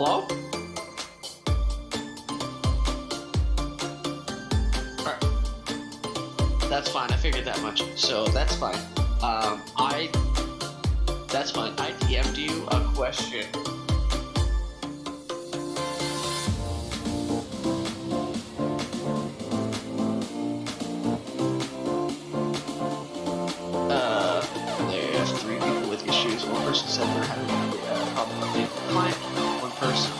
Hello? Alright. That's fine, I figured that much. So that's fine. That's fine. I DM'd you a question. There are 3 people with issues. One person said they're having a problem with the client. One person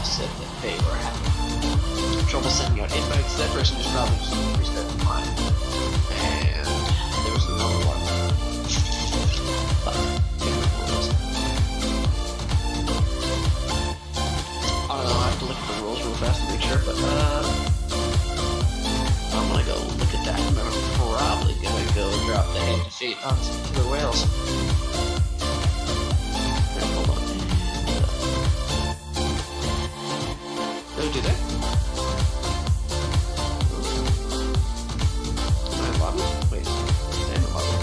said that they were having trouble sending out invites. That person just probably just restart the client. And there was another one. I don't know, I have to look at the rules real fast to make sure, but I'm gonna go look at that, and then I'm probably gonna go drop the head defeat on some killer whales. Now, hold on. Oh, do they? Am I in lobby? Wait, I am in lobby.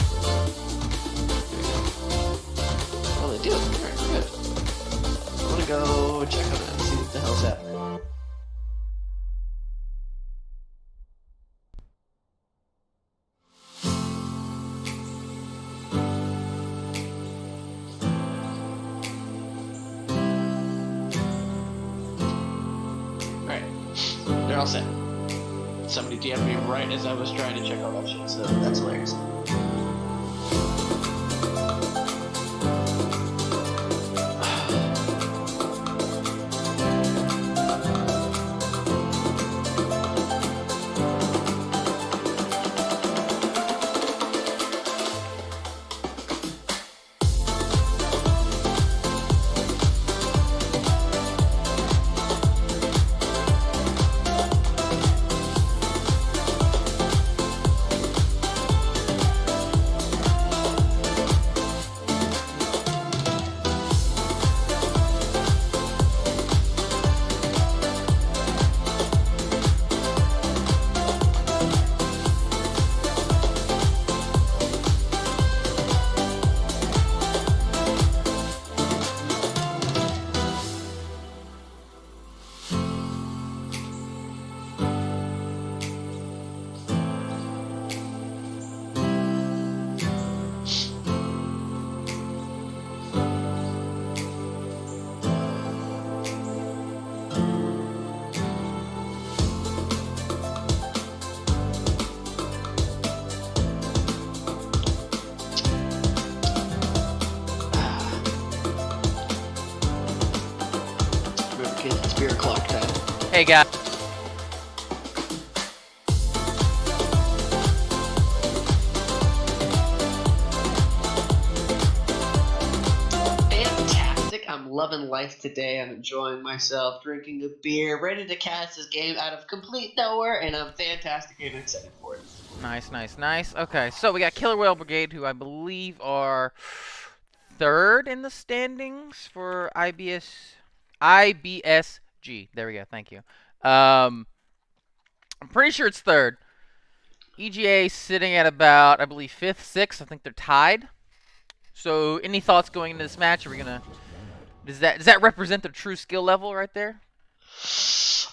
There we go. Oh, they do. Alright, we're good. I'm gonna go check on that and see what the hell's happening. Alright, they're all set. Somebody DM'd me right as I was trying to check all that shit, so that's hilarious. It's beer clock time. Hey, guys. Fantastic. I'm loving life today. I'm enjoying myself, drinking a beer, ready to cast this game out of complete nowhere, and I'm fantastic and excited for it. Nice, nice, nice. Okay, so we got Killer Whale Brigade, who I believe are 3rd in the standings for IBSG. There we go. Thank you. I'm pretty sure it's 3rd. EGA sitting at about, I believe, 5th, 6th. I think they're tied. So, any thoughts going into this match? Are we gonna? Does that represent the true skill level right there?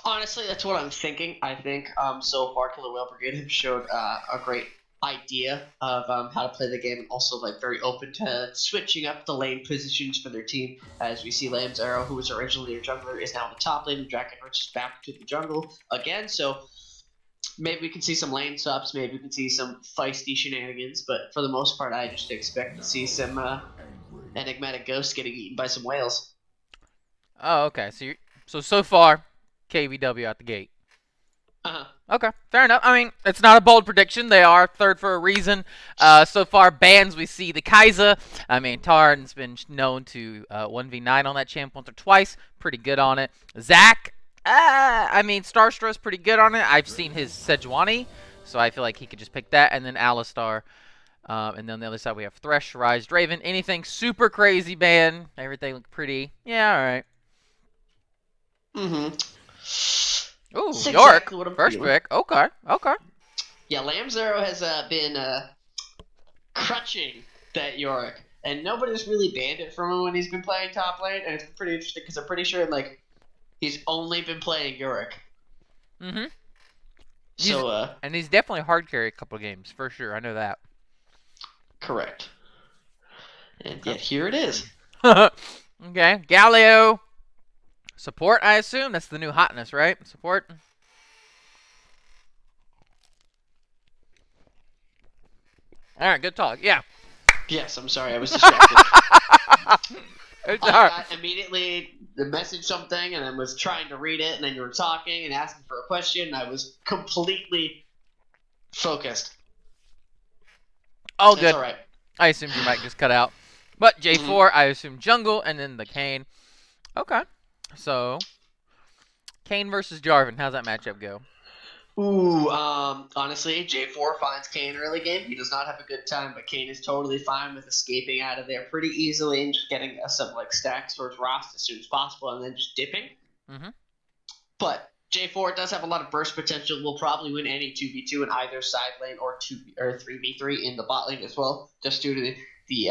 Honestly, that's what I'm thinking. I think so far Killer Whale Brigade have showed a great idea of how to play the game, and also like very open to switching up the lane positions for their team. As we see, Lamb's Arrow, who was originally their jungler, is now in the top lane, and Draken Rich is back to the jungle again. So maybe we can see some lane swaps, maybe we can see some feisty shenanigans, but for the most part, I just expect to see some enigmatic ghosts getting eaten by some whales. Oh, okay. So far, KWB out the gate. Okay, fair enough. I mean, it's not a bold prediction. They are 3rd for a reason. So far, bans, we see the Kaiser. I mean, Tarn's been known to 1v9 on that champ once or twice. Pretty good on it. Zach, I mean, Starstra's pretty good on it. I've seen his Sejuani, so I feel like he could just pick that. And then Alistar. And then on the other side, we have Thresh, Rise, Draven. Anything super crazy ban. Everything look pretty. Yeah, all right. Ooh, That's York, exactly what I'm first feeling. pick. Okay, okay. Yeah, Lamb's Arrow has been crutching that Yorick, and nobody's really banned it from him when he's been playing top lane, and it's pretty interesting because I'm pretty sure in like He's only been playing Yorick. Mm-hmm. And he's definitely hard carry a couple of games, for sure. I know that. Correct. And yet here it is. Okay, Galio. Support, I assume? That's the new hotness, right? Support? Alright, good talk. Yeah. Yes, I'm sorry, I was distracted. I immediately messaged something and I was trying to read it, and then you were talking and asking for a question, and I was completely focused. Oh, good. That's all right. I assumed your mic just cut out. But J4, I assume jungle, and then the Kayn. Okay. So, Kayn versus Jarvan. How's that matchup go? Ooh, honestly, J4 finds Kayn early game. He does not have a good time, but Kayn is totally fine with escaping out of there pretty easily and just getting some stacks towards Rost as soon as possible and then just dipping. Mm-hmm. But J4 does have a lot of burst potential. Will probably win any 2v2 in either side lane or 3v3 in the bot lane as well, just due to the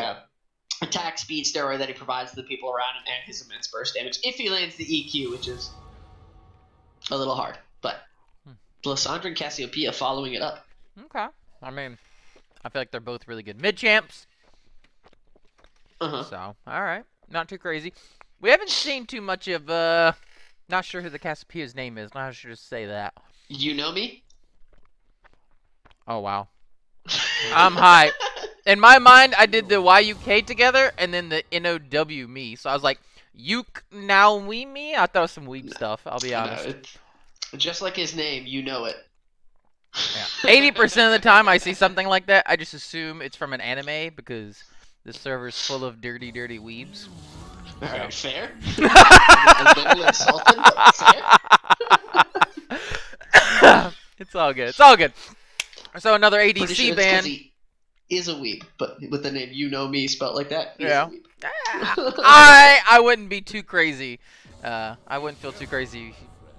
attack speed steroid that he provides to the people around him and his immense burst damage. If he lands the EQ, which is a little hard, but Lysandra and Cassiopeia following it up. Okay. I mean, I feel like they're both really good mid-champs. So, alright. Not too crazy. We haven't seen too much of, not sure who the Cassiopeia's name is. Not sure to say that. You know me? Oh, wow. I'm hype. In my mind, I did the YUK together and then the NOW me. So I was like, Yuk now we me? I thought it was some weeb stuff, I'll be honest. No, just like his name, you know it. Yeah. 80% of the time I see something like that, I just assume it's from an anime because this server's full of dirty, dirty weebs. Alright, fair. A little insulting, but fair. It's all good. It's all good. So another ADC sure ban. He is a weeb, but with the name You Know Me spelled like that, he's yeah. a weeb. I wouldn't be too crazy. I wouldn't feel too crazy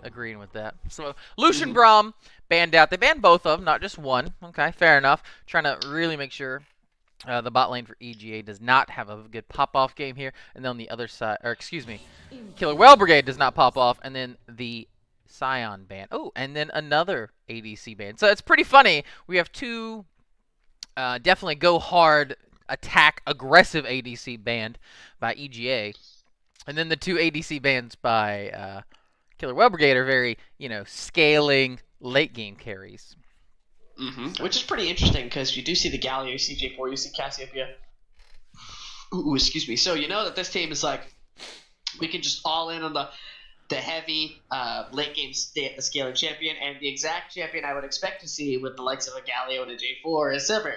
agreeing with that. So Lucian Braum banned out. They banned both of them, not just one. Okay, fair enough. Trying to really make sure the bot lane for EGA does not have a good pop-off game here. And then on the other side, or excuse me, Killer Whale Brigade does not pop off. And then the Scion ban. Oh, and then another ADC ban. So it's pretty funny. We have two definitely go hard, attack, aggressive ADC banned by EGA. And then the two ADC bans by Killer Whale Brigade are very, scaling late game carries. Which is pretty interesting because you do see the Galio, you see J4, you see Cassiopeia. Ooh, excuse me. So you know that this team is like, we can just all in on the heavy late game scaling champion, and the exact champion I would expect to see with the likes of a Galio and a J4 is CER.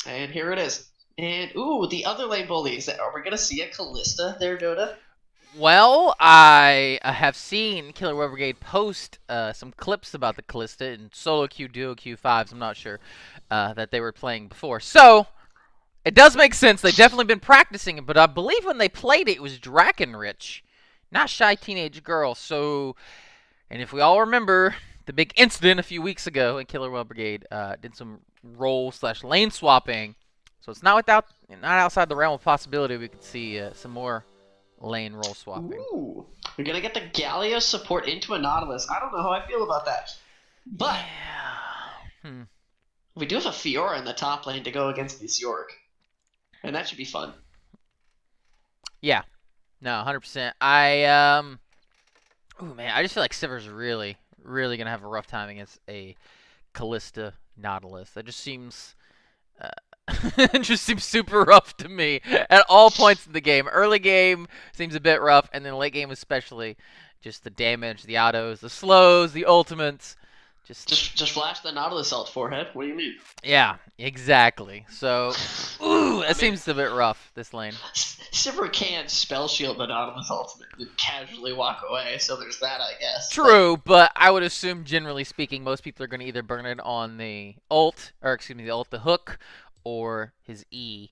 And here it is. And ooh, the other lane bullies. Are we gonna see a Callista there, Dota? Well, I have seen Killer Whale Brigade post some clips about the Callista in solo queue, duo queue 5s. I'm not sure that they were playing before. So, it does make sense. They've definitely been practicing it, but I believe when they played it, it was Drakenrich, not Shy Teenage Girl. So, and if we all remember the big incident a few weeks ago, and Killer Whale Brigade did some role/lane swapping. So it's not outside the realm of possibility we could see some more lane role swapping. Ooh, we're gonna get the Galio support into a Nautilus. I don't know how I feel about that, but we do have a Fiora in the top lane to go against this Yorick, and that should be fun. Yeah, no, 100%. Ooh man, I just feel like Siver's really gonna have a rough time against a Callista Nautilus. That just seems. It just seems super rough to me at all points in the game. Early game seems a bit rough, and then late game especially. Just the damage, the autos, the slows, the ultimates. Just flash the Nautilus ult forehead. What do you mean? Yeah, exactly. So, ooh, that seems a bit rough, this lane. CER can spell shield the Nautilus ultimate and casually walk away, so there's that, I guess. True, but I would assume, generally speaking, most people are going to either burn it on the ult, the hook, or his E.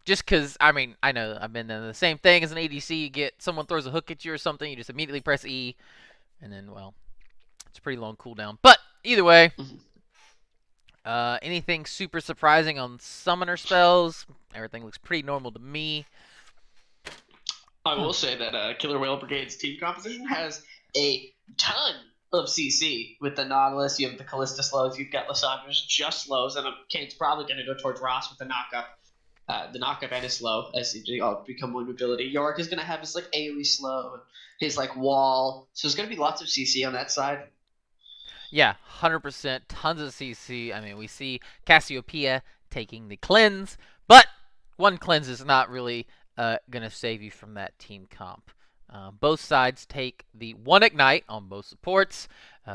Just because, I mean, I know I've been in the same thing as an ADC. You get someone throws a hook at you or something, you just immediately press E, and then, well, it's a pretty long cooldown. But either way, anything super surprising on summoner spells? Everything looks pretty normal to me. I will say that Killer Whale Brigade's team composition has a ton of CC. With the Nautilus, you have the Callista slows, you've got Lissandra's just slows, and Kane's probably going to go towards Ross with the knockup. The knockup and his slow as he become one ability. York is going to have his like AoE slow, his like wall. So there's going to be lots of CC on that side. Yeah, 100%, tons of CC. I mean, we see Cassiopeia taking the cleanse, but one cleanse is not really going to save you from that team comp. Both sides take the one ignite on both supports.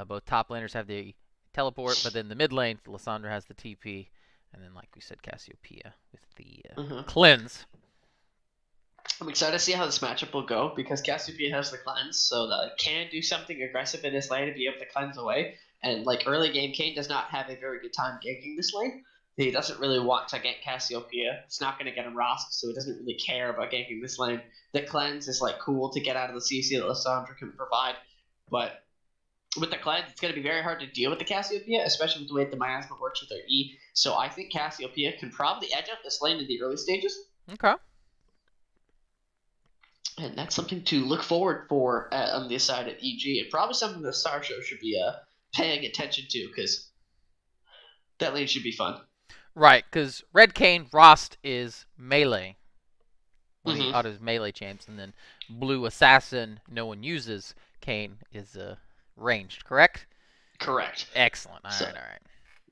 Both top laners have the teleport, but then the mid lane, Lissandra has the TP. And then, like we said, Cassiopeia with the cleanse. I'm excited to see how this matchup will go because Cassiopeia has the cleanse, so that it can do something aggressive in this lane to be able to cleanse away. And like early game, Kane does not have a very good time ganking this lane. He doesn't really want to gank Cassiopeia. It's not going to get him Rosk, so he doesn't really care about ganking this lane. The cleanse is like cool to get out of the CC that Lissandra can provide, but with the cleanse, it's going to be very hard to deal with the Cassiopeia, especially with the way the miasma works with their E. So I think Cassiopeia can probably edge out this lane in the early stages. Okay. And that's something to look forward for on this side of EG. And probably something the Star Show should be paying attention to because that lane should be fun. Right, because Red Kane, Rost is melee. When he autos melee champs, and then Blue Assassin, no one uses. Kane is ranged, correct? Correct. Excellent. All right.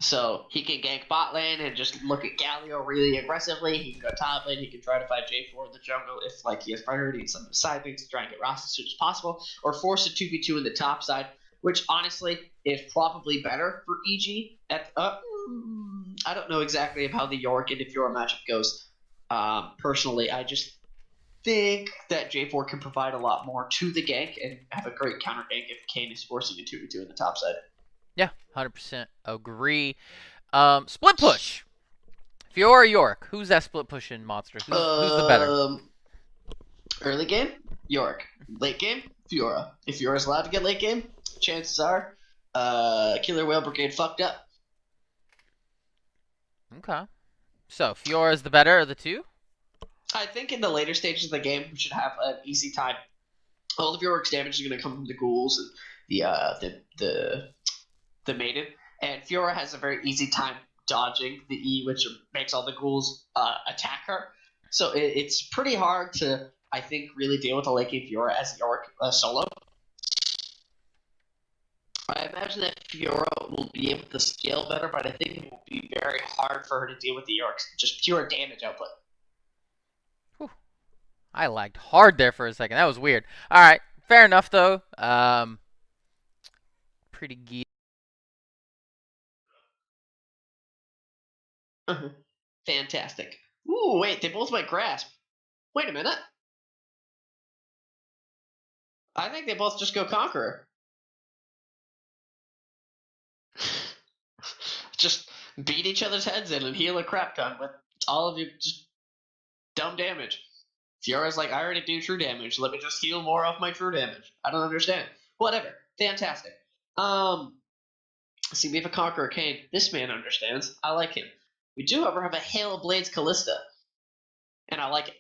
So he can gank bot lane and just look at Galio really aggressively. He can go top lane. He can try to fight J4 in the jungle if like he has priority in some of the side things to try and get Ross as soon as possible, or force a 2v2 in the top side, which honestly is probably better for EG. I don't know exactly how the York and Fiora matchup goes. Personally, I just think that J4 can provide a lot more to the gank and have a great counter gank if Kane is forcing a 2v2 in the top side. Yeah, 100% agree. Split push. Fiora, York. Who's that split pushing monster? Who's the better? Early game, York. Late game, Fiora. If Fiora's allowed to get late game, chances are Killer Whale Brigade fucked up. Okay. So, Fiora's the better of the two? I think in the later stages of the game, we should have an easy time. All of York's damage is going to come from the ghouls and the maiden, and Fiora has a very easy time dodging the E, which makes all the ghouls attack her. So it's pretty hard to, I think, really deal with a late game Fiora as York solo. I imagine that Fiora will be able to scale better, but I think it will be very hard for her to deal with the York's just pure damage output. Whew. I lagged hard there for a second. That was weird. All right, fair enough though. Pretty geek. Fantastic. Ooh, wait, they both went grasp. Wait a minute. I think they both just go conqueror. Just beat each other's heads in and heal a crap ton with all of you just dumb damage. Fiora's like, I already do true damage. Let me just heal more off my true damage. I don't understand. Whatever. Fantastic. See, we have a Conqueror Kane. This man understands. I like him. We do, however, have a Hail of Blades Callista. And I like it.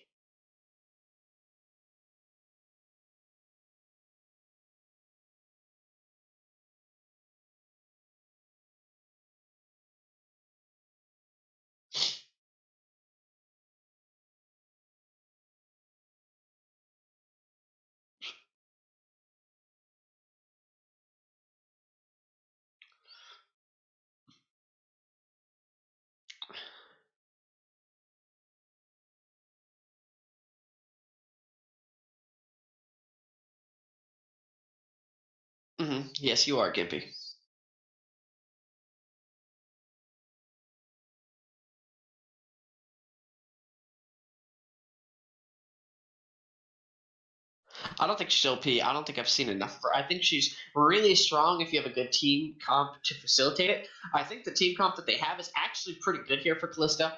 Yes, you are, Gimpy. I don't think she's OP. I don't think I've seen enough of her. I think she's really strong if you have a good team comp to facilitate it. I think the team comp that they have is actually pretty good here for Callista.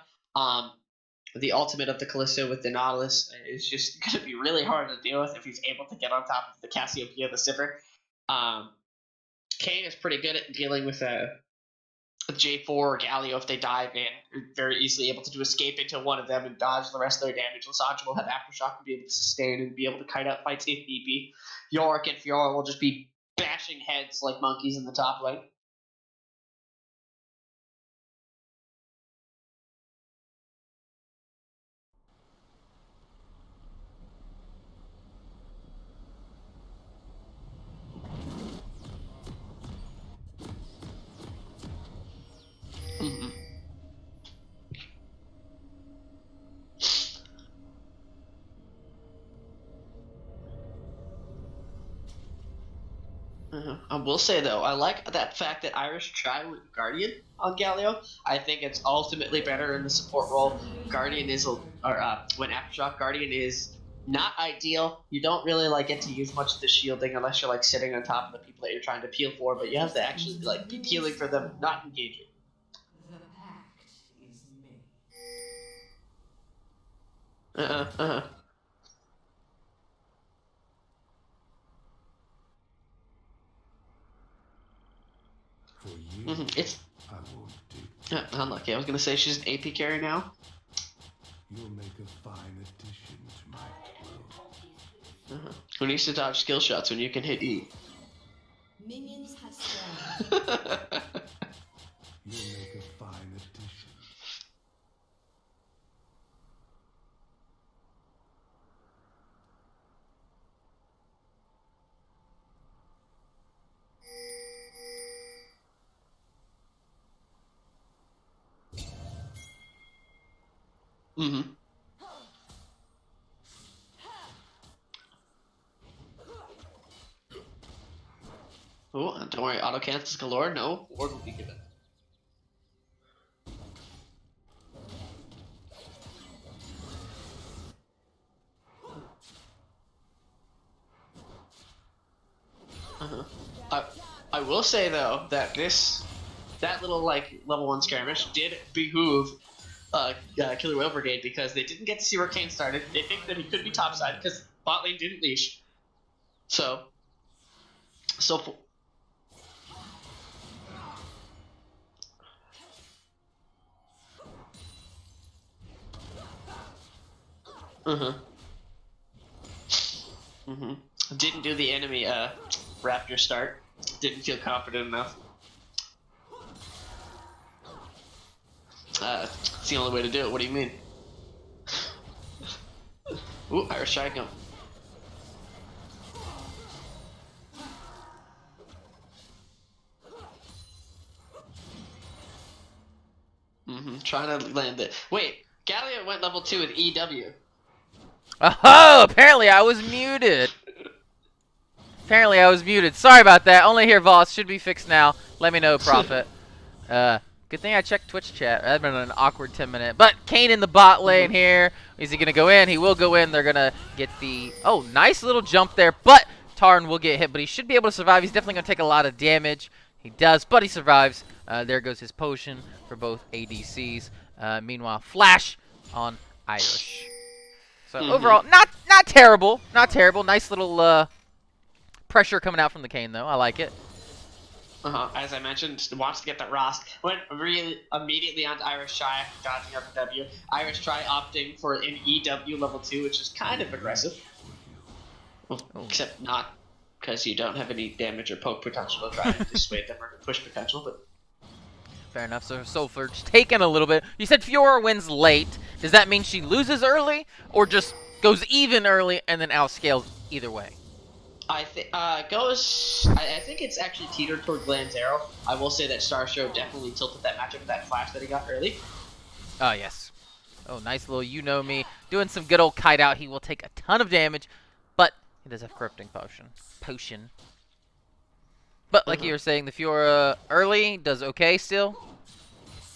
The ultimate of the Callisto with the Nautilus is just going to be really hard to deal with if he's able to get on top of the Cassiopeia, the Sivir. Kane is pretty good at dealing with J4 or Galio, if they dive in, are very easily able to do escape into one of them and dodge the rest of their damage. Lissandra will have Aftershock and be able to sustain and be able to kite out fights if need be. Yorick and Fiora will just be bashing heads like monkeys in the top lane. I will say though, I like that fact that Irish tried with Guardian on Galio. I think it's ultimately better in the support role. Guardian is, when Aftershock, Guardian is not ideal. You don't really get to use much of the shielding unless you're sitting on top of the people that you're trying to peel for. But you have to actually be peeling for them, not engaging. The pact is made. For you, It's I won't do. unlucky. I was gonna say she's an AP carry now. You'll make a fine addition to my crew. Who needs to dodge skill shots when you can hit E? Minions have spawned. You'll make a fine addition. Oh, don't worry, auto cancels galore. No, ward will be given. I will say though that that little level 1 skirmish did behoove Killer Whale Brigade because they didn't get to see where Kane started. They think that he could be topside because bot lane didn't leash. So didn't do the enemy Raptor start. Didn't feel confident enough. It's the only way to do it. What do you mean? Ooh, Irish strike him. Trying to land it. Wait, Gallia went level 2 with EW. Oh, apparently I was muted. Sorry about that. Only here, Voss. Should be fixed now. Let me know, Prophet. Good thing I checked Twitch chat. That'd been an awkward 10-minute. But Kane in the bot lane here. Is he going to go in? He will go in. They're going to get the... Oh, nice little jump there. But Tarn will get hit. But he should be able to survive. He's definitely going to take a lot of damage. He does, but he survives. There goes his potion for both ADCs. Meanwhile, Flash on Irish. So overall, not terrible. Not terrible. Nice little pressure coming out from the Kane, though. I like it. As I mentioned, wants to get that Rosk. Went really immediately onto Irish Try, dodging out the W. Irish Try opting for an EW level 2, which is kind of aggressive. Well, except not because you don't have any damage or poke potential to try and dissuade them or push potential, but... Fair enough. So Sulfur's taken a little bit. You said Fiora wins late. Does that mean she loses early, or just goes even early and then outscales either way? I think I think it's actually teetered toward Glan's Arrow. I will say that Star Show definitely tilted that matchup with that flash that he got early. Oh yes. Oh, nice little you know me doing some good old kite out. He will take a ton of damage, but he does have corrupting potion. But like you were saying, the Fiora early does okay still.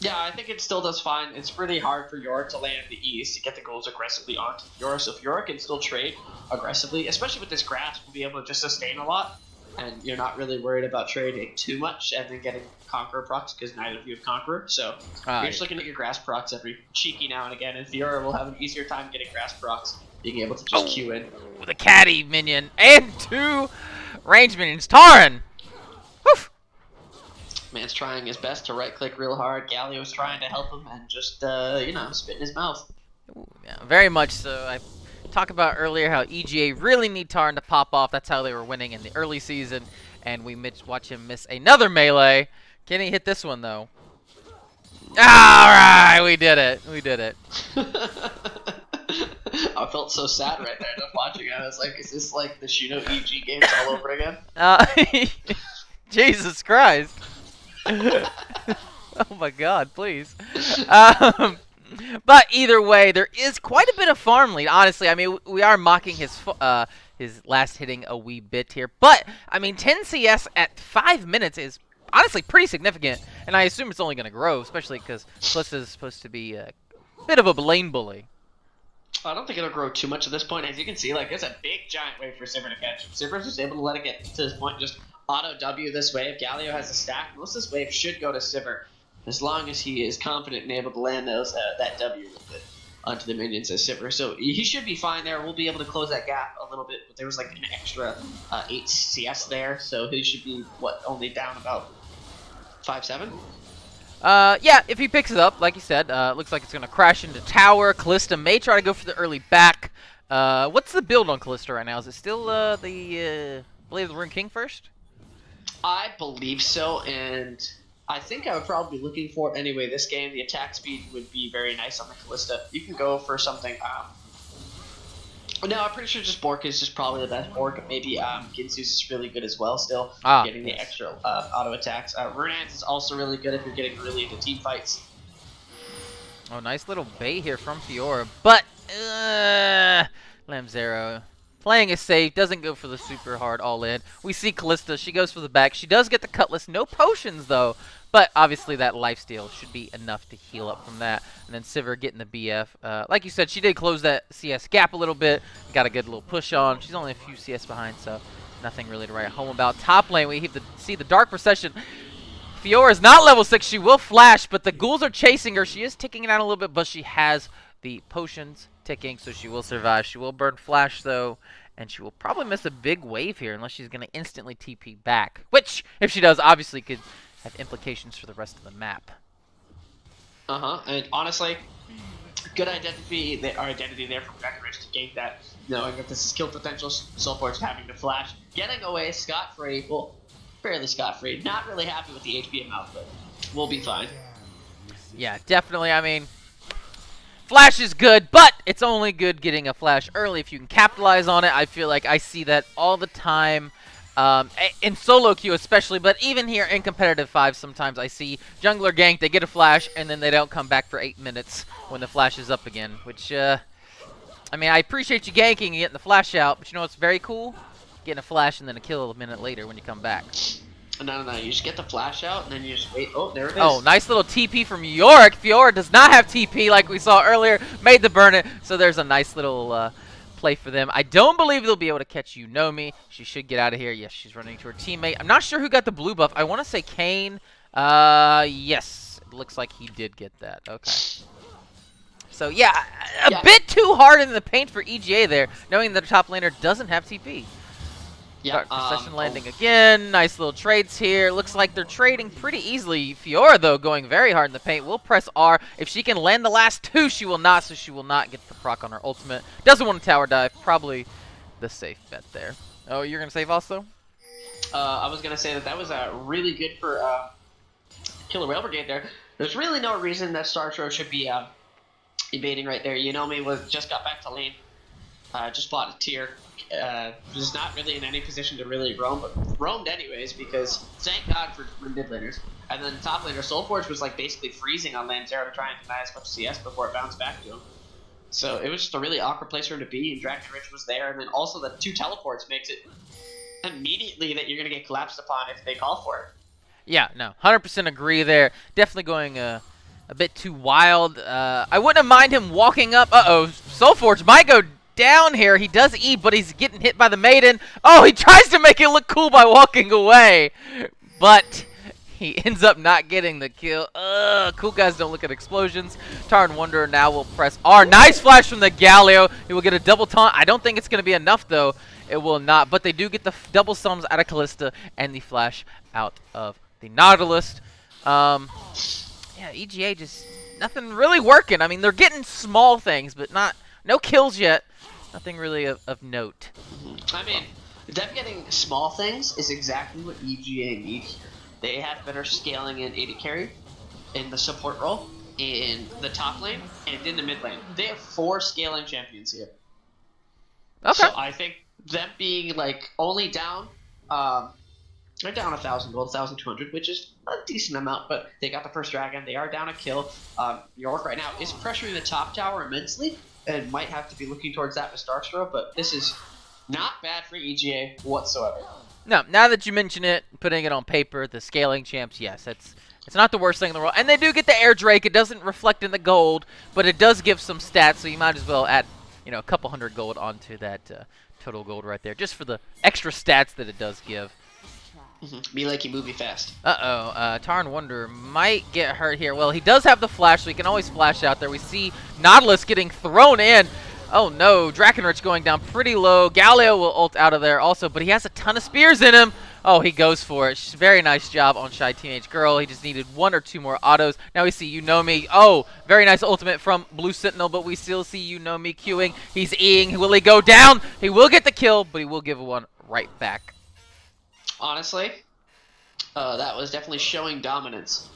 Yeah, I think it still does fine. It's pretty hard for Yorick to land the E's to get the goals aggressively onto Fiora. So if Yorick can still trade aggressively, especially with this grasp, we'll be able to just sustain a lot. And you're not really worried about trading too much and then getting Conqueror procs because neither of you have Conqueror. So you're just looking at your grasp procs every cheeky now and again. And Fiora will have an easier time getting grasp procs, being able to just queue in. With a caddy minion and 2 range minions. Taran! Man's trying his best to right-click real hard. Galio's trying to help him and just, you know, spit in his mouth. Ooh, yeah, very much so. I talked about earlier how EGA really need Tarn to pop off. That's how they were winning in the early season. And we watch him miss another melee. Can he hit this one, though? Alright, we did it. We did it. I felt so sad right there just watching it. I was like, is this like the Shino EG games all over again? Jesus Christ. Oh my god, please. But either way, there is quite a bit of farm lead, honestly. I mean, we are mocking his last hitting a wee bit here. But, I mean, 10 CS at 5 minutes is honestly pretty significant. And I assume it's only going to grow, especially because Kalista is supposed to be a bit of a lane bully. I don't think it'll grow too much at this point. As you can see, like, it's a big, giant wave for Sivir to catch. Sivir just able to let it get to this point, just auto W this wave. Galio has a stack. Most of this wave should go to Sivir, as long as he is confident and able to land that W with it onto the minions as Sivir. So he should be fine there. We'll be able to close that gap a little bit, but there was like an extra 8 CS there, so he should be, only down about 5-7? Yeah, if he picks it up, like you said, looks like it's going to crash into tower. Kalista may try to go for the early back. What's the build on Kalista right now? Is it still the Blade of the Rune King first? I believe so, and I think I would probably be looking for it anyway. This game, the attack speed would be very nice on the Kalista. You can go for something. No, I'm pretty sure just Bork is just probably the best Bork. Maybe Ginsu's is really good as well still, getting the extra auto attacks. Runance is also really good if you're getting really into team fights. Oh, nice little bait here from Fiora, but Lamzero playing it safe, doesn't go for the super hard all-in. We see Kalista, she goes for the back. She does get the Cutlass, no potions though, but obviously that lifesteal should be enough to heal up from that. And then Sivir getting the BF. Like you said, she did close that CS gap a little bit, got a good little push on. She's only a few CS behind, so nothing really to write home about. Top lane, we have to see the Dark Procession. Fiora is not level 6, she will flash, but the ghouls are chasing her. She is ticking it out a little bit, but she has the potions ticking, so she will survive. She will burn flash though, and she will probably miss a big wave here unless she's going to instantly TP back, which, if she does, obviously could have implications for the rest of the map. And honestly, good identity there from Vectorich to gate that, knowing that this is kill potential, Soulforge having to flash, getting away scot-free, well, fairly scot-free. Not really happy with the HP amount, but we'll be fine. Yeah, definitely. I mean, flash is good, but it's only good getting a flash early if you can capitalize on it. I feel like I see that all the time, in solo queue especially, but even here in competitive 5 sometimes I see jungler gank, they get a flash, and then they don't come back for 8 minutes when the flash is up again, which, I mean, I appreciate you ganking and getting the flash out, but you know what's very cool? Getting a flash and then a kill a minute later when you come back. No, you just get the flash out, and then you just wait. Oh, there it is. Oh, nice little TP from Yorick. Fiora does not have TP like we saw earlier. Made the burn it, so there's a nice little play for them. I don't believe they'll be able to catch Yunomi. She should get out of here. Yes, she's running to her teammate. I'm not sure who got the blue buff. I want to say Kane. Yes, it looks like he did get that. Okay. So, yeah, a bit too hard in the paint for EGA there, knowing that the top laner doesn't have TP. Yeah, Procession landing again. Nice little trades here. Looks like they're trading pretty easily. Fiora, though, going very hard in the paint. Will press R. If she can land the last 2, she will not, so she will not get the proc on her ultimate. Doesn't want to tower dive. Probably the safe bet there. Oh, you're going to save also? I was going to say that was really good for Killer Whale Brigade there. There's really no reason that Startro should be evading right there. Yunomi just got back to lane. Just bought a tier. Was not really in any position to really roam, but roamed anyways because thank God for mid laners. And then top laner Soulforge was like basically freezing on Lamzero to try and deny as much CS before it bounced back to him. So it was just a really awkward place for him to be, and Dragonrich was there, and then also the 2 teleports makes it immediately that you're going to get collapsed upon if they call for it. Yeah, no, 100% agree there. Definitely going a bit too wild. I wouldn't mind him walking up. Uh-oh, Soulforge might go down here. He does E, but he's getting hit by the Maiden. Oh, he tries to make it look cool by walking away, but he ends up not getting the kill. Cool guys don't look at explosions. Tarn Wanderer now will press R. Nice flash from the Galio. He will get a double taunt. I don't think it's going to be enough, though. It will not, but they do get the double sums out of Kalista and the flash out of the Nautilus. Yeah, EGA just nothing really working. I mean, they're getting small things, but no kills yet. Nothing really of note. I mean, them getting small things is exactly what EGA needs here. They have better scaling in AD carry, in the support role, in the top lane, and in the mid lane. They have 4 scaling champions here. Okay. So I think them being like only down, they're down 1,000 gold, 1,200, which is a decent amount, but they got the first dragon. They are down a kill. York right now is pressuring the top tower immensely, and might have to be looking towards that with Starstro, but this is not bad for EGA whatsoever. No, now that you mention it, putting it on paper, the scaling champs, yes, it's not the worst thing in the world. And they do get the Air Drake. It doesn't reflect in the gold, but it does give some stats, so you might as well add, a couple hundred gold onto that total gold right there, just for the extra stats that it does give. Me like you movie fast. Tarn Wonder might get hurt here. Well, he does have the flash, so he can always flash out there. We see Nautilus getting thrown in. Oh no, Drakenrich going down pretty low. Galio will ult out of there also, but he has a ton of spears in him. Oh, he goes for it. Very nice job on Shy Teenage Girl. He just needed 1 or 2 more autos. Now we see Unomi. Oh, very nice ultimate from Blue Sentinel, but we still see Unomi queuing. He's Eing. Will he go down? He will get the kill, but he will give one right back. Honestly, that was definitely showing dominance.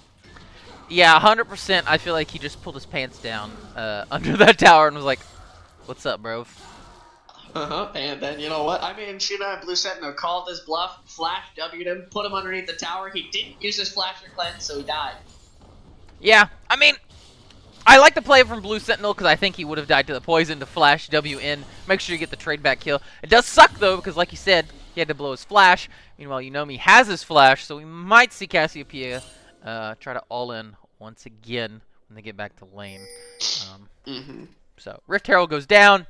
Yeah, 100%. I feel like he just pulled his pants down under that tower and was like, "What's up, bro?" And then, you know what? I mean, Shuna and Blue Sentinel called his bluff, flash W'd him, put him underneath the tower. He didn't use his flash or cleanse, so he died. Yeah, I mean, I like to play it from Blue Sentinel because I think he would have died to the poison to flash W in. Make sure you get the trade back kill. It does suck, though, because like you said, he had to blow his flash. Meanwhile, Unomi has his flash, so we might see Cassiopeia try to all-in once again when they get back to lane. So, Rift Herald goes down.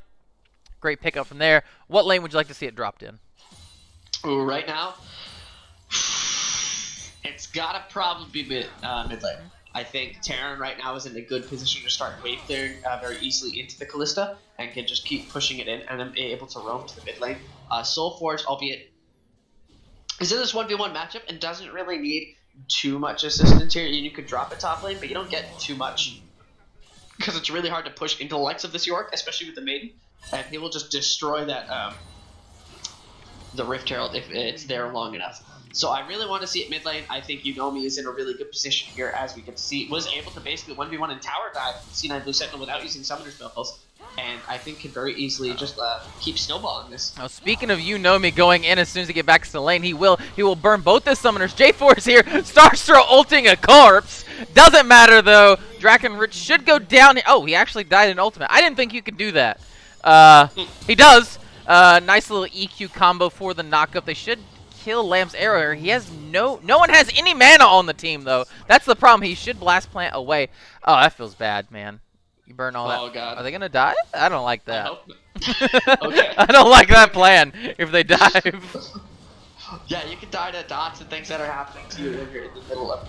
Great pickup from there. What lane would you like to see it dropped in? Ooh, right now, it's gotta probably be mid lane. I think Terran right now is in a good position to start wave clearing very easily into the Callista and can just keep pushing it in and then be able to roam to the mid lane. Soulforge, albeit, is in this 1v1 matchup and doesn't really need too much assistance here. You could drop a top lane, but you don't get too much because it's really hard to push into the likes of this York, especially with the Maiden. And he will just destroy that the Rift Herald if it's there long enough. So I really want to see it mid lane. I think Unomi is in a really good position here, as we can see. Was able to basically 1v1 and tower dive C9 Blue Sentinel without using summoner spells. And I think can very easily just keep snowballing this. Now, speaking of Unomi going in as soon as he gets back to the lane, he will burn both the summoners. J4 is here. Starstro ulting a corpse. Doesn't matter, though. Drakenrich should go down here. Oh, he actually died in ultimate. I didn't think you could do that. He does. Nice little EQ combo for the knockup. They should kill Lamb's arrow here. He has no one has any mana on the team, though. That's the problem. He should blast plant away. Oh, that feels bad, man. You burn all that. Oh, God. Are they going to die? I don't like that. I hope not. Okay. I don't like that plan if they dive. Yeah, you can die to dots and things that are happening to you if you're in the middle of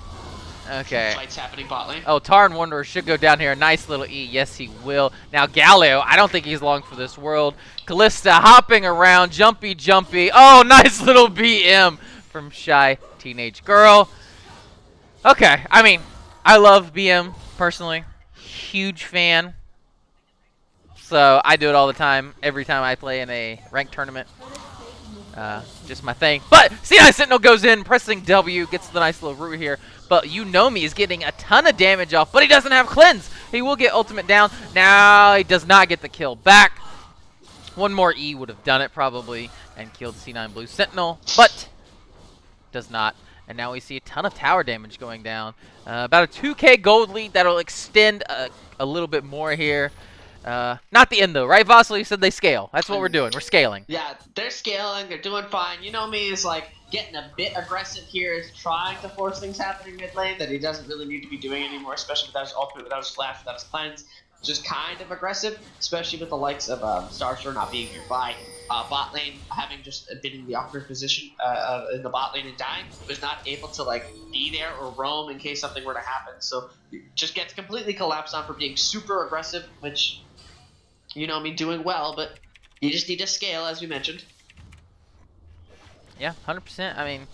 fights happening bot lane. Oh, Tarn Wanderer should go down here. Nice little E. Yes, he will. Now, Galio, I don't think he's long for this world. Callista hopping around. Jumpy. Oh, nice little BM from Shy Teenage Girl. Okay, I mean, I love BM, personally. Huge fan. So, I do it all the time. Every time I play in a ranked tournament. Just my thing. But C9 Sentinel goes in, pressing W, gets the nice little root here. But Unomi is getting a ton of damage off, but he doesn't have cleanse. He will get ultimate down. Now he does not get the kill back. One more E would have done it probably and killed C9 Blue Sentinel, but does not. And now we see a ton of tower damage going down. About a 2k gold lead that'll extend a little bit more here. Not the end though, right, Vasily? You said they scale. That's what we're doing. We're scaling. Yeah, they're scaling. They're doing fine. Unomi is like getting a bit aggressive here, is trying to force things happening mid lane that he doesn't really need to be doing anymore, especially without his ultimate, without his flash, without his cleanse. Just kind of aggressive, especially with the likes of Starstro not being nearby. Bot lane having just been in the awkward position in the bot lane and dying, was not able to like be there or roam in case something were to happen. So just gets completely collapsed on for being super aggressive, which Unomi doing well, but you just need to scale, as we mentioned. Yeah, 100%. I mean,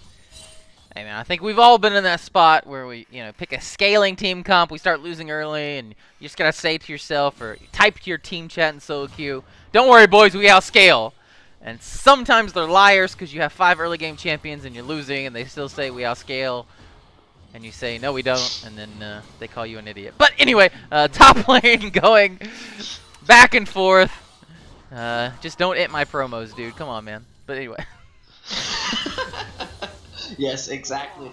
Hey man, I think we've all been in that spot where we, pick a scaling team comp, we start losing early, and you just gotta say to yourself or type to your team chat in solo queue, "Don't worry, boys, we outscale." And sometimes they're liars because you have 5 early game champions and you're losing, and they still say we outscale, and you say no, we don't, and then they call you an idiot. But anyway, top lane going back and forth. Just don't hit my promos, dude. Come on, man. But anyway. Yes, exactly.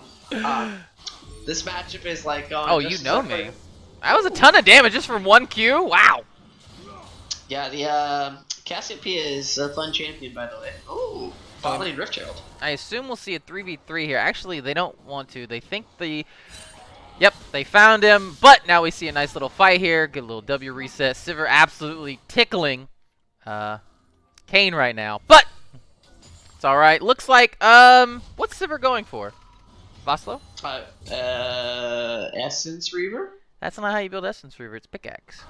This matchup is like going. Oh, you know me. That was a ton of damage just from 1 Q. Wow. Yeah, the Cassiopeia is a fun champion, by the way. Oh, bot lane Rift Herald. I assume we'll see a 3v3 here. Actually, they don't want to. They think Yep, they found him. But now we see a nice little fight here. Good little W reset. Sivir absolutely tickling Kane right now. But it's all right. Looks like what's Sivir going for? Voslo? Essence Reaver? That's not how you build Essence Reaver. It's pickaxe.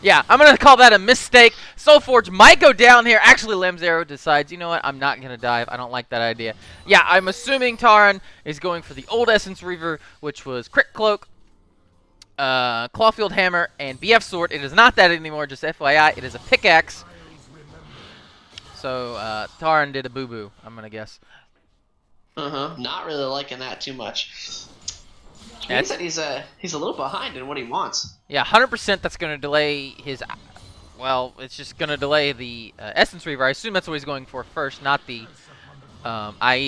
Yeah, I'm going to call that a mistake. Soulforge might go down here. Actually, Lamzero decides, you know what, I'm not going to dive. I don't like that idea. Yeah, I'm assuming Taran is going for the old Essence Reaver, which was Crit Cloak, Clawfield Hammer, and BF Sword. It is not that anymore, just FYI. It is a pickaxe. So, Taran did a boo-boo, I'm going to guess. Not really liking that too much. Means that he's a little behind in what he wants. Yeah, 100% that's going to delay his... Well, it's just going to delay the Essence Reaver. I assume that's what he's going for first, not the IE.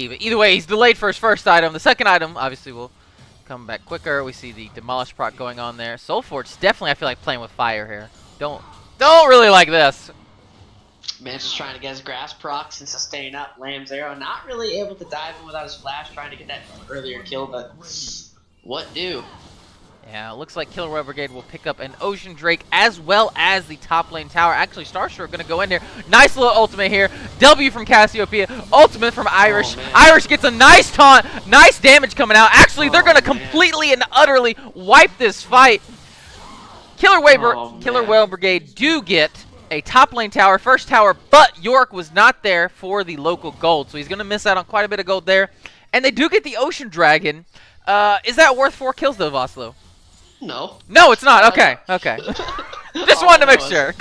But either way, he's delayed for his first item. The second item, obviously, will come back quicker. We see the Demolish proc going on there. Soulforge definitely, I feel like, playing with fire here. Don't really like this. Man's just trying to get his grass procs and sustain up. Lamzero not really able to dive in without his flash, trying to get that earlier kill, but... What do? Yeah, it looks like Killer Whale Brigade will pick up an Ocean Drake as well as the top lane tower. Actually, Starstroke going to go in here. Nice little ultimate here. W from Cassiopeia. Ultimate from Irish. Irish gets a nice taunt. Nice damage coming out. Actually, they're going to completely and utterly wipe this fight. Killer Whale Brigade do get a top lane tower, first tower, but York was not there for the local gold. So he's going to miss out on quite a bit of gold there. And they do get the Ocean Dragon. Is that worth 4 kills though, Voslo? No. No, it's not. Okay. Just wanted to make sure.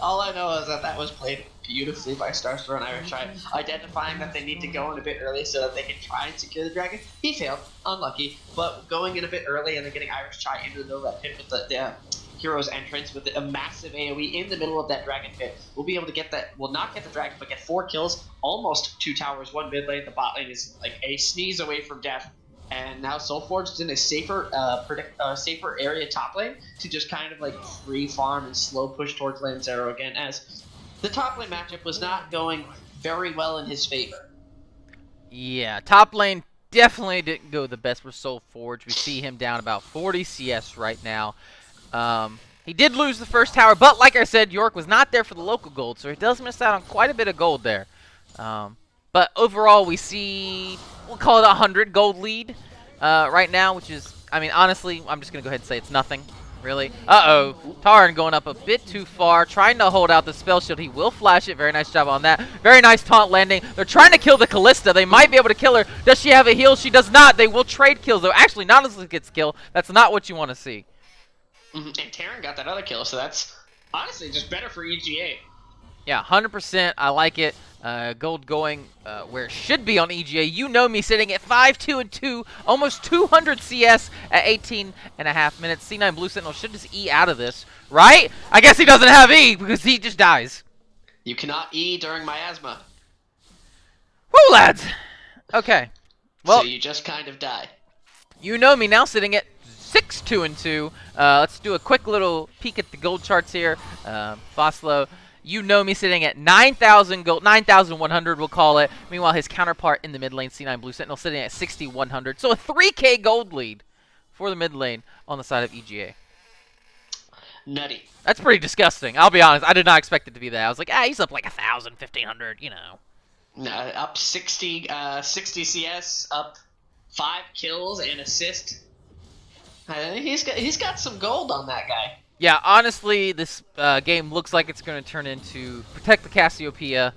All I know is that was played beautifully by Starstroke and Irish Try, identifying that they need to go in a bit early so that they can try and secure the dragon. He failed. Unlucky. But going in a bit early and then getting Irish Try into the middle of that pit with the hero's entrance with a massive AoE in the middle of that dragon pit. We'll be able to get that. We'll not get the dragon, but get 4 kills. Almost 2 towers, 1 mid lane. The bot lane is like a sneeze away from death. And now Soulforge is in a safer area top lane to just kind of like free farm and slow push towards Lamzero again, as the top lane matchup was not going very well in his favor. Yeah, top lane definitely didn't go the best for Soulforge. We see him down about 40 CS right now. He did lose the first tower, but like I said, York was not there for the local gold, so he does miss out on quite a bit of gold there. But overall, we see, we'll call it a 100 gold lead right now, which is, I mean, honestly, I'm just going to go ahead and say it's nothing, really. Uh-oh, Taran going up a bit too far, trying to hold out the spell shield. He will flash it. Very nice job on that. Very nice taunt landing. They're trying to kill the Callista. They might be able to kill her. Does she have a heal? She does not. They will trade kills, though. Actually, Nautilus gets killed. That's not what you want to see. And Taran got that other kill, so that's honestly just better for EGA. Yeah, 100%. I like it. Gold going where it should be on EGA. You know me, sitting at 5-2-2, almost 200 CS at 18.5 minutes. C9 Blue Sentinel should just E out of this, right? I guess he doesn't have E because he just dies. You cannot E during miasma. Woo, lads! Okay. Well, so you just kind of die. You know me now, sitting at 6-2-2. Let's do a quick little peek at the gold charts here. Voslo. You know me, sitting at 9,000 gold, 9,100 we'll call it. Meanwhile, his counterpart in the mid lane, C9 Blue Sentinel, sitting at 6,100. So a 3K gold lead for the mid lane on the side of EGA. Nutty. That's pretty disgusting. I'll be honest. I did not expect it to be that. I was like, he's up like 1,000, 1,500, you know. Up 60 CS, up 5 kills and assist. He's got some gold on that guy. Yeah, honestly, this game looks like it's going to turn into Protect the Cassiopeia.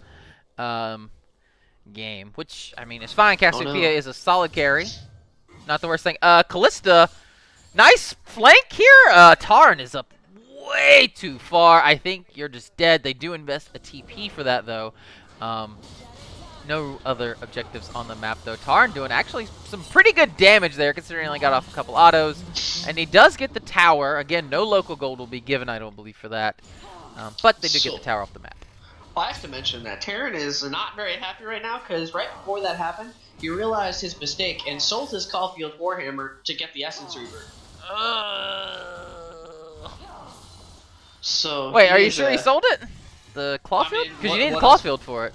game, which, I mean, is fine. Cassiopeia no. is a solid carry. Not the worst thing. Callista, nice flank here. Tarn is up way too far. I think you're just dead. They do invest a TP for that, though. No other objectives on the map, though. Tarn doing actually some pretty good damage there, considering he only got off a couple autos. And he does get the tower. Again, no local gold will be given, I don't believe, for that. But they do get the tower off the map. Well, I have to mention that Terran is not very happy right now, because right before that happened, he realized his mistake and sold his Caulfield Warhammer to get the Essence Reaver. So wait, are you sure he sold it? The Clawfield? Because you need Clawfield for it.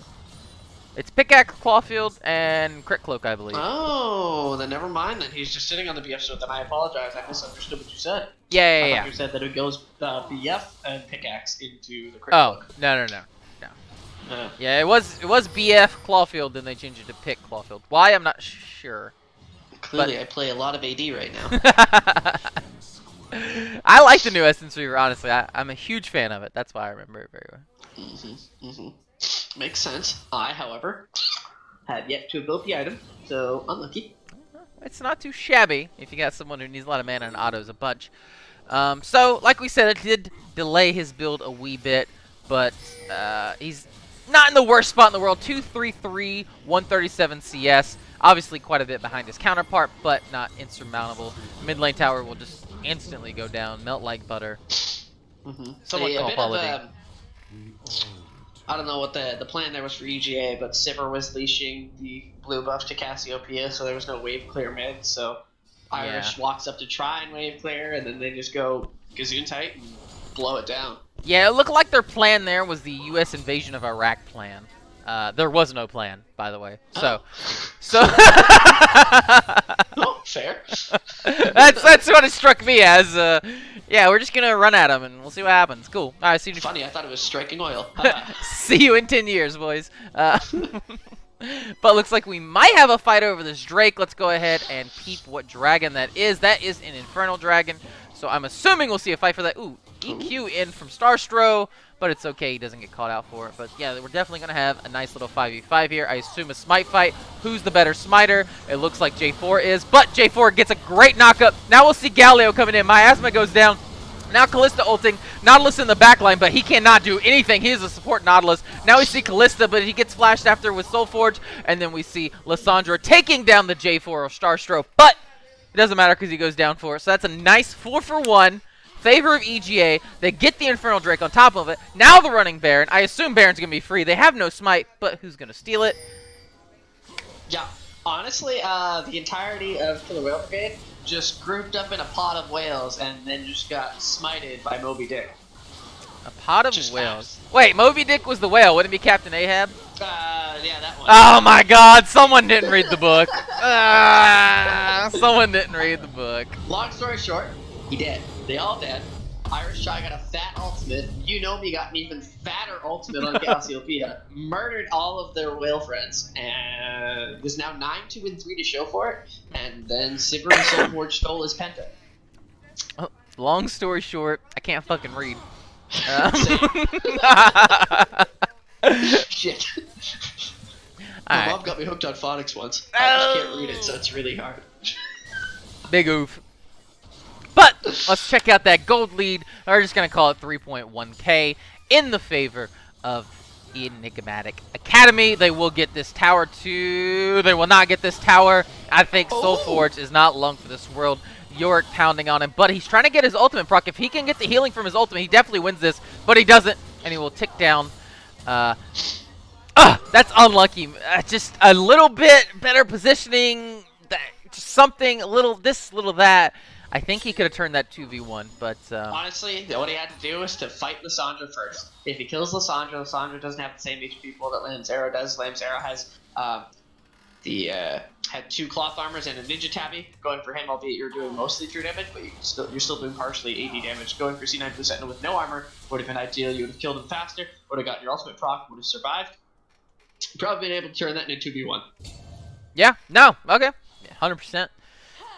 It's Pickaxe, Clawfield, and Crit Cloak, I believe. Oh, then never mind. Then he's just sitting on the BF. So then I apologize. I misunderstood what you said. Yeah. I thought you said that it goes BF and Pickaxe into the Crit Cloak. Oh, no. Yeah, it was BF Clawfield, then they changed it to Pick Clawfield. Why? I'm not sure. Clearly, I play a lot of AD right now. I like the new Essence Reaver, honestly. I'm a huge fan of it. That's why I remember it very well. Makes sense. I, however, have yet to build the item, so unlucky. It's not too shabby if you got someone who needs a lot of mana and autos a bunch. So, like we said, it did delay his build a wee bit, but he's not in the worst spot in the world. 233, 137 CS. Obviously quite a bit behind his counterpart, but not insurmountable. Mid lane tower will just instantly go down, melt like butter. Somewhat call quality. I don't know what the plan there was for EGA, but CER was leashing the blue buff to Cassiopeia, so there was no wave clear mid, so Irish walks up to try and wave clear, and then they just go Gazoon tight and blow it down. Yeah, it looked like their plan there was the U.S. invasion of Iraq plan. There was no plan, by the way. So oh, fair. that's what it struck me as. Yeah, we're just gonna run at them and we'll see what happens. Cool. All right, see you. Funny, I thought it was striking oil. See you in 10 years, boys. But looks like we might have a fight over this Drake. Let's go ahead and peep what dragon that is. That is an Infernal Dragon. So I'm assuming we'll see a fight for that. Ooh, EQ in from Starstro, but it's okay. He doesn't get caught out for it. But yeah, we're definitely going to have a nice little 5v5 here. I assume a smite fight. Who's the better smiter? It looks like J4 is, but J4 gets a great knockup. Now we'll see Galio coming in. Miasma goes down. Now Callista ulting. Nautilus in the backline, but he cannot do anything. He is a support Nautilus. Now we see Callista, but he gets flashed after with Soulforge. And then we see Lissandra taking down the J4 of Starstro, but it doesn't matter because he goes down for it. So that's a nice 4-for-1. Favor of EGA. They get the Infernal Drake on top of it. Now the running Baron. I assume Baron's going to be free. They have no smite, but who's going to steal it? Yeah, honestly, the entirety of Killer Whale Brigade just grouped up in a pot of whales and then just got smited by Moby Dick. A pot of whales? Wait, Moby Dick was the whale. Wouldn't it be Captain Ahab? Yeah, that one. Oh my god, someone didn't read the book. Someone didn't read the book. Long story short, he dead. They all dead. Irish Shy got a fat ultimate. You know me got an even fatter ultimate on Cassiopeia. Murdered all of their whale friends. And there's now 9-2 and 3 to show for it. And then CER and Soulforge stole his Penta. Oh, long story short, I can't fucking read. Shit. My mom got me hooked on phonics once. I just can't read it, so it's really hard. Big oof. But let's check out that gold lead. We're just going to call it 3.1k in the favor of Enigmatic Academy. They will get this tower too. They will not get this tower. I think Soulforge is not long for this world. Yorick pounding on him, but he's trying to get his ultimate proc. If he can get the healing from his ultimate, he definitely wins this, but he doesn't, and he will tick down. That's unlucky. Just a little bit better positioning, just something, a little this, little that. I think he could have turned that 2v1, but... honestly, what he had to do was to fight Lissandra first. If he kills Lissandra, Lissandra doesn't have the same HP pool that Lamzera does. Lamzera has had 2 cloth armors and a ninja tabby. Going for him, albeit you're doing mostly true damage, but you're still doing partially AD damage. Going for C9 Blue Sentinel with no armor would have been ideal. You would have killed him faster, would have gotten your ultimate proc, would have survived. Probably been able to turn that into 2v1. Yeah, no, okay, 100%.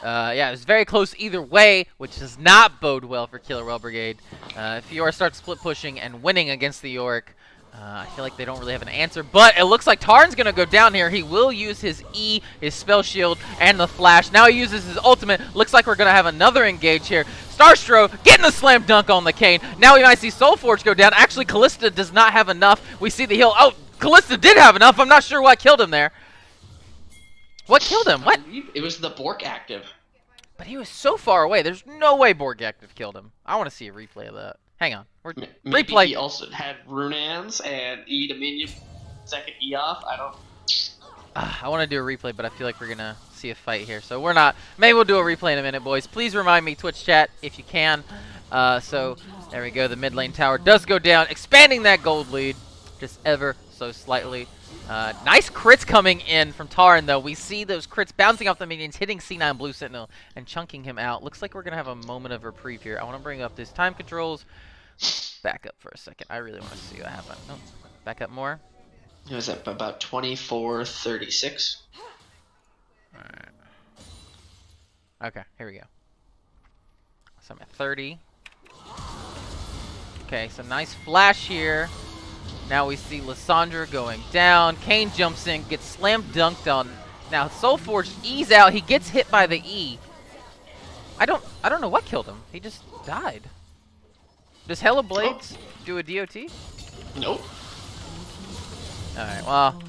Yeah, it was very close either way, which does not bode well for Killer Whale Brigade. If Yorick starts split pushing and winning against the Yorick, I feel like they don't really have an answer, but it looks like Tarn's going to go down here. He will use his E, his spell shield, and the flash. Now he uses his ultimate. Looks like we're going to have another engage here. Starstro getting the slam dunk on the Kane. Now we might see Soulforge go down. Actually, Callista does not have enough. We see the heal. Oh, Callista did have enough. I'm not sure what killed him there. What killed him? What? It was the Bork active. But he was so far away. There's no way Borg active killed him. I want to see a replay of that. Hang on. Maybe Replay. he also had Runans and E to minion, second E off. I don't. I want to do a replay, but I feel like we're going to see a fight here. So we're not. Maybe we'll do a replay in a minute, boys. Please remind me, Twitch chat, if you can. So there we go. The mid lane tower does go down, expanding that gold lead just ever so slightly. Nice crits coming in from Taran, though. We see those crits bouncing off the minions, hitting C9 Blue Sentinel, and chunking him out. Looks like we're going to have a moment of reprieve here. I want to bring up this time controls. Back up for a second. I really want to see what happened. Oh, back up more. It was at about 24:36. Alright. Okay, here we go. So I'm at 30. Okay, so nice flash here. Now we see Lissandra going down. Kane jumps in, gets slam dunked on. Now Soulforge E's out. He gets hit by the E. I don't know what killed him. He just died. Does Hella Blades do a DOT? Nope. Alright, well.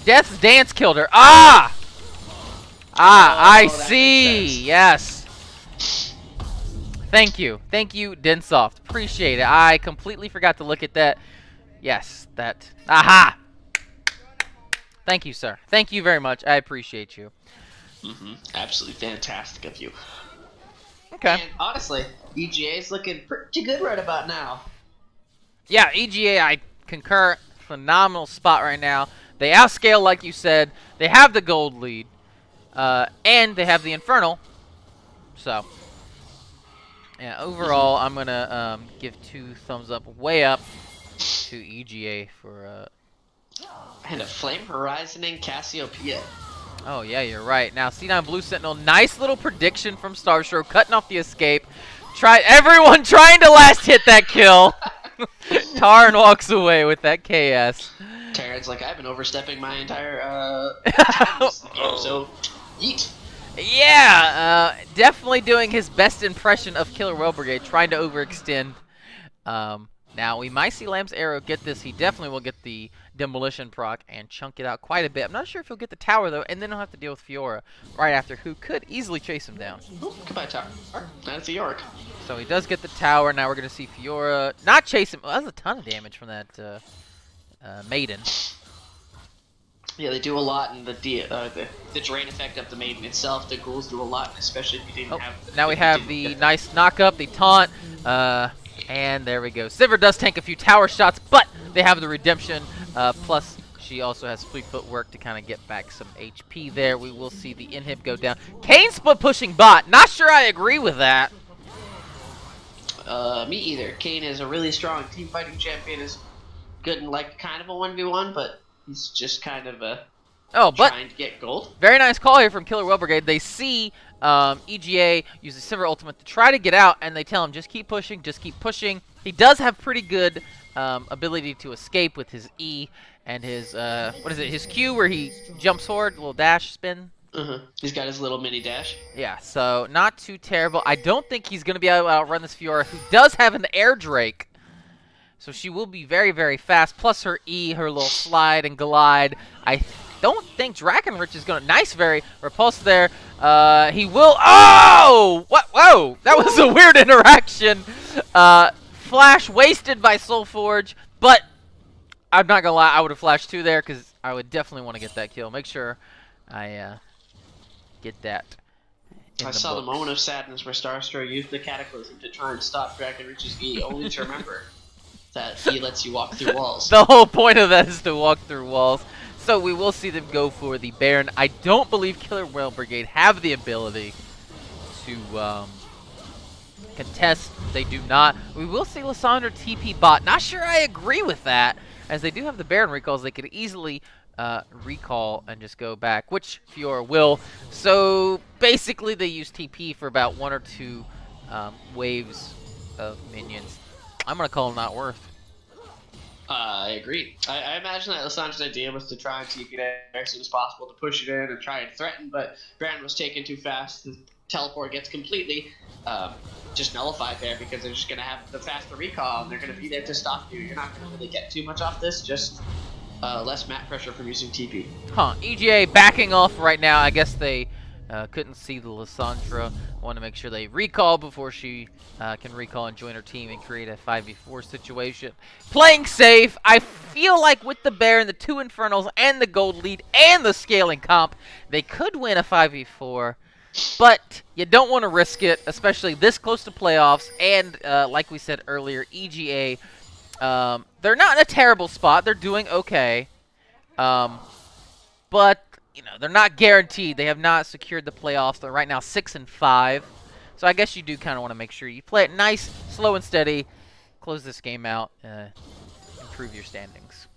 Death's Dance killed her. Ah! I see. Yes. Thank you. Thank you, Densoft. Appreciate it. I completely forgot to look at that. Yes, that. Aha! Thank you, sir. Thank you very much. I appreciate you. Absolutely fantastic of you. Okay. And honestly, EGA is looking pretty good right about now. Yeah, EGA, I concur. Phenomenal spot right now. They outscale, like you said. They have the gold lead. And they have the Infernal. So, yeah, overall, I'm going to give 2 thumbs up, way up to EGA for... And a Flame Horizon and Cassiopeia. Oh, yeah, you're right. Now, C9 Blue Sentinel, nice little prediction from Starstroke, cutting off the escape. Everyone trying to last hit that kill. Taran walks away with that KS. Taran's like, I've been overstepping my entire so yeet. Yeah, definitely doing his best impression of Killer Whale Brigade, trying to overextend. Now, we might see Lamb's Arrow get this. He definitely will get the Demolition proc and chunk it out quite a bit. I'm not sure if he'll get the tower, though, and then he'll have to deal with Fiora right after, who could easily chase him down. Oh, goodbye, tower. That's a Yorick. So he does get the tower. Now we're going to see Fiora not chase him. Well, that's a ton of damage from that Maiden. Yeah, they do a lot in the drain effect of the Maiden itself. The ghouls do a lot, especially if you didn't have... Now we have the nice knock-up, the taunt, and there we go. Sivir does tank a few tower shots, but they have the redemption. Plus, she also has fleet footwork to kind of get back some HP there. We will see the inhib go down. Kane split pushing bot. Not sure I agree with that. Me either. Kane is a really strong team fighting champion. Is good in like kind of a 1v1, but he's just kind of trying to get gold. Very nice call here from Killer Whale Brigade. They see EGA use the Sivir ultimate to try to get out, and they tell him just keep pushing, just keep pushing. He does have pretty good ability to escape with his E and his his Q where he jumps forward, little dash spin. He's got his little mini dash. Yeah, so not too terrible. I don't think he's going to be able to outrun this Fiora, who does have an Air Drake. So she will be very, very fast. Plus her E, her little slide and glide. I don't think Drakenrich is going to... Nice, very repulse there. He will... Oh! What? Whoa! That was a weird interaction. Flash wasted by Soulforge. But I'm not going to lie. I would have flashed 2 there because I would definitely want to get that kill. Make sure I get that. I saw the moment of sadness where Starstro used the Cataclysm to try and stop Drakenrich's E, only to remember that he lets you walk through walls. The whole point of that is to walk through walls. So we will see them go for the Baron. I don't believe Killer Whale Brigade have the ability to contest. They do not. We will see Lissandra TP bot. Not sure I agree with that, as they do have the Baron recalls. They could easily recall and just go back, which Fiora will. So basically they use TP for about 1 or 2 waves of minions. I'm going to call them not worth. I agree. I imagine that Lassange's idea was to try and TP it as soon as possible to push it in and try and threaten, but Baron was taken too fast. The teleport gets completely just nullified there because they're just going to have the faster recall and they're going to be there to stop you. You're not going to really get too much off this, just less map pressure from using TP. Huh. EGA backing off right now. I guess they couldn't see the Lissandra. Want to make sure they recall before she can recall and join her team and create a 5v4 situation. Playing safe. I feel like with the Baron, the 2 Infernals, and the gold lead, and the scaling comp, they could win a 5v4. But you don't want to risk it, especially this close to playoffs. And like we said earlier, EGA, they're not in a terrible spot. They're doing okay. But they're not guaranteed. They have not secured the playoffs. They're right now 6-5. So I guess you do kind of want to make sure you play it nice, slow and steady, close this game out, improve your standings.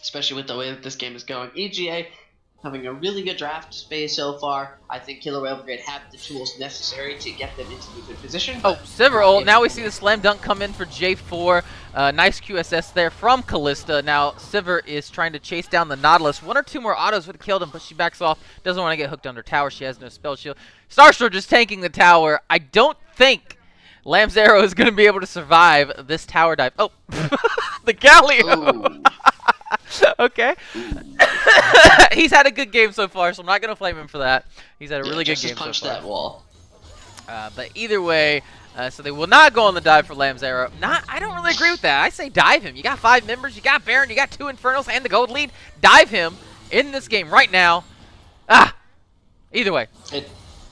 Especially with the way that this game is going. EGA having a really good draft phase so far. I think Killer Whale Brigade have the tools necessary to get them into a good position. Oh, Siver. Now we see the slam dunk come in for J4. Nice QSS there from Callista. Now Siver is trying to chase down the Nautilus. 1 or 2 more autos would have killed him, but she backs off. Doesn't want to get hooked under tower. She has no spell shield. Starstro just tanking the tower. I don't think Lamb's Arrow is going to be able to survive this tower dive. Oh, the Galio. Okay. He's had a good game so far, so I'm not going to flame him for that. He's had a really good game so far. Punch that wall. But either way, so they will not go on the dive for Lamb's Arrow. I don't really agree with that. I say dive him. You got 5 members, you got Baron, you got 2 Infernals, and the gold lead. Dive him in this game right now. Either way.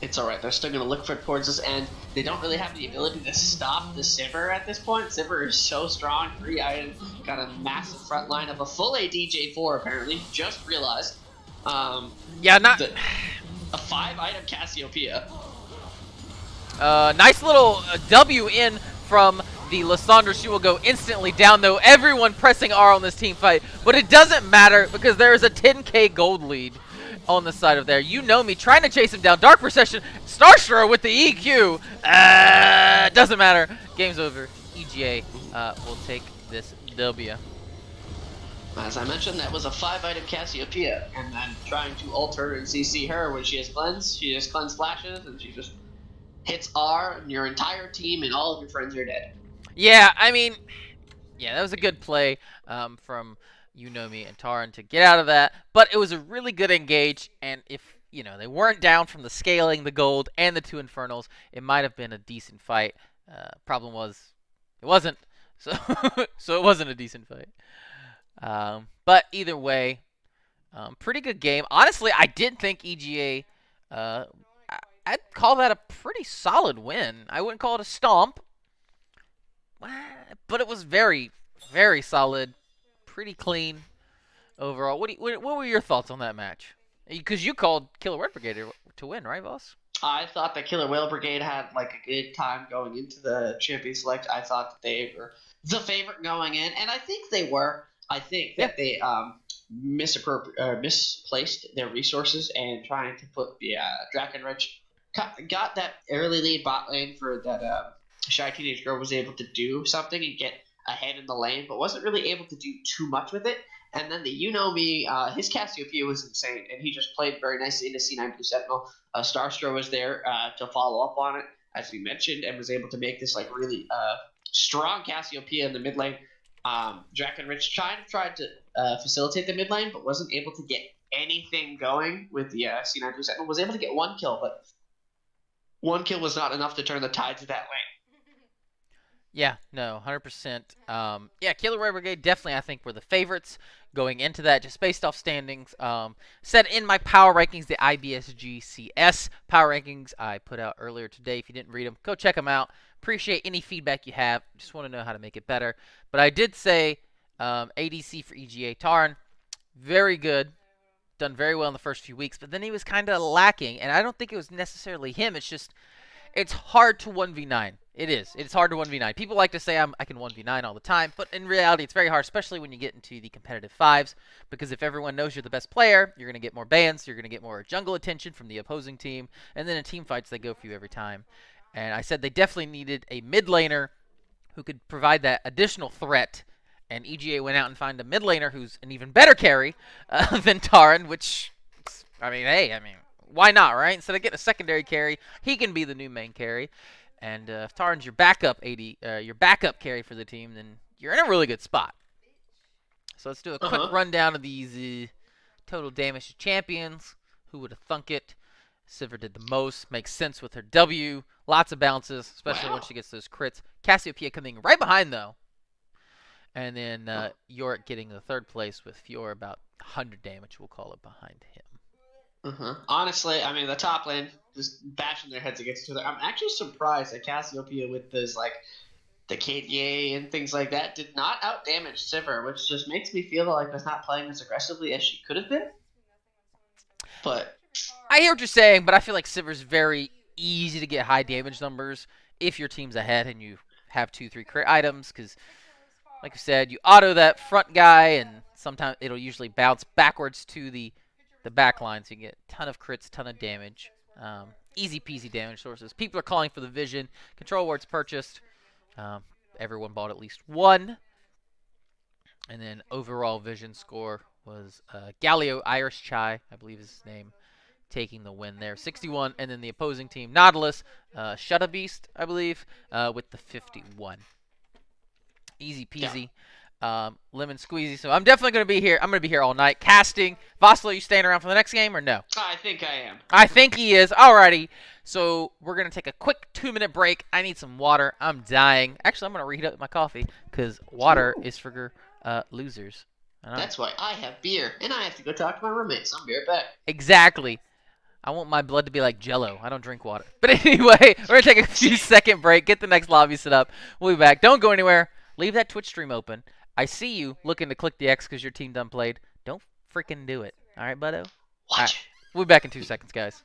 It's alright. They're still going to look for towards this end. They don't really have the ability to stop the Siver at this point. Siver is so strong. 3 items. Got a massive front line of a full AD J4 apparently. Just realized. Yeah, not... A 5-item Cassiopeia. Nice little W in from the Lissandra. She will go instantly down, though. Everyone pressing R on this team fight. But it doesn't matter because there is a 10k gold lead on the side of there. You know me, trying to chase him down. Dark Procession, Starstro with the EQ. Doesn't matter. Game's over. EGA will take this W. As I mentioned, that was a 5-item Cassiopeia, and I'm trying to alter and CC her when she has cleanse. She has cleanse flashes, and she just hits R, and your entire team and all of your friends are dead. Yeah, I mean, yeah, that was a good play from You Know Me and Taran to get out of that, but it was a really good engage, and if they weren't down from the scaling, the gold, and the 2 Infernals, it might have been a decent fight. Problem was, it wasn't, so so it wasn't a decent fight. But either way, pretty good game. Honestly, I did think EGA, I'd call that a pretty solid win. I wouldn't call it a stomp, but it was very, very solid. Pretty clean overall. What were your thoughts on that match? Because you called Killer Whale Brigade to win, right, Voss? I thought that Killer Whale Brigade had a good time going into the Champion Select. I thought that they were the favorite going in, and I think they were. I think that they misplaced their resources and trying to put the Drakenrich got that early lead bot lane for that Shy Teenage Girl was able to do something and get ahead in the lane, but wasn't really able to do too much with it. And then the You Know Me, his Cassiopeia was insane, and he just played very nicely into C9 Blue Sentinel. Starstro was there to follow up on it, as we mentioned, and was able to make this really strong Cassiopeia in the mid lane. Drakenrich tried to facilitate the mid lane, but wasn't able to get anything going with the C9 Blue Sentinel. Was able to get 1 kill, but 1 kill was not enough to turn the tides of that lane. Yeah, no, 100%. Yeah, Killer Whale Brigade definitely, I think, were the favorites going into that, just based off standings. Said in my power rankings, the IBSGCS power rankings I put out earlier today. If you didn't read them, go check them out. Appreciate any feedback you have. Just want to know how to make it better. But I did say ADC for EGA Taran, very good. Done very well in the first few weeks, but then he was kind of lacking, and I don't think it was necessarily him. It's just, it's hard to 1v9. It is. It's hard to 1v9. People like to say I can 1v9 all the time, but in reality, it's very hard, especially when you get into the competitive 5s, because if everyone knows you're the best player, you're going to get more bans, you're going to get more jungle attention from the opposing team, and then in team fights, they go for you every time. And I said they definitely needed a mid laner who could provide that additional threat. And EGA went out and found a mid laner who's an even better carry than Taran, which, why not, right? Instead of getting a secondary carry, he can be the new main carry. And if Taran's your backup your backup carry for the team, then you're in a really good spot. So let's do a quick rundown of these total damage to champions. Who would have thunk it? Sivir did the most. Makes sense with her W. Lots of bounces, especially when she gets those crits. Cassiopeia coming right behind, though. And then Yorick getting the third place with Fiora about 100 damage, we'll call it, behind him. Honestly, I mean, the top lane just bashing their heads against each other. I'm actually surprised that Cassiopeia with those, like, the KDA and things like that did not outdamage Sivir, which just makes me feel like was not playing as aggressively as she could have been. But I hear what you're saying, but I feel like Sivir's very easy to get high damage numbers if your team's ahead and you have 2-3 crit items, because like I said, you auto that front guy, and sometimes it'll usually bounce backwards to the back line, so you get a ton of crits, ton of damage. Easy peasy damage sources. People are calling for the Vision. Control wards purchased. Everyone bought at least one. And then overall Vision score was Galio Irish Chai, I believe is his name, taking the win there. 61, and then the opposing team, Nautilus, Shutta Beast, I believe, with the 51. Easy peasy. Lemon squeezy. So I'm definitely going to be here. I'm going to be here all night casting. Vossler, you staying around for the next game or no? I think I am. I think he is. Alrighty. So we're going to take a quick 2-minute break. I need some water. I'm dying. Actually, I'm going to reheat up my coffee because water is for losers. That's why I have beer, and I have to go talk to my roommates. I'll be right back. Exactly. I want my blood to be like Jell-O. I don't drink water. But anyway, we're going to take a few second break. Get the next lobby set up. We'll be back. Don't go anywhere. Leave that Twitch stream open. I see you looking to click the X because your team done played. Don't freaking do it. All right, buddo? Watch it. We'll be back in 2 seconds, guys.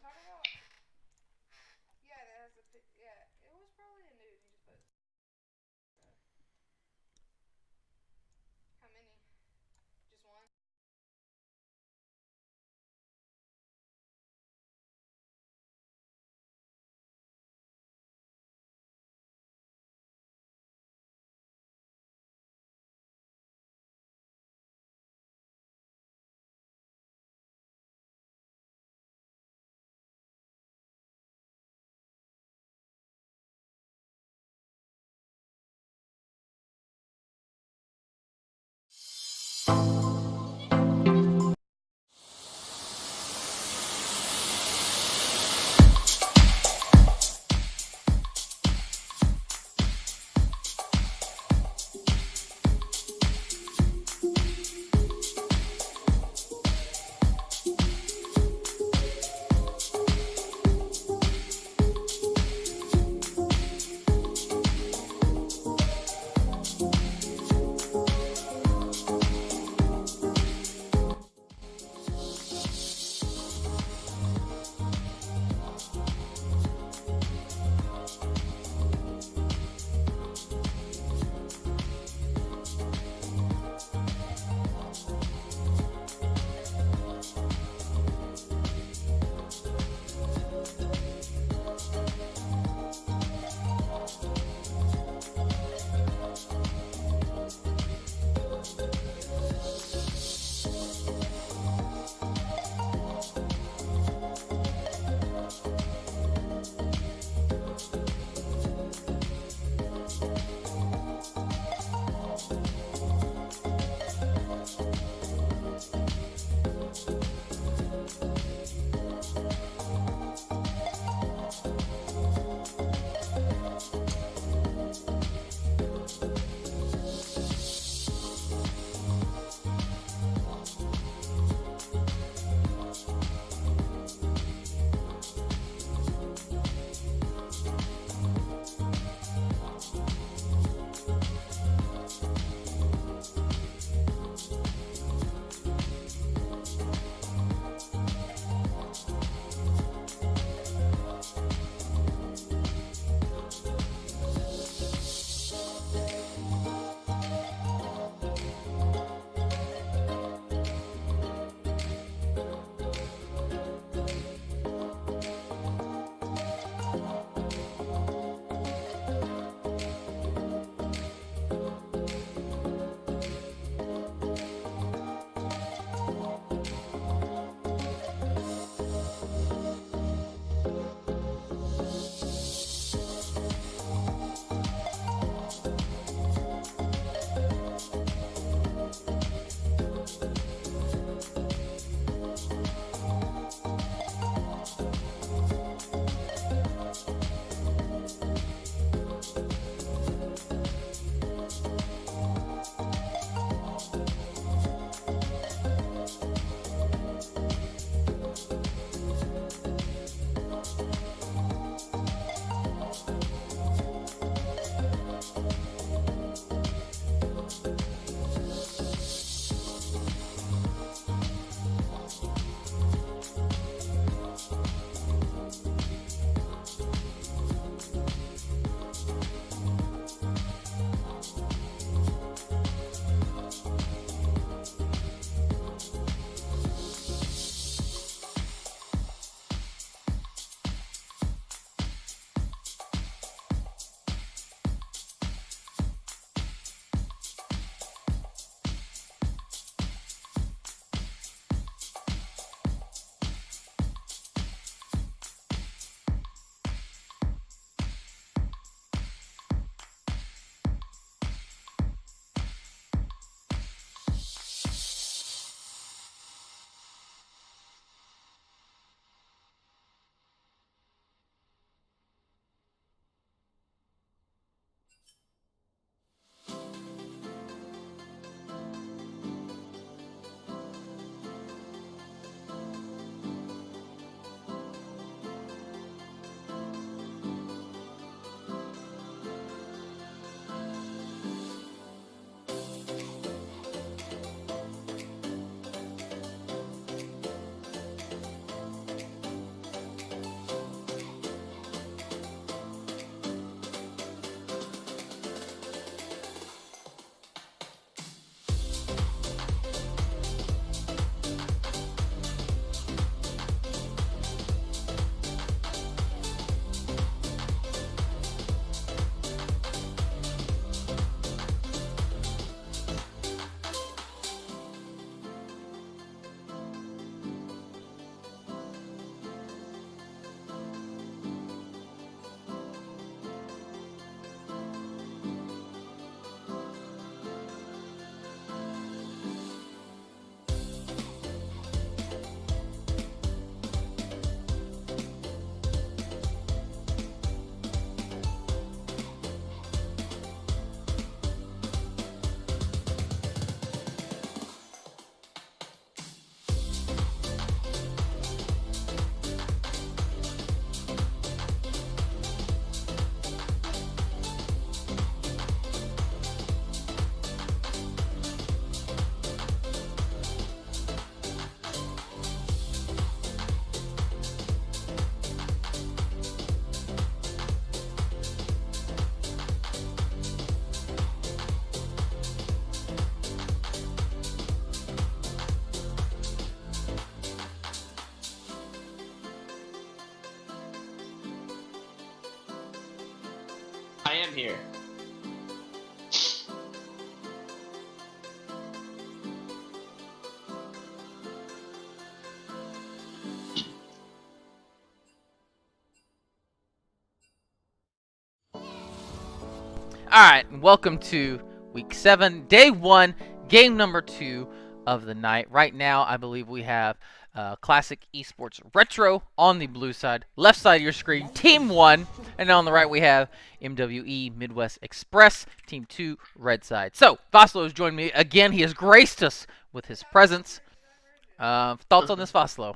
time here. Alright, welcome to Week 7, Day 1, Game number 2 of the night. Right now, I believe we have Classic Esports Retro on the blue side. Left side of your screen, Team 1. And on the right, we have MWE Midwest Express, Team 2, red side. So, Voslo has joined me again. He has graced us with his presence. Thoughts on this, Voslo?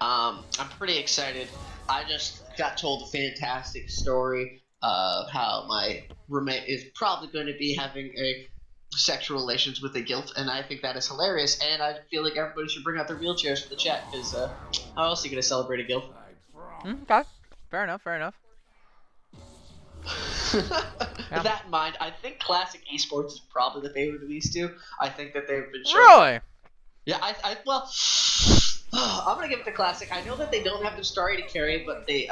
I'm pretty excited. I just got told a fantastic story of how my roommate is probably going to be having a sexual relations with a guilt, and I think that is hilarious, and I feel like everybody should bring out their wheelchairs for the chat, because how else are you going to celebrate a guilt? Okay. Fair enough, fair enough. With that in mind, I think Classic Esports is probably the favorite of these two. I think that they've been shown... Really? Yeah, well... I'm gonna give it to Classic. I know that they don't have the star AD carry, but they,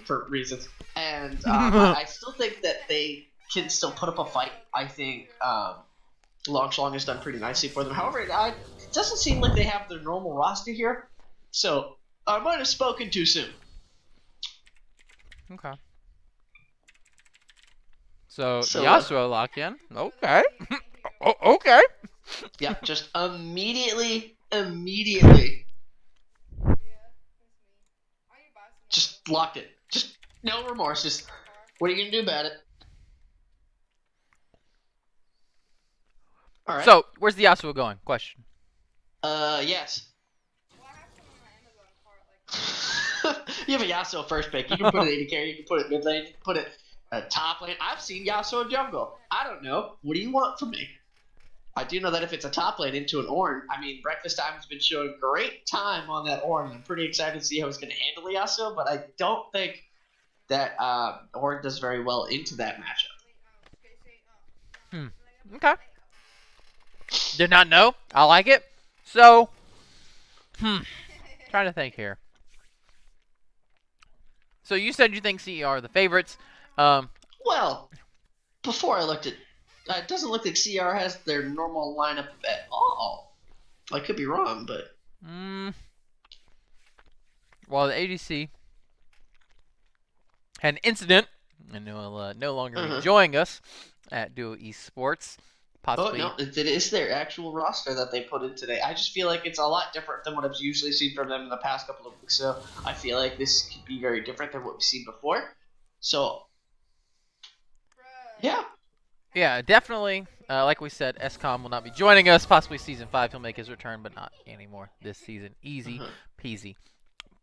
for reasons. And I still think that they can still put up a fight. I think Long Schlong has done pretty nicely for them. However, it doesn't seem like they have their normal roster here. So, I might have spoken too soon. Okay. So Yasuo lock in. Okay. Okay. Yeah, just immediately. Just locked it. Just no remorse. Just what are you gonna do about it? All right. So where's the Yasuo going? Question. Yes. You have a Yasuo first pick. You can put it AD carry. You can put it mid lane. You can put it top lane. I've seen Yasuo jungle. I don't know. What do you want from me? I do know that if it's a top lane into an Ornn, I mean, Breakfast Time has been showing great time on that Ornn. I'm pretty excited to see how he's going to handle Yasuo, but I don't think that Ornn does very well into that matchup. Okay. Did not know. I like it. So, trying to think here. So you said you think CER are the favorites. Well, before I looked at... it doesn't look like CR has their normal lineup at all. I could be wrong, but... Well, the ADC had an incident, and will no longer be joining us at Duo Esports. Possibly. Oh, no, it is their actual roster that they put in today. I just feel like it's a lot different than what I've usually seen from them in the past couple of weeks, so I feel like this could be very different than what we've seen before. So, yeah. Yeah, definitely. Like we said, SCOM will not be joining us. Possibly Season 5, he'll make his return, but not anymore this season. Easy peasy.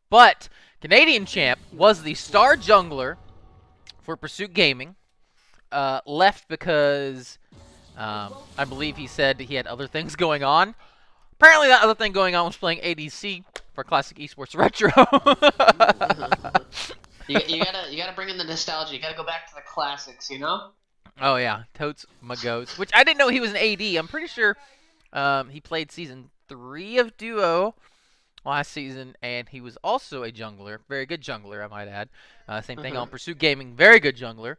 But Canadian champ was the star jungler for Pursuit Gaming. Left because I believe he said he had other things going on. Apparently that other thing going on was playing ADC for Classic Esports Retro. you gotta bring in the nostalgia. You gotta go back to the classics, you know? Oh yeah, Totes Magos, which I didn't know he was an AD. I'm pretty sure he played Season 3 of Duo last season, and he was also a jungler. Very good jungler, I might add. Same thing on Pursuit Gaming. Very good jungler.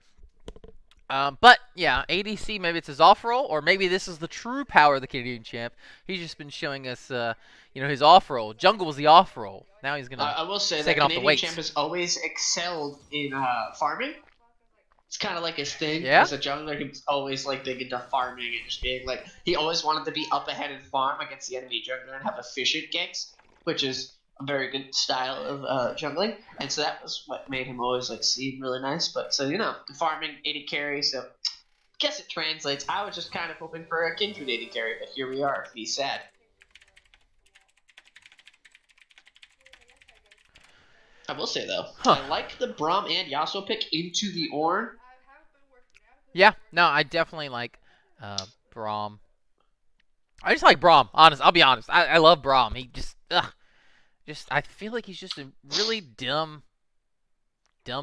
But, yeah, ADC, maybe it's his off-roll, or maybe this is the true power of the Canadian champ. He's just been showing us, his off-roll. Jungle was the off-roll. Now he's going to I will say that Canadian champ has always excelled in farming. It's kind of like his thing. Yeah? As a jungler, he was always like big into farming and just being like, he always wanted to be up ahead and farm against the enemy jungler and have efficient ganks, which is a very good style of jungling. And so that was what made him always like seem really nice. But so, farming AD carry, so I guess it translates. I was just kind of hoping for a Kindred AD carry, but here we are. He's sad. I will say though, I like the Braum and Yasuo pick into the Ornn. Yeah, no, I definitely like Braum. I just like Braum, honest. I'll be honest. I love Braum. He I feel like he's just a really dumb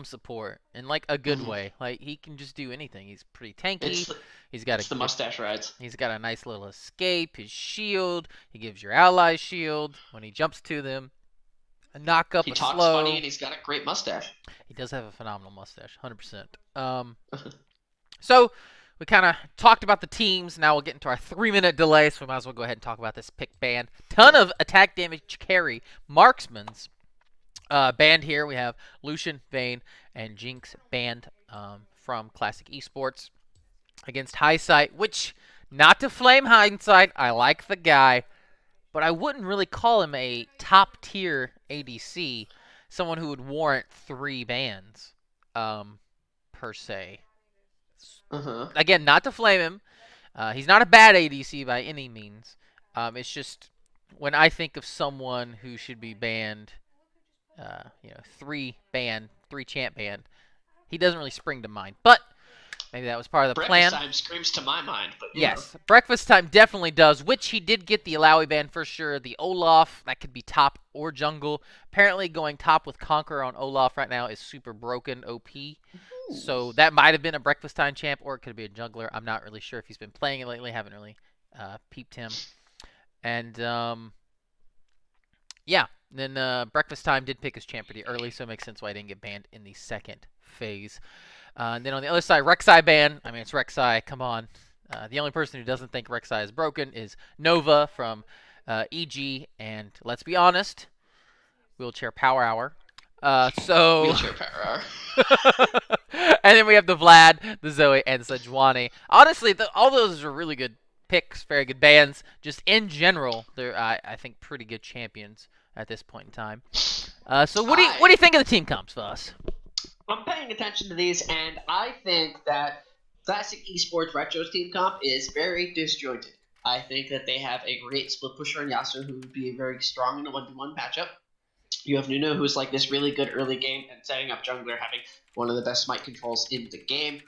support in like a good way. Like he can just do anything. He's pretty tanky. He's got the mustache rides. He's got a nice little escape. His shield. He gives your allies shield when he jumps to them. a knock up, he a talks slow. funny, and he's got a great mustache. He does have a phenomenal mustache, 100%. So we kind of talked about the teams. Now we'll get into our 3-minute delay, so we might as well go ahead and talk about this pick band. Ton of attack damage carry marksmans banned here. We have Lucian, Vayne, and Jinx banned from Classic Esports against Hindsight, which, not to flame Hindsight, I like the guy, but I wouldn't really call him a top-tier ADC, someone who would warrant 3 bans, per se. Again, not to flame him. He's not a bad ADC by any means. It's just when I think of someone who should be banned, 3 champ banned, he doesn't really spring to mind. But maybe that was part of the plan. Breakfast time screams to my mind, but yes, breakfast time definitely does, which he did get the Alawi ban for sure. The Olaf, that could be top or jungle. Apparently going top with Conqueror on Olaf right now is super broken OP. So that might have been a breakfast time champ, or it could be a jungler. I'm not really sure if he's been playing it lately. Haven't really peeped him. And yeah, then breakfast time did pick his champ pretty early, so it makes sense why he didn't get banned in the second phase. And then on the other side, Rek'Sai ban. I mean, it's Rek'Sai. Come on. The only person who doesn't think Rek'Sai is broken is Nova from EGA. And let's be honest, Wheelchair Power Hour. Wheelchair Power Hour. And then we have the Vlad, the Zoe, and Sejuani. Honestly, all those are really good picks, very good bans. Just in general, they're I think pretty good champions at this point in time. So what do you think of the team comps for us? I'm paying attention to these, and I think that Classic Esports Retro's team comp is very disjointed. I think that they have a great split pusher in Yasuo who would be very strong in a 1v1 matchup. You have Nuno, who's like this really good early game and setting up jungler, having one of the best smite controls in the game.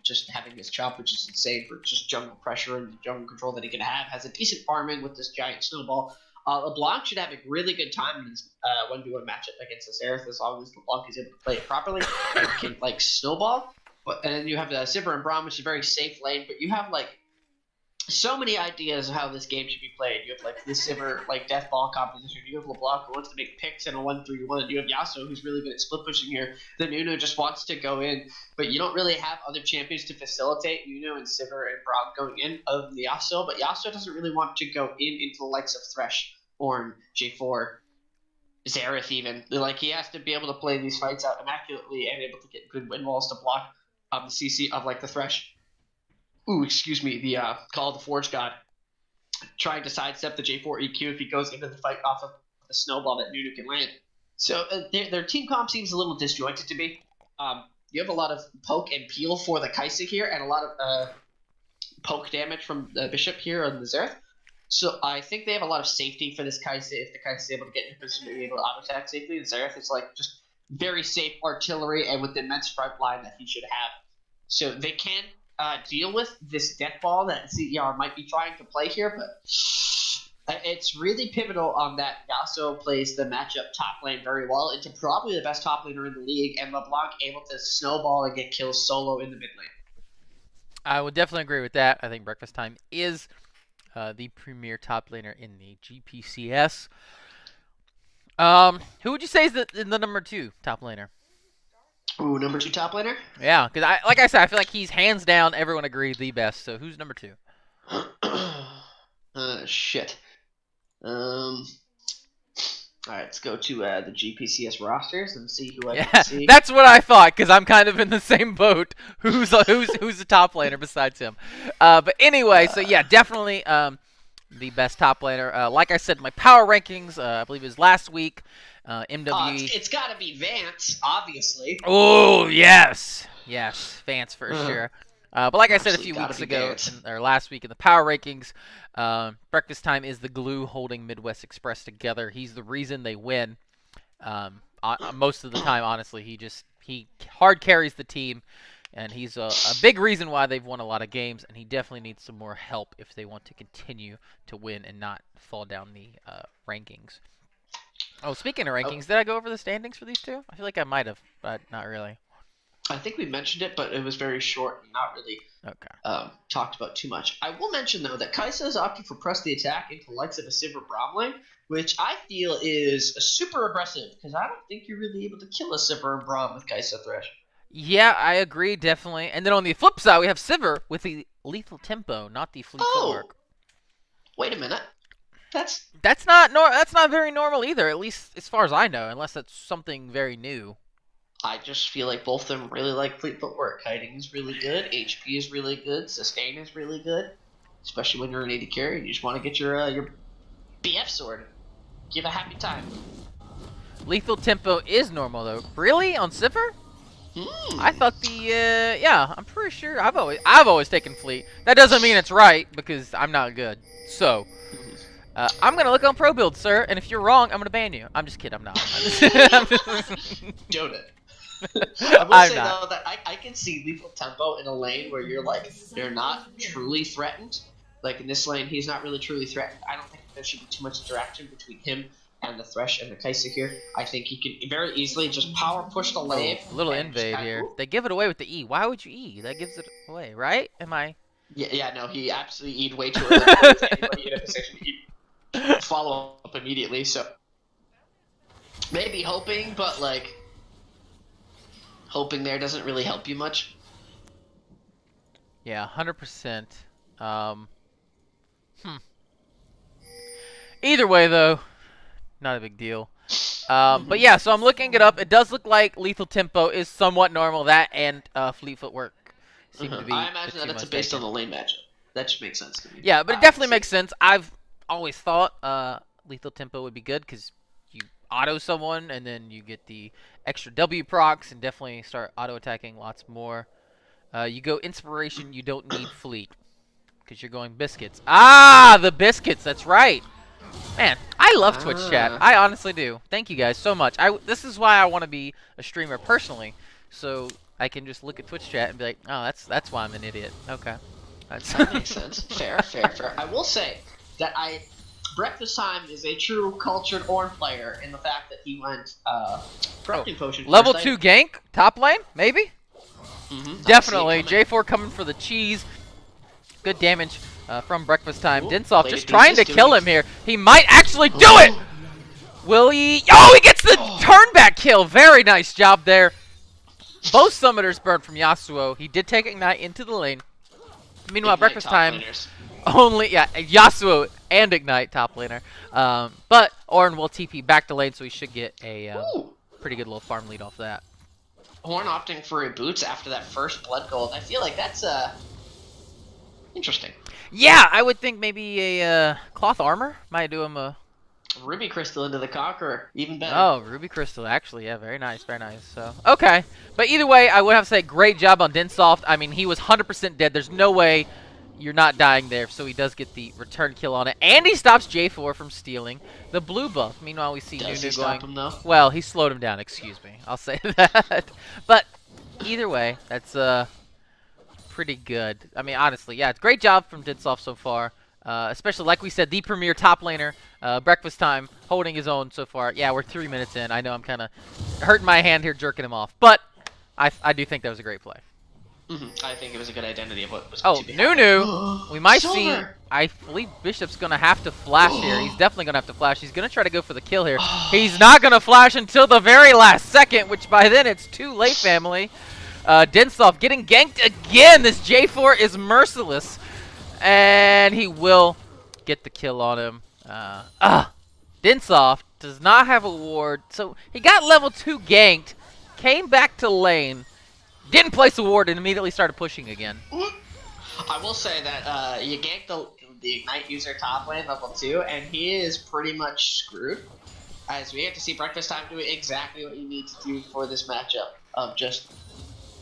Just having his chop, which is insane for just jungle pressure and jungle control that he can have. Has a decent farming with this giant snowball. LeBlanc should have a really good time in his 1v1 matchup against the Seraph as long as LeBlanc is able to play it properly and can like snowball. And then you have Sivir and Braum, which is a very safe lane, but you have like so many ideas of how this game should be played. You have like the Sivir like death ball composition. You have LeBlanc who wants to make picks in a 1-3-1. You have Yasuo who's really good at split pushing here. The Nuno just wants to go in, but you don't really have other champions to facilitate Nuno and Sivir and Braum going in other than Yasuo. But Yasuo doesn't really want to go into the likes of Thresh, Ornn, J4, Xerath even. Like he has to be able to play these fights out immaculately and able to get good win walls to block the CC of like the Thresh. Ooh, excuse me, the Call of the Forge God. Trying to sidestep the J4 EQ if he goes into the fight off of the snowball that Nuno can land. So their team comp seems a little disjointed to me. You have a lot of poke and peel for the Kai'Sa here, and a lot of poke damage from the Bishop here on the Xerath. So I think they have a lot of safety for this Kai'Sa if the Kai'Sa is able to get in a position to be able to auto-attack safely. And Xerath is like just very safe artillery and with the immense front line that he should have. So they can deal with this death ball that CER might be trying to play here, but it's really pivotal on that Yasuo plays the matchup top lane very well into probably the best top laner in the league, and LeBlanc able to snowball and get kills solo in the mid lane. I would definitely agree with that. I think Breakfast Time is the premier top laner in the GPCS. Who would you say is the number 2 top laner? Ooh, number 2 top laner? Yeah, because like I said, I feel like he's hands down, everyone agrees, the best. So who's number 2? Shit. Alright, let's go to the GPCS rosters and see who I can see. That's what I thought, because I'm kind of in the same boat. Who's the top laner besides him? But anyway, so yeah, definitely the best top laner. Like I said, my power rankings, I believe it was last week. MWE. It's got to be Vance, obviously. Oh, yes. Yes, Vance for sure. But like I said a few weeks ago, or last week in the power rankings, Breakfast Time is the glue holding Midwest Express together. He's the reason they win. Most of the time, honestly, he hard carries the team, and he's a big reason why they've won a lot of games, and he definitely needs some more help if they want to continue to win and not fall down the rankings. Oh, speaking of rankings, did I go over the standings for these two? I feel like I might have, but not really. I think we mentioned it, but it was very short and not really talked about too much. I will mention, though, that Kai'Sa is opting for press the attack into the likes of a Sivir Braum lane, which I feel is super aggressive, because I don't think you're really able to kill a Sivir and Braum with Kai'Sa Thresh. Yeah, I agree, definitely. And then on the flip side, we have Sivir with the lethal tempo, not the fleet footwork. Wait a minute. That's not very normal either, at least as far as I know, unless that's something very new. I just feel like both of them really like fleet footwork. Kiting is really good, HP is really good, sustain is really good, especially when you're an AD carry and you just want to get your BF sword. Give a happy time. Lethal tempo is normal though. Really? On Sivir? I thought yeah, I'm pretty sure I've always taken fleet. That doesn't mean it's right because I'm not good. So I'm gonna look on pro build, sir, and if you're wrong, I'm gonna ban you. I'm just kidding. I'm not. Don't it. I will say though that I can see lethal tempo in a lane where you're not truly threatened. Like in this lane, he's not really truly threatened. I don't think there should be too much interaction between him and the Thresh and the Kai'Sa here. I think he can very easily just power push the lane. A little invade here. They give it away with the E. Why would you E? That gives it away, right? Am I? Yeah, no, he absolutely E'd way too early for anybody in a position to follow up immediately. So maybe hoping, but like hoping there doesn't really help you much. Yeah, 100%. Either way, though, not a big deal. But yeah, so I'm looking it up. It does look like lethal tempo is somewhat normal. That and fleet footwork seem to be. I imagine that it's based on the lane matchup. That should make sense to me. Yeah, but it definitely makes sense. I've always thought lethal tempo would be good because you auto someone and then you get the extra W procs and definitely start auto attacking lots more. You go inspiration. You don't need fleet because you're going biscuits. Ah, the biscuits. That's right. Man, I love Twitch chat. I honestly do. Thank you guys so much. This is why I want to be a streamer personally, so I can just look at Twitch chat and be like, oh, that's why I'm an idiot. Okay. That makes sense. Fair. I will say that Breakfast Time is a true cultured Ornn player in the fact that he went corrupting potion. Level 2 gank, top lane, maybe? Definitely. J4 coming for the cheese. Good damage from Breakfast Time. Dinsoft just trying to kill him here. He might actually do it! Will he? Oh, he gets the turn back kill. Very nice job there. Both summoners burned from Yasuo. He did take Ignite into the lane. Meanwhile, Breakfast Time only, Yasuo and Ignite top laner. But Ornn will TP back to lane, so he should get a pretty good little farm lead off that. Ornn opting for a boots after that first blood gold. I feel like that's interesting. Yeah, I would think maybe a cloth armor might do him a Ruby Crystal into the Conqueror, even better. Oh, Ruby Crystal, actually, yeah, very nice, very nice. So, okay, but either way, I would have to say great job on Dinsoft. I mean, he was 100% dead. There's no way you're not dying there, so he does get the return kill on it, and he stops J4 from stealing the blue buff. Meanwhile, we see Nunu going. Stop him, though? Well, he slowed him down. Excuse me, I'll say that. But either way, that's pretty good. I mean, honestly, yeah, it's great job from Dinsoft so far. Especially, like we said, the premier top laner, Breakfast Time, holding his own so far. Yeah, we're 3 minutes in. I know I'm kind of hurting my hand here, jerking him off. But I do think that was a great play. I think it was a good identity of what was to be Nunu, we might see. I believe Bishop's going to have to flash here. He's definitely going to have to flash. He's going to try to go for the kill here. He's not going to flash until the very last second, which by then it's too late, family. Dinsoft getting ganked again. This J4 is merciless. And he will get the kill on him. Dinsoft does not have a ward. So he got level 2 ganked, came back to lane, didn't place a ward, and immediately started pushing again. I will say that you ganked the Ignite user top lane level 2, and he is pretty much screwed. As we have to see Breakfast Time do exactly what you need to do for this matchup of just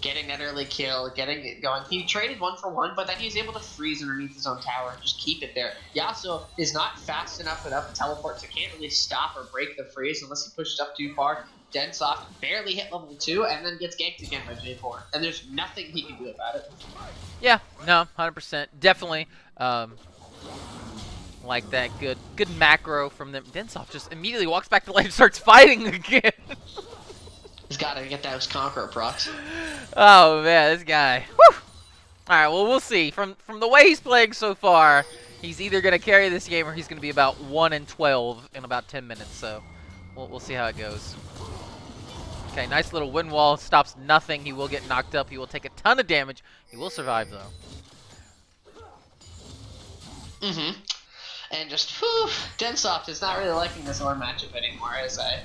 getting that early kill, getting it going. He traded 1-for-1, but then he's able to freeze underneath his own tower and just keep it there. Yasuo is not fast enough to teleport, so can't really stop or break the freeze unless he pushes up too far. Dinsoft barely hit level 2 and then gets ganked again by J4, and there's nothing he can do about it. Yeah, no, 100%. Definitely like that. Good macro from them. Dinsoft just immediately walks back to lane and starts fighting again. He's got to get those Conqueror procs. Oh man, this guy. Whew. All right, well we'll see. From the way he's playing so far, he's either gonna carry this game or he's gonna be about 1-12 in about 10 minutes. So we'll see how it goes. Okay, nice little wind wall. Stops nothing. He will get knocked up. He will take a ton of damage. He will survive though. And just, whew, Densoft is not really liking this Orn matchup anymore, is I?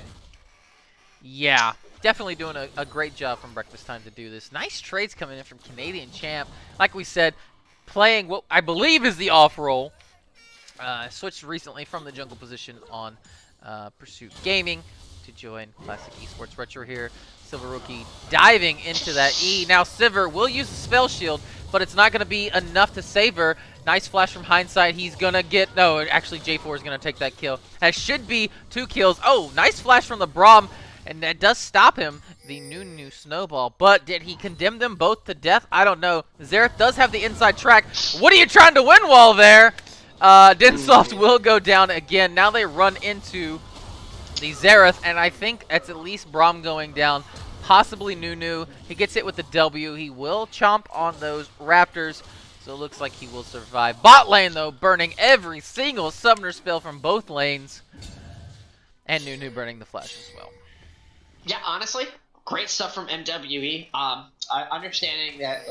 Yeah, definitely doing a great job from Breakfast Time to do this. Nice trades coming in from Canadian Champ. Like we said, playing what I believe is the off role. Switched recently from the jungle position on Pursuit Gaming to join Classic Esports Retro here. Silver Rookie diving into that E. Now Sivir will use the Spell Shield, but it's not going to be enough to save her. Nice flash from hindsight. He's going to get... No, actually J4 is going to take that kill. That should be 2 kills. Oh, nice flash from the Braum. And that does stop him, the new Snowball. But did he condemn them both to death? I don't know. Xerath does have the inside track. What are you trying to win wall there? Densoft will go down again. Now they run into the Xerath, and I think it's at least Braum going down. Possibly Nunu. He gets hit with the W. He will chomp on those Raptors. So it looks like he will survive. Bot lane, though, burning every single summoner spell from both lanes. And Nunu burning the flash as well. Yeah, honestly, great stuff from MWE. Understanding that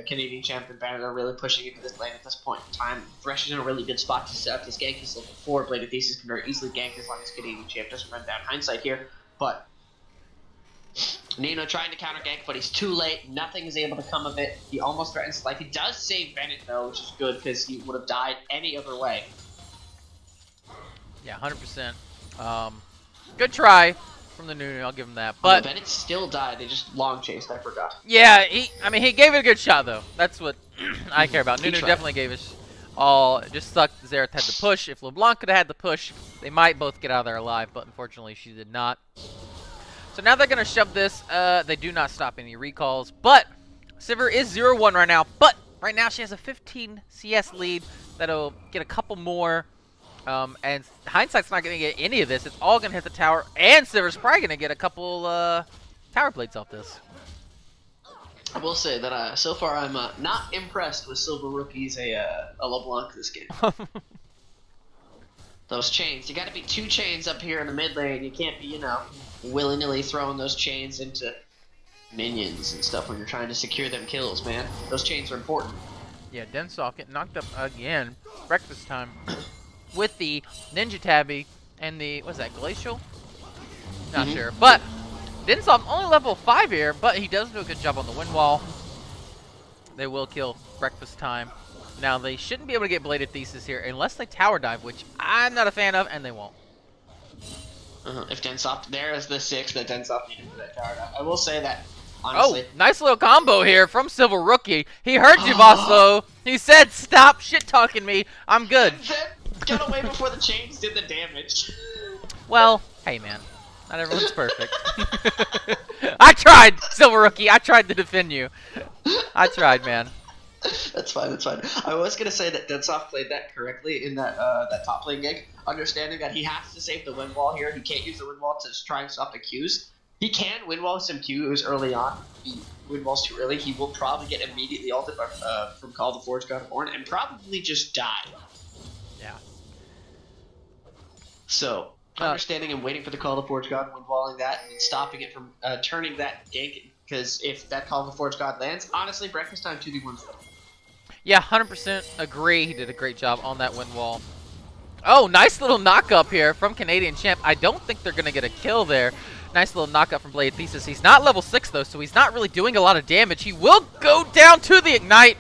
Canadian Champ and Banner are really pushing into this lane at this point in time. Thresh is in a really good spot to set up this gank. He's level 4. Bladed Thesis can very easily gank as long as Canadian Champ doesn't run down hindsight here. But Nino trying to counter gank, but he's too late. Nothing is able to come of it. He almost threatens life. He does save Bennett though, which is good because he would have died any other way. Yeah, 100%. Good try from the Nunu, I'll give him that. But Bennett still died. They just long chased. I forgot. Yeah, he gave it a good shot though. That's what I care about. Nunu definitely gave us all. It just sucked. Xerath had to push. If LeBlanc could have had the push, they might both get out of there alive. But unfortunately, she did not. So now they're gonna shove this. They do not stop any recalls. But Sivir is 0-1 right now. But right now she has a 15 CS lead. That'll get a couple more. And Hindsight's not going to get any of this. It's all going to hit the tower. And Sivir's probably going to get a couple tower plates off this. I will say that so far I'm not impressed with Silver Rookie's a LeBlanc this game. Those chains. You got to be 2 chains up here in the mid lane. You can't be, willy-nilly throwing those chains into minions and stuff when you're trying to secure them kills, man. Those chains are important. Yeah, Densoft getting knocked up again. Breakfast time. With the Ninja Tabby and the, what's that, Glacial? Not sure. But Densoft only level 5 here, but he does do a good job on the wind wall. They will kill Breakfast Time. Now, they shouldn't be able to get Bladed Thesis here unless they tower dive, which I'm not a fan of, and they won't. If Densoft, there is the 6 that Densoft needed for that tower dive. I will say that, honestly. Oh, nice little combo here from Silver Rookie. He heard you, boss, though. He said, stop shit-talking me. I'm good. Got away before the chains did the damage. Well, hey man, not everyone's perfect. I tried, Silver Rookie. I tried to defend you. I tried, man. That's fine. That's fine. I was gonna say that Densoft played that correctly in that that top lane gig, understanding that he has to save the wind wall here. He can't use the wind wall to try and stop the Qs. He can wind wall some Qs early on. If he wind walls too early, he will probably get immediately ulted from Call the Forge God of Orn and probably just die. Yeah. So, understanding and waiting for the Call of the Forge God, windwalling that, and stopping it from turning that gank, because if that Call of the Forge God lands, honestly, Breakfast Time 2v1 stuff. Yeah, 100% agree. He did a great job on that wind wall. Oh, nice little knock-up here from Canadian Champ. I don't think they're going to get a kill there. Nice little knock-up from Blade Thesis. He's not level 6, though, so he's not really doing a lot of damage. He will go down to the Ignite.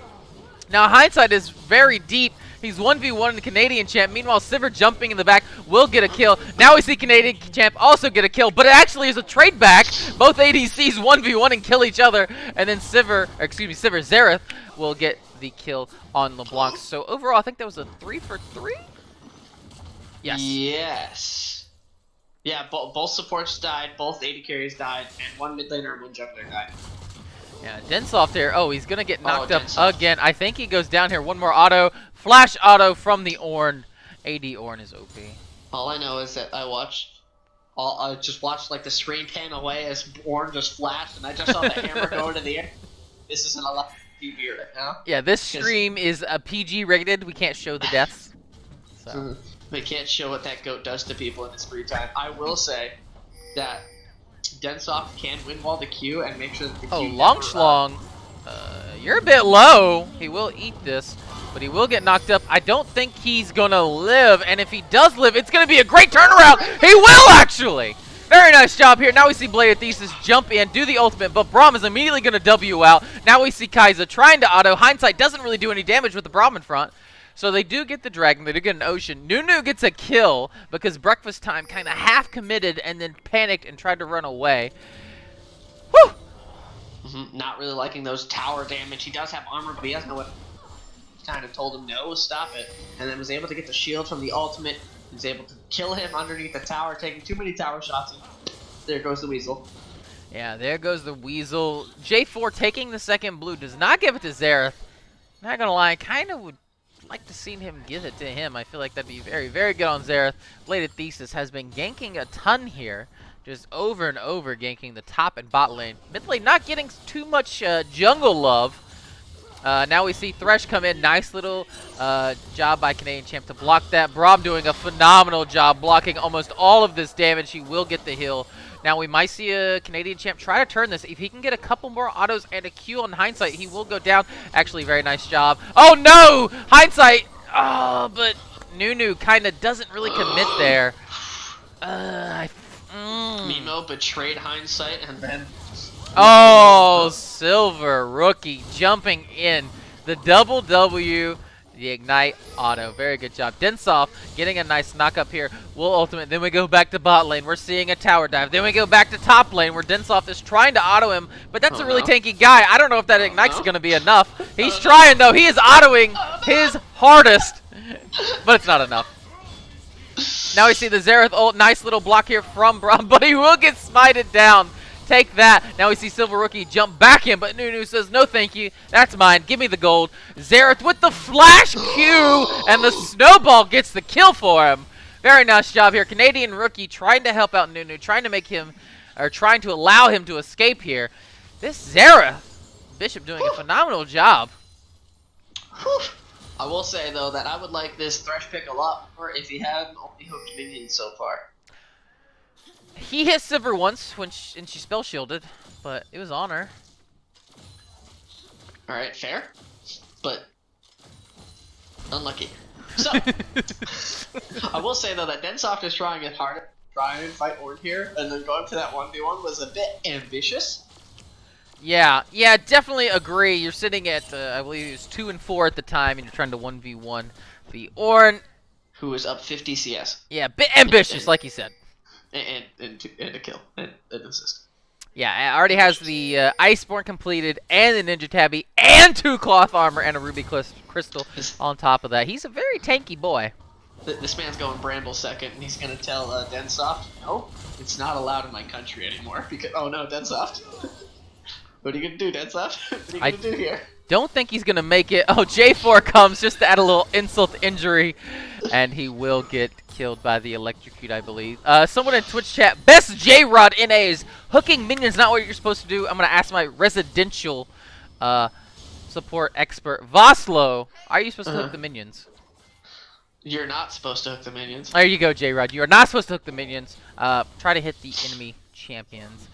Now, Hindsight is very deep. He's 1v1 in the Canadian Champ. Meanwhile, Sivir jumping in the back will get a kill. Now we see Canadian Champ also get a kill, but it actually is a trade back. Both ADCs 1v1 and kill each other. And then Xerath will get the kill on LeBlanc. So overall, I think that was a 3 for 3? Yes. Yes. Yeah, both supports died, both AD carries died, and 1 mid laner and 1 jungler died. Yeah, Densoft here. Oh, he's going to get knocked up again. I think he goes down here. One more auto. Flash auto from the Ornn. AD Ornn is OP. All I know is that I watched just watched like the screen pan away as Orn just flashed, and I just saw the hammer go into the air. This isn't a lot of TV right now. Yeah, this stream is PG rated. We can't show the deaths. So. We can't show what that goat does to people in his free time. I will say that Densoft can win wall the Q and make sure that the Q Long Schlong, you're a bit low. He will eat this, but he will get knocked up. I don't think he's gonna live, and if he does live, it's gonna be a great turnaround. He will actually. Very nice job here. Now we see Bladed Thesis jump in, do the ultimate, but Braum is immediately gonna W out. Now we see Kaiser trying to auto. Hindsight doesn't really do any damage with the Braum in front. So they do get the Dragon, they do get an Ocean. Nunu gets a kill because Breakfast Time kind of half committed and then panicked and tried to run away. Whew! Not really liking those tower damage. He does have armor, but he has no weapon. Kind of told him no, stop it. And then was able to get the shield from the ultimate. Was able to kill him underneath the tower, taking too many tower shots. And there goes the Weasel. Yeah, there goes the Weasel. J4 taking the second blue does not give it to Xerath. Not gonna lie, kind of would like to see him give it to him. I feel like that'd be very, very good on Xerath. Bladed Thesis has been ganking a ton here. Just over and over ganking the top and bot lane. Mid lane not getting too much jungle love. Now we see Thresh come in. Nice little job by Canadian Champ to block that. Braum doing a phenomenal job blocking almost all of this damage. He will get the heal. Now we might see a Canadian Champ try to turn this. If he can get a couple more autos and a Q on Hindsight, he will go down. Actually, very nice job. Oh no! Hindsight! Oh, but Nunu kind of doesn't really commit there. Mimo betrayed Hindsight and then... Oh, Silver Rookie jumping in. The double W, the Ignite auto. Very good job. Densoft getting a nice knock up here. Will ultimate. Then we go back to bot lane. We're seeing a tower dive. Then we go back to top lane where Densoft is trying to auto him, but that's a really tanky guy. I don't know if that Ignite's going to be enough. He's trying, though. He is autoing his hardest, but it's not enough. Now we see the Xerath ult. Nice little block here from Braum, but he will get smited down. Take that. Now we see Silver Rookie jump back in, but Nunu says, no thank you. That's mine. Give me the gold. Xerath with the flash Q, and the snowball gets the kill for him. Very nice job here. Canadian Rookie trying to help out Nunu, trying to make him, or trying to allow him to escape here. This Xerath, Bishop doing a phenomenal job. I will say, though, that I would like this Thresh pick a lot more if he had only hooked minions so far. He hit Sivir once when she spell shielded, but it was on her. Alright, fair. But unlucky. So I will say though that Densoft is trying it hard to try and fight Orn here, and then going to that 1v1 was a bit ambitious. Yeah, definitely agree. You're sitting at I believe it was 2 and 4 at the time, and you're trying to 1v1 the Orn, who is up 50 CS. Yeah, bit ambitious, like you said. And a kill, and an assist. Yeah, it already has the Iceborne completed, and the Ninja Tabby, and 2 cloth armor, and a Ruby Crystal on top of that. He's a very tanky boy. This man's going Bramble second, and he's going to tell Densoft, no, it's not allowed in my country anymore. Because, oh no, Densoft. What are you going to do, Densoft? What are you going to do here? Don't think he's going to make it. Oh, J4 comes just to add a little insult to injury, and he will get killed by the electrocute, I believe. Someone in Twitch chat, best J-Rod NAs. Hooking minions not what you're supposed to do. I'm going to ask my residential support expert, Voslo, are you supposed to hook the minions? You're not supposed to hook the minions. There you go, J-Rod. You are not supposed to hook the minions. Try to hit the enemy champions.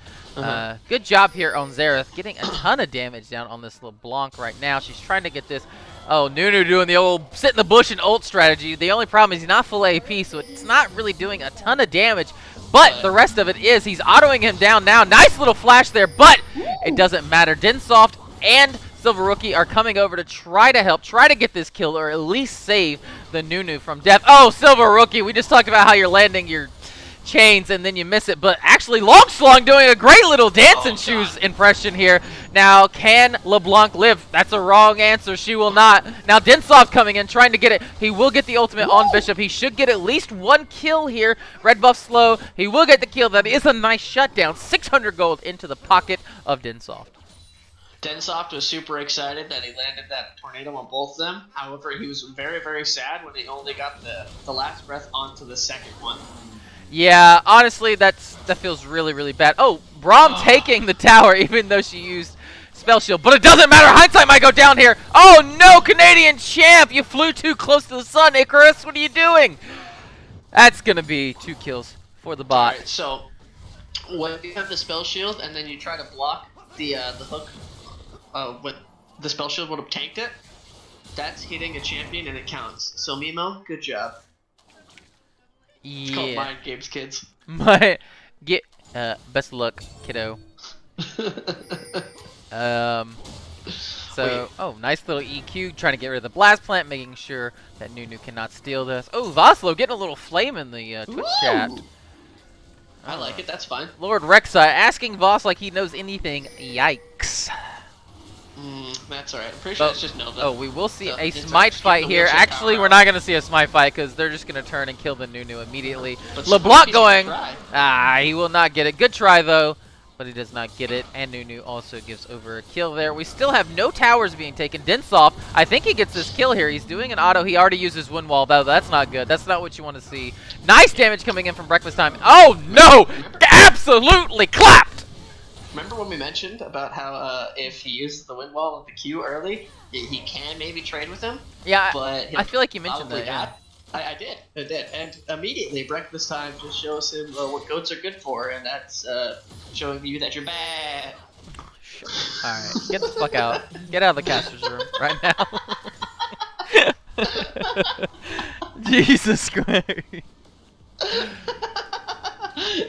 Good job here on Xerath, getting a ton of damage down on this LeBlanc right now. She's trying to get this. Oh, Nunu doing the old sit in the bush and ult strategy. The only problem is he's not full AP, so it's not really doing a ton of damage. But the rest of it is. He's autoing him down now. Nice little flash there, but it doesn't matter. Densoft and Silver Rookie are coming over to try to help, try to get this kill, or at least save the Nunu from death. Oh, Silver Rookie, we just talked about how you're landing your chains and then you miss it, but actually Long Slong doing a great little dancing shoes impression here. Now, can LeBlanc live? That's a wrong answer. She will not. Now, Densoft coming in, trying to get it. He will get the ultimate on Bishop. He should get at least 1 kill here. Red buff slow. He will get the kill. That is a nice shutdown. 600 gold into the pocket of Densoft. Densoft was super excited that he landed that tornado on both of them. However, he was very, very sad when he only got the last breath onto the second one. Yeah, honestly, that feels really, really bad. Oh, Braum taking the tower, even though she used Spell Shield. But it doesn't matter. Hindsight might go down here. Oh, no, Canadian champ. You flew too close to the sun, Icarus. What are you doing? That's going to be 2 kills for the bot. Alright, so when you have the Spell Shield and then you try to block the hook with the Spell Shield would have tanked it, that's hitting a champion and it counts. So Mimo, good job. It's called mind games, kids. Best of luck, kiddo. Oh, nice little EQ, trying to get rid of the blast plant, making sure that Nunu cannot steal this. Oh, Voslo getting a little flame in the Twitch chat. I like it, that's fine. Lord Rexa asking Voss like he knows anything. Yikes. That's alright. I'm pretty sure it's just Nova. Oh, we will see So, a smite fight here. Actually, we're not going to see a smite fight because they're just going to turn and kill the Nunu immediately. LeBlanc going. He will not get it. Good try, though, but he does not get it. And Nunu also gives over a kill there. We still have no towers being taken. Dinsoft, I think he gets this kill here. He's doing an auto. He already uses Wind Wall, though. That's not good. That's not what you want to see. Nice damage coming in from Breakfast Time. Oh, no! Absolutely clapped! Remember when we mentioned about how if he uses the Wind Wall with the Q early, he can maybe trade with him? Yeah, but I feel like you mentioned that. Yeah. I did. And immediately Breakfast Time just shows him what goats are good for, and that's showing you that you're bad. Sure. Alright, get the fuck out. Get out of the caster's room right now. Jesus Christ.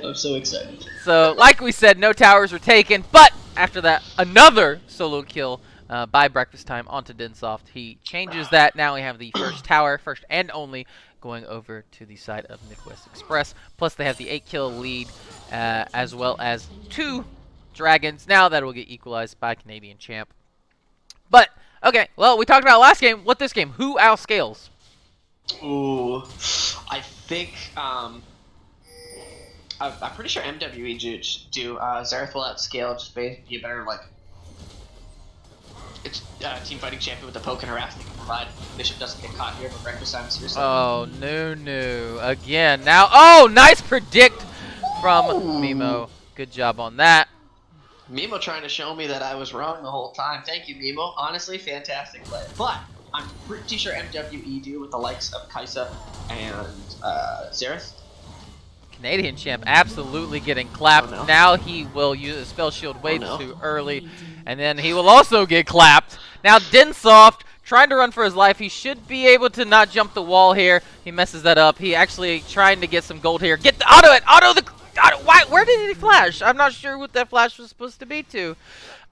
I'm so excited. So, like we said, no towers were taken, but after that, another solo kill by Breakfast Time onto Dinsoft. He changes that. Now we have the first tower, first and only, going over to the side of Midwest Express. Plus, they have the 8-kill lead, as well as 2 dragons. Now that will get equalized by Canadian champ. But, okay, well, we talked about last game. What this game? Who outscales? Ooh, I think, I'm pretty sure MWE do. Zareth will outscale, just be a better, like, it's team fighting champion with the poke and harass they can provide. Bishop doesn't get caught here, but Breakfast Time is seriously. Oh, no. Again. Now, oh, nice predict from Mimo. Good job on that. Mimo trying to show me that I was wrong the whole time. Thank you, Mimo. Honestly, fantastic play. But I'm pretty sure MWE do with the likes of Kaisa and Zareth. Canadian champ absolutely getting clapped. Oh, no. Now he will use a spell shield way too early. And then he will also get clapped. Now Dinsoft trying to run for his life. He should be able to not jump the wall here. He messes that up. He actually trying to get some gold here. Get the auto it! Why? Where did he flash? I'm not sure what that flash was supposed to be to.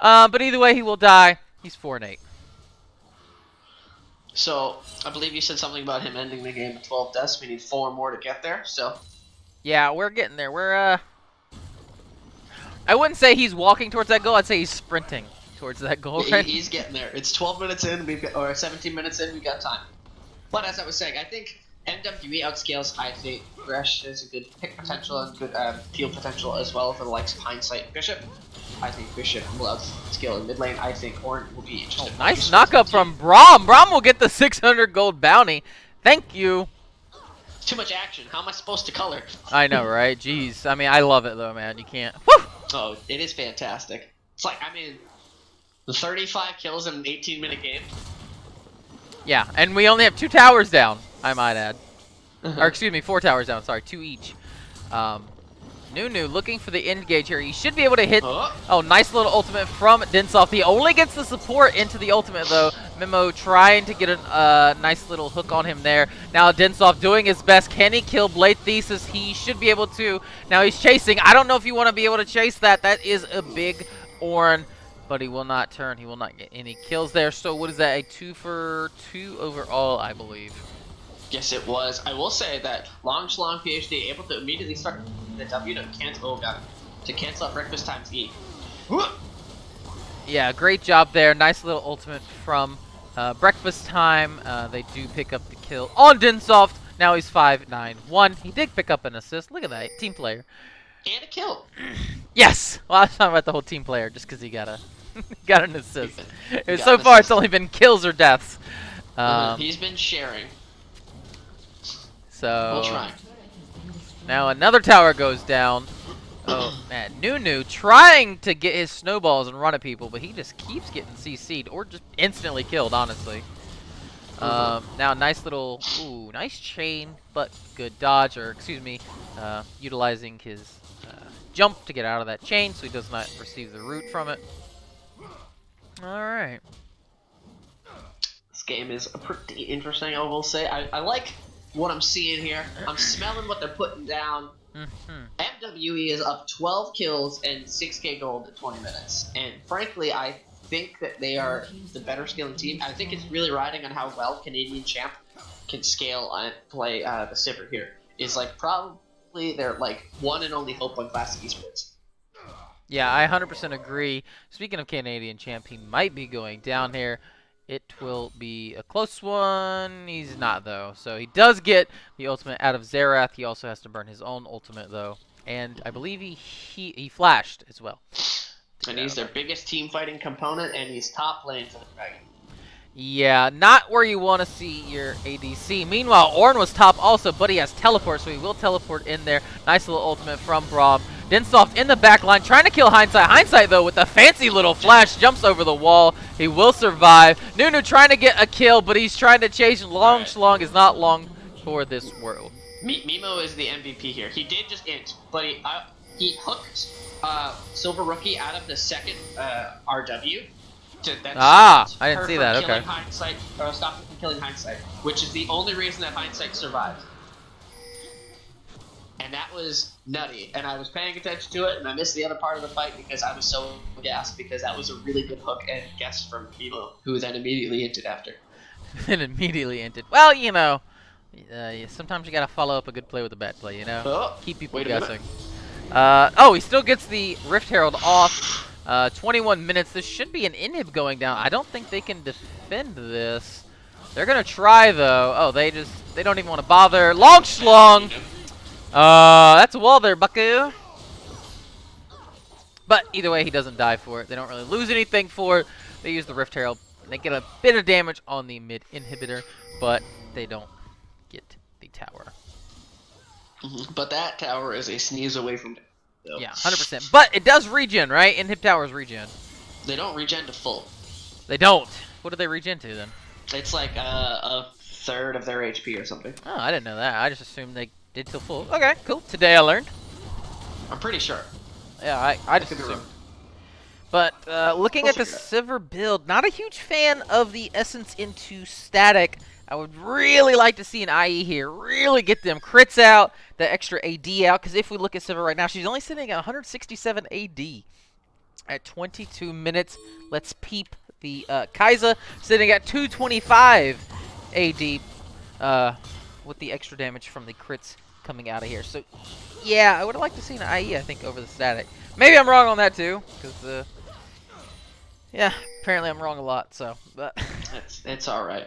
But either way, he will die. He's 4-8. So, I believe you said something about him ending the game with 12 deaths. We need 4 more to get there, so. Yeah, we're getting there. I wouldn't say he's walking towards that goal. I'd say he's sprinting towards that goal. Right? He's getting there. It's 12 minutes in, or 17 minutes in, we've got time. But as I was saying, I think MWE outscales. I think Gresh has a good pick potential and good field potential as well for the likes of Hindsight and Bishop. I think Bishop will outscale in mid lane. I think Ornn will be interesting. Oh, nice knockup from Braum. Braum will get the 600 gold bounty. Thank you. Too much action. How am I supposed to color? I know, right? Jeez. I mean, I love it, though, man. You can't. Woo! Oh, it is fantastic. It's like, I mean, the 35 kills in an 18-minute game. Yeah, and we only have 2 towers down, I might add. Or, excuse me, 4 towers down. Sorry, 2 each. Nunu looking for the end gauge here. He should be able to hit. Oh, nice little ultimate from Dinsoft. He only gets the support into the ultimate, though. Mimo trying to get a nice little hook on him there. Now Dinsoft doing his best. Can he kill Blade Thesis? He should be able to. Now he's chasing. I don't know if you want to be able to chase that. That is a big Ornn, but he will not turn. He will not get any kills there. So what is that? A 2 for 2 overall, I believe. Yes, it was. I will say that Long Shlong PhD able to immediately start the W to cancel. Oh god, to cancel out Breakfast Time's E. Yeah, great job there. Nice little ultimate from Breakfast Time. They do pick up the kill on Dinsoft. Now he's 5-9-1. He did pick up an assist. Look at that, team player. And a kill. Yes. Well, I was talking about the whole team player just because he got a got an assist. So far, it's only been kills or deaths. He's been sharing. So we'll try. Now another tower goes down. Oh, man. Nunu trying to get his snowballs and run at people, but he just keeps getting CC'd or just instantly killed, honestly. Now nice little, nice chain, but good dodge, or excuse me, utilizing his jump to get out of that chain so he does not receive the root from it. Alright. This game is pretty interesting, I will say. I like what I'm seeing here. I'm smelling what they're putting down. MWE is up 12 kills and 6k gold in 20 minutes. And frankly, I think that they are the better scaling team. I think it's really riding on how well Canadian Champ can scale and play the Sivir here. It's like probably their like one and only hope on Classic Esports. Yeah, I 100% agree. Speaking of Canadian Champ, he might be going down here. It will be a close one. He's not, though. So he does get the ultimate out of Xerath. He also has to burn his own ultimate, though. And I believe he flashed as well. And he's their biggest team fighting component, and he's top lane for the Dragon. Yeah, not where you want to see your ADC. Meanwhile, Ornn was top also, but he has teleport, so he will teleport in there. Nice little ultimate from Braum. Densoft in the back line, trying to kill Hindsight. Hindsight, though, with a fancy little flash, jumps over the wall. He will survive. Nunu trying to get a kill, but he's trying to chase. Long Schlong is not long for this world. Mimo is the MVP here. He did just int, but he hooked Silver Rookie out of the second RW. I didn't see that. Okay. Hindsight, or stop him from killing Hindsight, which is the only reason that Hindsight survived. And that was nutty. And I was paying attention to it, and I missed the other part of the fight because I was so gassed because that was a really good hook and guess from Mimo, who then immediately inted after. And immediately inted. Well, you know, sometimes you gotta follow up a good play with a bad play. You know, keep people guessing. He still gets the Rift Herald off. 21 minutes. This should be an inhib going down. I don't think they can defend this. They're gonna try though. Oh, they don't even want to bother. Long Schlong. That's a wall there, Bucko. But either way, he doesn't die for it. They don't really lose anything for it. They use the Rift Herald. They get a bit of damage on the mid inhibitor, but they don't get the tower. But that tower is a sneeze away from. Yeah, 100%. But it does regen, right? Inhib towers regen. They don't regen to full. They don't. What do they regen to then? It's like a third of their HP or something. Oh, I didn't know that. I just assumed they did till full. Okay, cool. Today I learned. I'm pretty sure. Yeah, I just assumed. But looking at the Sivir build, not a huge fan of the Essence into Static. I would really like to see an IE here. Really get them crits out, the extra AD out. Because if we look at Sivir right now, she's only sitting at 167 AD at 22 minutes. Let's peep the Kai'Sa sitting at 225 AD with the extra damage from the crits coming out of here. So, yeah, I would have liked to see an IE, I think, over the Static. Maybe I'm wrong on that, too. Because, yeah, apparently I'm wrong a lot. So, but it's all right.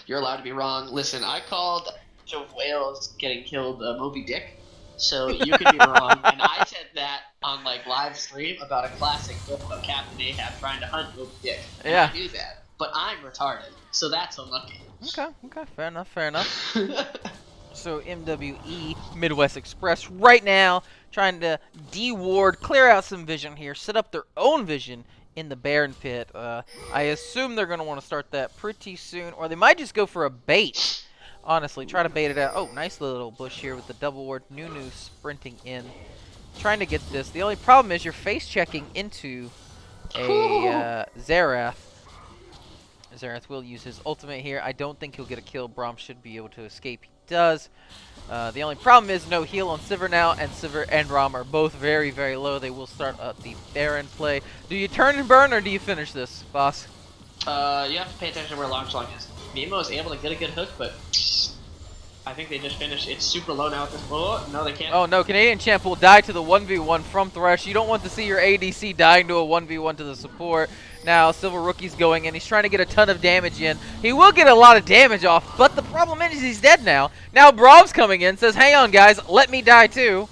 You're allowed to be wrong. Listen, I called of whales getting killed Moby Dick, so you could be wrong. And I said that on like live stream about a classic book of Captain Ahab trying to hunt Moby Dick. And I knew that, but I'm retarded, so that's unlucky. Okay, fair enough. So MWE Midwest Express right now trying to de-ward, clear out some vision here, set up their own vision in the Baron Pit. I assume they're going to want to start that pretty soon, or they might just go for a bait. Honestly, try to bait it out. Oh, nice little bush here with the double ward. Nunu sprinting in, trying to get this. The only problem is you're face checking into a Xerath. Xerath will use his ultimate here. I don't think he'll get a kill. Braum should be able to escape. He does. The only problem is no heal on Sivir now, and Sivir and Braum are both very, very low. They will start the Baron play. Do you turn and burn, or do you finish this, boss? You have to pay attention to where Long Schlong is. Mimo is able to get a good hook, but I think they just finished. It's super low now at this point. Oh, no, they can't. Oh, no. Canadian Champ will die to the 1v1 from Thresh. You don't want to see your ADC dying to a 1v1 to the support. Now, Silver Rookie's going in. He's trying to get a ton of damage in. He will get a lot of damage off, but the problem is he's dead now. Now, Braum's coming in. Says, hang on, guys. Let me die, too.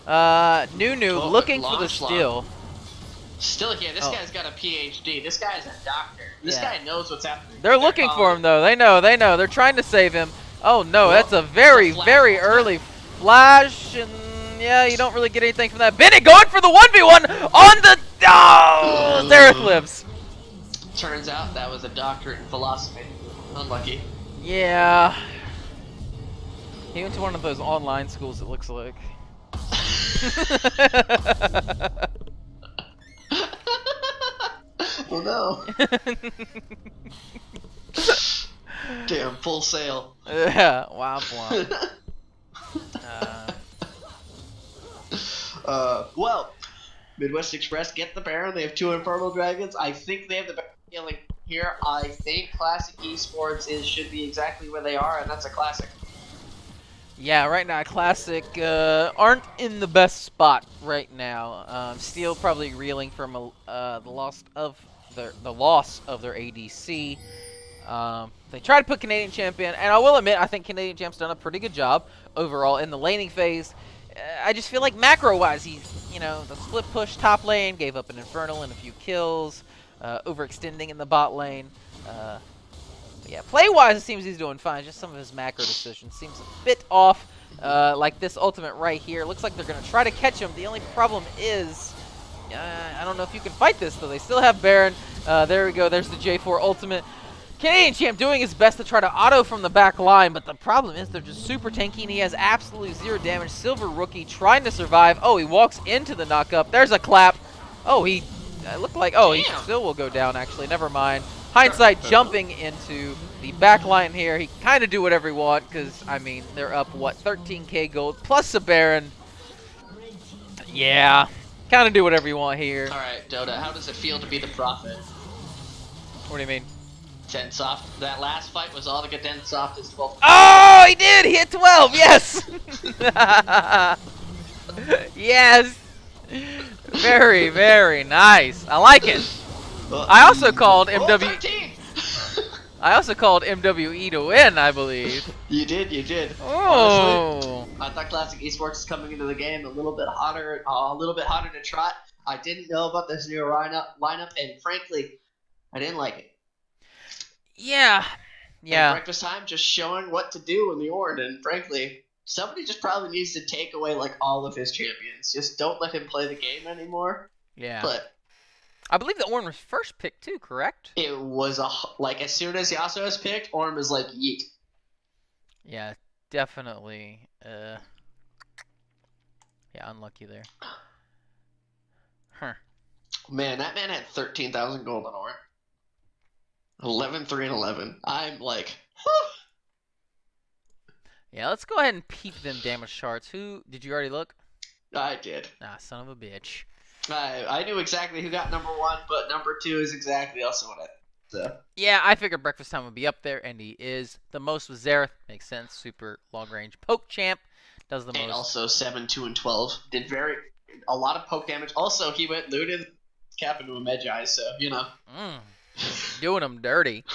Nunu looking for the steal. Still here. This guy's got a PhD. This guy's a doctor. This guy knows what's happening. They're looking for him, though. They know. They're trying to save him. Oh, no. That's a very, very early flash, and yeah, you don't really get anything from that. Bennett going for the 1v1 on the... Oh! Zareth lives. Turns out that was a doctorate in philosophy. Unlucky. Yeah. He went to one of those online schools, it looks like. Oh no. Damn, full sail. Yeah, womp womp. Well, Midwest Express get the Baron. They have 2 Infernal Dragons. I think they have the better feeling here. I think Classic Esports should be exactly where they are, and that's a Classic. Yeah, right now Classic aren't in the best spot right now. Still probably reeling from the loss of their ADC. They tried to put Canadian Champ in, and I will admit I think Canadian Champ's done a pretty good job overall in the laning phase. I just feel like macro-wise, he's, the split push top lane, gave up an Infernal and a few kills, overextending in the bot lane. Yeah, play-wise, it seems he's doing fine. Just some of his macro decisions seems a bit off. Like this ultimate right here. Looks like they're going to try to catch him. The only problem is, I don't know if you can fight this, though. They still have Baron. There we go. There's the J4 ultimate. Canadian Champ doing his best to try to auto from the back line, but the problem is they're just super tanky, and he has absolutely 0 damage. Silver Rookie trying to survive. Oh, he walks into the knock-up. There's a clap. Oh, he looked like... Oh, he still will go down, actually. Never mind. Hindsight jumping into the back line here. He kind of do whatever he want because, I mean, they're up, what, 13k gold plus a Baron. Yeah, kind of do whatever you want here. All right, Dota, how does it feel to be the Prophet? What do you mean? Densoft. That last fight was all to get Densoft is 12. Oh, he did! He hit 12, yes! Yes! Very, very nice. I like it. I also called MWE. I also called MWE to win, I believe. You did. Oh. Honestly, I thought Classic Esports is coming into the game a little bit hotter to trot. I didn't know about this new lineup, and frankly, I didn't like it. Yeah. And Breakfast Time just showing what to do in the Ornn, and frankly, somebody just probably needs to take away like all of his champions. Just don't let him play the game anymore. Yeah. But I believe the Ornn was first picked too, correct? It was as soon as Yasuo was picked, Ornn was like yeet. Yeah, definitely. Yeah, unlucky there. Huh. Man, that man had 13,000 gold on Ornn. 11, 3, and 11. I'm like, whew. Yeah, let's go ahead and peep them damage charts. Who did you already look? I did. Ah, son of a bitch. I knew exactly who got number 1, but number 2 is exactly also what I. So. Yeah, I figured Breakfast Time would be up there, and he is. The most was Zareth. Makes sense. Super long range poke champ. Does the most. And also 7, 2, and 12. Did a lot of poke damage. Also, he went looted cap into a Medjai, so you know. Doing him dirty.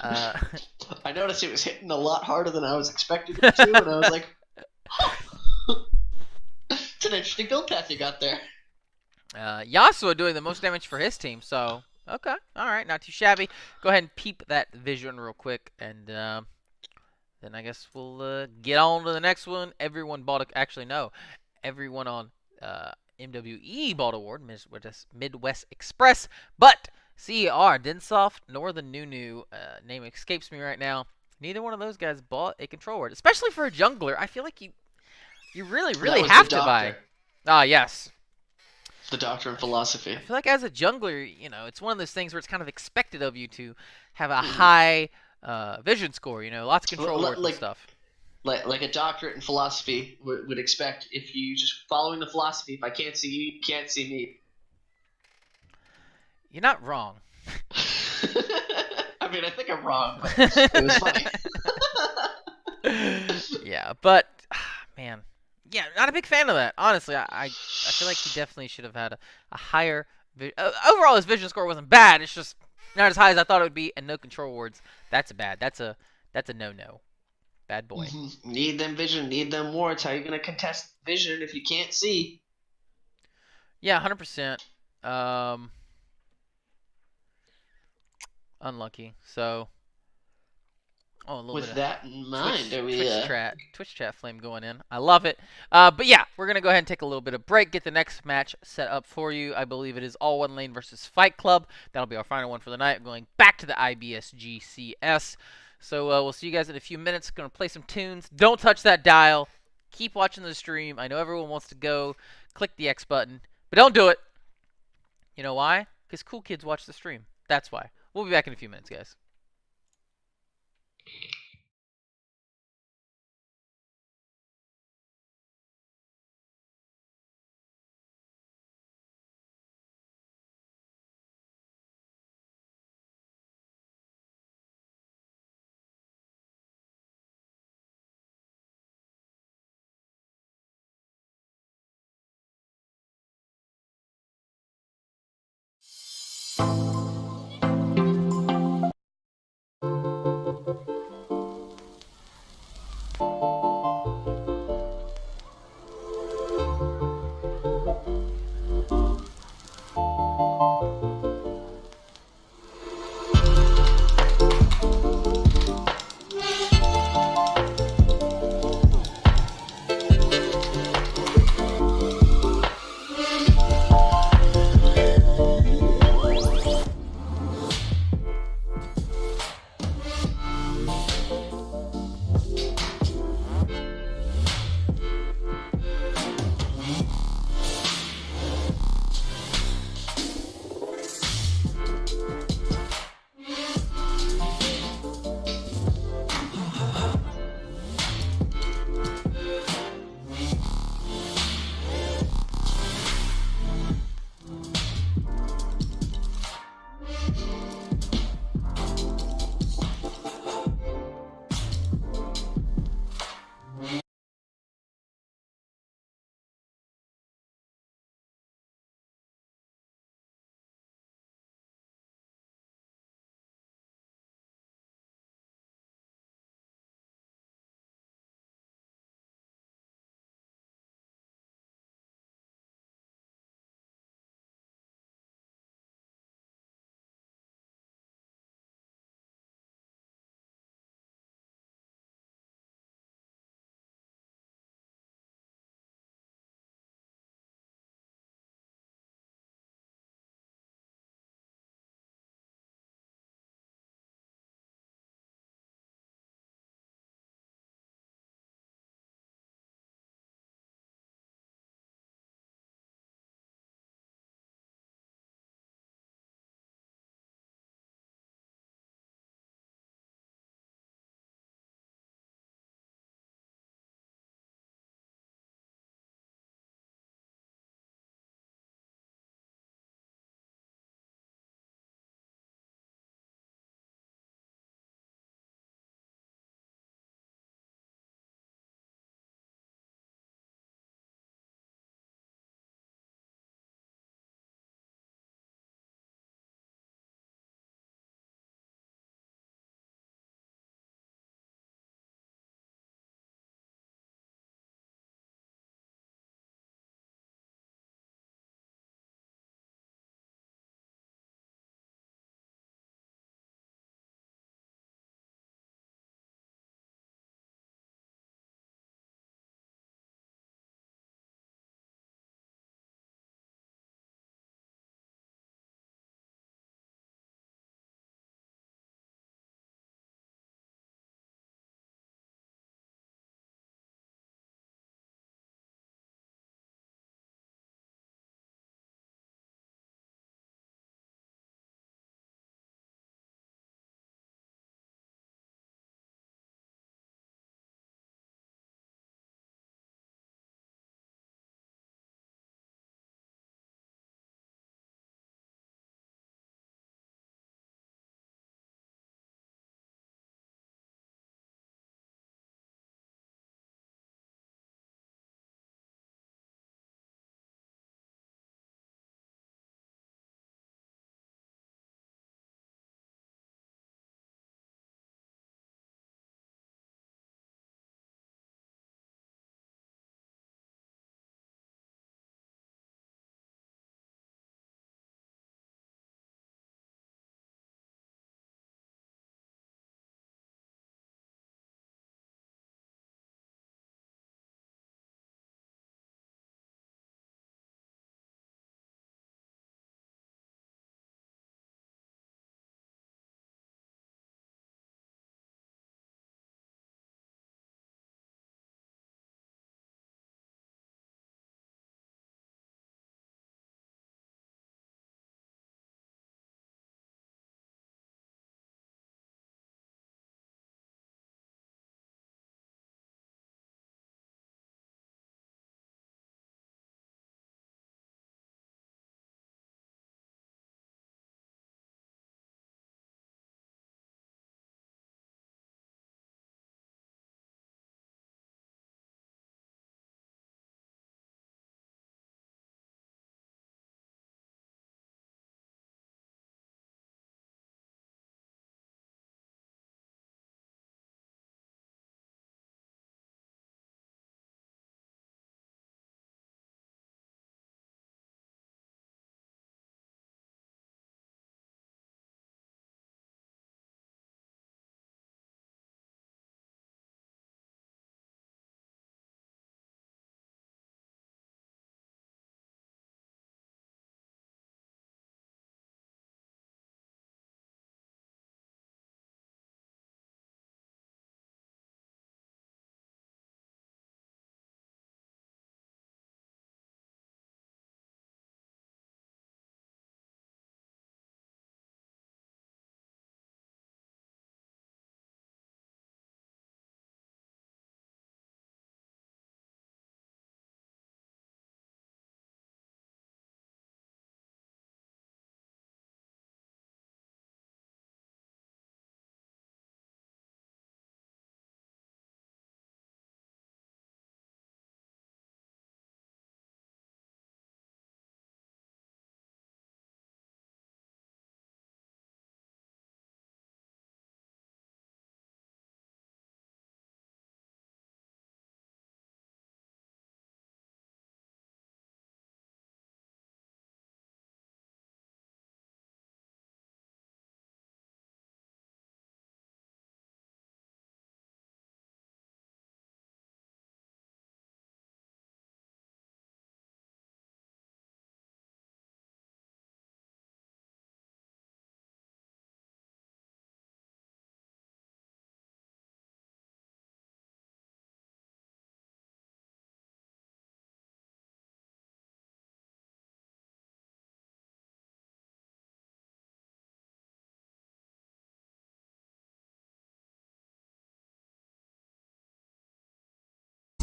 I noticed it was hitting a lot harder than I was expecting it to, and I was like, huh. It's an interesting build path you got there. Yasuo doing the most damage for his team, so okay, all right, not too shabby. Go ahead and peep that vision real quick, and then I guess we'll get on to the next one. Everyone bought everyone on MWE bought award, Midwest Express, but CER, Densoft, nor the Nunu, name escapes me right now. Neither one of those guys bought a control word, especially for a jungler. I feel like you really have to buy. Ah, yes. The doctor of philosophy. I feel like as a jungler, it's one of those things where it's kind of expected of you to have a high vision score, lots of control words and stuff. Like a doctorate in philosophy would expect. If you just following the philosophy, if I can't see you, you can't see me. You're not wrong. I mean, I think I'm wrong, but it was funny. Yeah, but man, yeah, not a big fan of that. Honestly, I feel like he definitely should have had a higher. Overall, his vision score wasn't bad. It's just not as high as I thought it would be, and no control wards. That's bad. That's a no-no. Bad boy. Mm-hmm. Need them vision. Need them wards. How are you gonna contest vision if you can't see? Yeah, 100%. Unlucky. So Oh, a little with bit of that in mind, Twitch chat flame going in. I love it. But yeah, we're gonna go ahead and take a little bit of break. Get the next match set up for you. I believe it is All One Lane versus Fight Club. That'll be our final one for the night. I'm going back to the IBSGCS. So we'll see you guys in a few minutes. Gonna play some tunes. Don't touch that dial. Keep watching the stream. I know everyone wants to go click the X button, but don't do it. You know why? Because cool kids watch the stream. That's why. We'll be back in a few minutes, guys.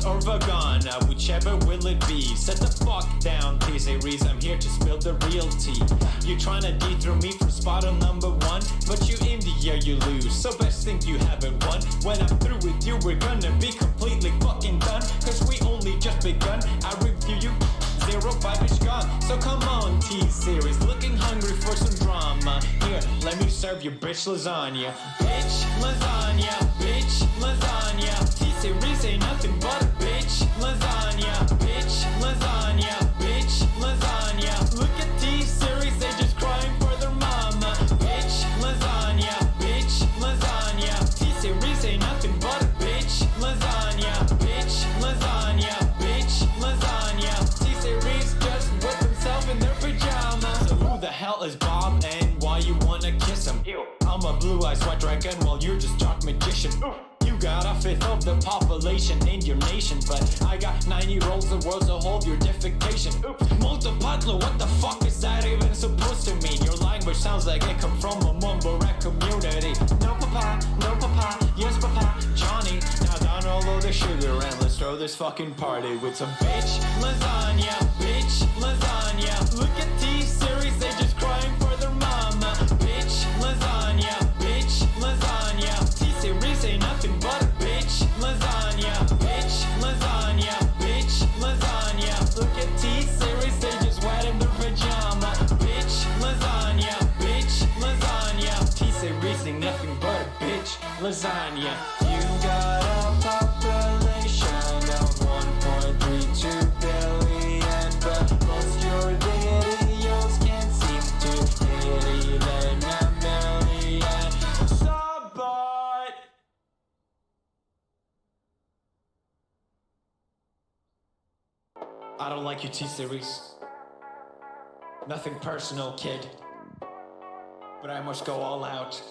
or vagina, whichever will it be. Set the fuck down, T-Series, I'm here to spill the real tea. You tryna dethrone me from spot on number one, but you in the air you lose, so best think you haven't won. When I'm through with you, we're gonna be completely fucking done, cause we only just begun. I review you, 05 is gone. So come on, T-Series, looking hungry for some drama. Here, let me serve you bitch lasagna. Bitch lasagna, bitch lasagna. T-Series ain't nothing but a bitch lasagna. Bitch lasagna, bitch lasagna. Look at T-Series, they just crying for their mama. Bitch lasagna, bitch lasagna. T-Series ain't nothing but a bitch lasagna. Bitch lasagna, bitch lasagna. T-Series just whip himself in their pajamas. So who the hell is Bob and why you wanna kiss him? Ew. I'm a blue-eyed white dragon while you're just dark magician. Ooh. You got a fifth of the population in your nation, but I got 9 year olds the world's a whole your defecation. Oops, multipatlo, what the fuck is that even supposed to mean? Your language sounds like it come from a mumble rap community. No papa, yes papa, Johnny. Now down all of the sugar and let's throw this fucking party with some bitch lasagna, bitch lasagna. Look at T-Series, they just crying for their mama. Bitch lasagna, bitch lasagna. T-Series ain't nothing but a bitch lasagna. Bitch lasagna, bitch lasagna. Look at T-Series, they just wet in their pajama. Bitch lasagna, bitch lasagna. T-Series ain't nothing but a bitch lasagna. You got a population of 1.32 billion, but most your videos can't seem to hit even a million. Subbot! I don't like your T-Series. Nothing personal, kid. But I must go all out.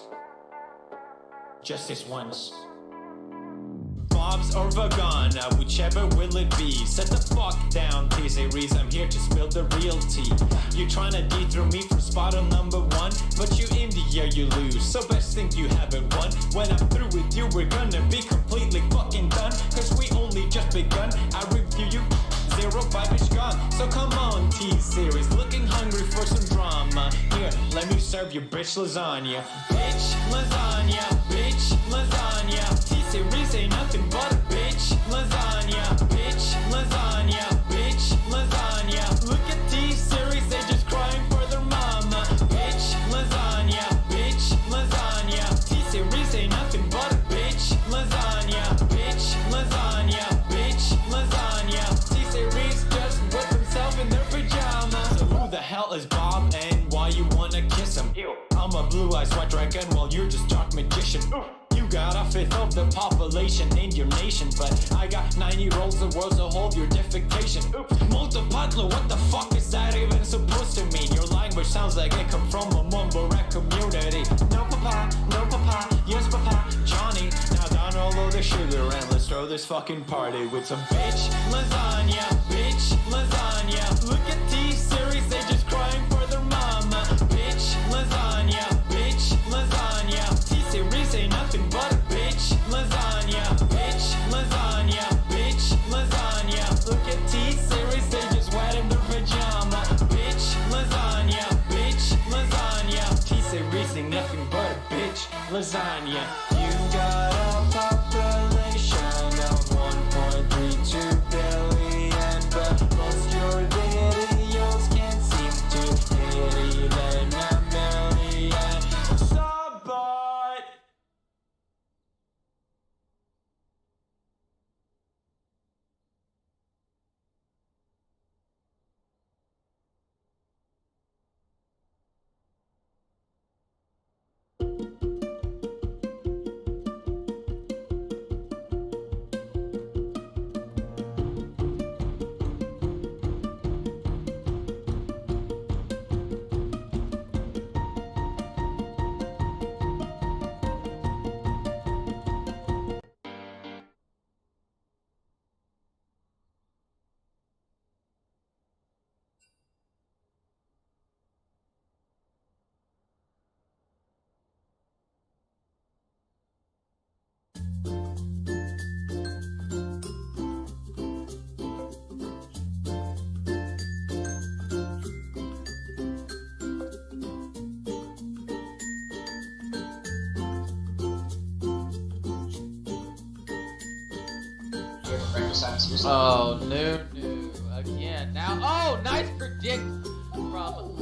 Just this once. Bob's or vagina, whichever will it be. Set the fuck down, T-Series, I'm here to spill the real tea. You tryna dethrone me from spot on number one, but you in the air you lose, so best think you haven't won. When I'm through with you, we're gonna be completely fucking done, cause we only just begun. I review you, 05 is gone. So come on, T-Series, looking hungry for some drama. Here, let me serve you bitch lasagna. Bitch lasagna, bitch lasagna. T-Series ain't nothing but a bitch lasagna. Bitch lasagna, bitch lasagna. Look at T-Series, they just crying for their mama. Bitch lasagna, bitch lasagna. T-Series ain't nothing but a bitch lasagna. Bitch lasagna, bitch lasagna. T-Series just whip himself in their pajamas. So who the hell is Bob and why you wanna kiss him? Ew. I'm a blue-eyed white dragon while you're just dark magician. Ooh. You got a fifth of the population in your nation, but I got 9 year olds the world's a whole your defecation. Oops, multipatlo, what the fuck is that even supposed to mean? Your language sounds like it come from a mumble rap community. No papa, yes papa, Johnny. Now down all of the sugar and let's throw this fucking party with some bitch lasagna, bitch lasagna. Look at T-Series, they just crying for their mama. Bitch lasagna, bitch lasagna. T-Series ain't nothing but a bitch lasagna. Bitch lasagna, bitch lasagna. Look at T-Series, they just wet in their pajama. Bitch lasagna, bitch lasagna. T-Series ain't nothing but a bitch lasagna. You got a population of 1.32 billion, but most your videos can't seem to hit even a million. Subbot! Breakfast Science Series. Oh, no. Again. Now, oh, nice predict from...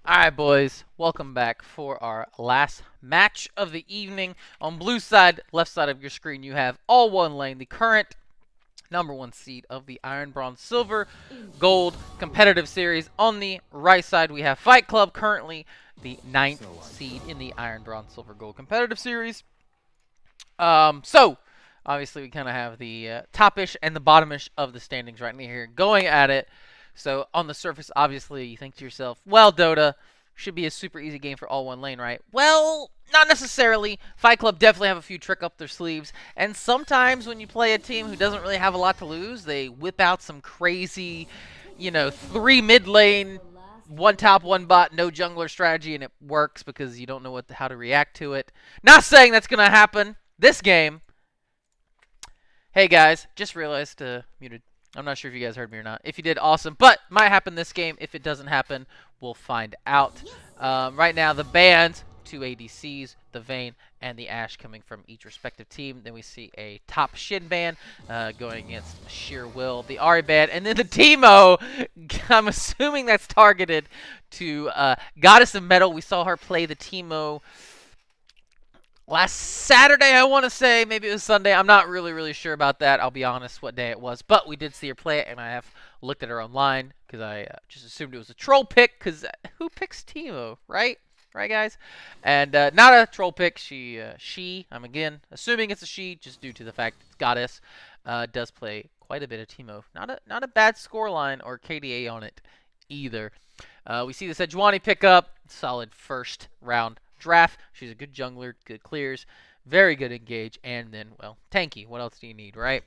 Alright, boys, welcome back for our last match of the evening. On blue side, left side of your screen, you have All One Lane, the current #1 seed of the Iron, Bronze, Silver, Gold competitive series. On the right side, we have Fight Club, currently the 9th seed in the Iron, Bronze, Silver, Gold competitive series. So, obviously, we kind of have the top-ish and the bottom-ish of the standings right here going at it. So, on the surface, obviously, you think to yourself, well, Dota, should be a super easy game for All One Lane, right? Well, not necessarily. Fight Club definitely have a few tricks up their sleeves. And sometimes when you play a team who doesn't really have a lot to lose, they whip out some crazy, 3 mid lane, 1 top, 1 bot, no jungler strategy, and it works because you don't know how to react to it. Not saying that's going to happen this game. Hey, guys, just realized, muted. I'm not sure if you guys heard me or not. If you did, awesome. But might happen this game. If it doesn't happen, we'll find out. Right now, the bans, 2 ADCs, the Vayne, and the Ashe coming from each respective team. Then we see a top Shin ban going against Sheer Will, the Ahri ban, and then the Teemo. I'm assuming that's targeted to Goddess of Metal. We saw her play the Teemo last Saturday, I want to say. Maybe it was Sunday. I'm not really sure about that. I'll be honest what day it was. But we did see her play it, and I have looked at her online because I just assumed it was a troll pick because who picks Teemo, right? Right, guys? And not a troll pick. I'm again assuming it's a she just due to the fact it's Goddess does play quite a bit of Teemo. Not a bad scoreline or KDA on it either. We see the Sejuani pick up. Solid first round draft. She's a good jungler, good clears, very good engage, and then, well, tanky. What else do you need, right?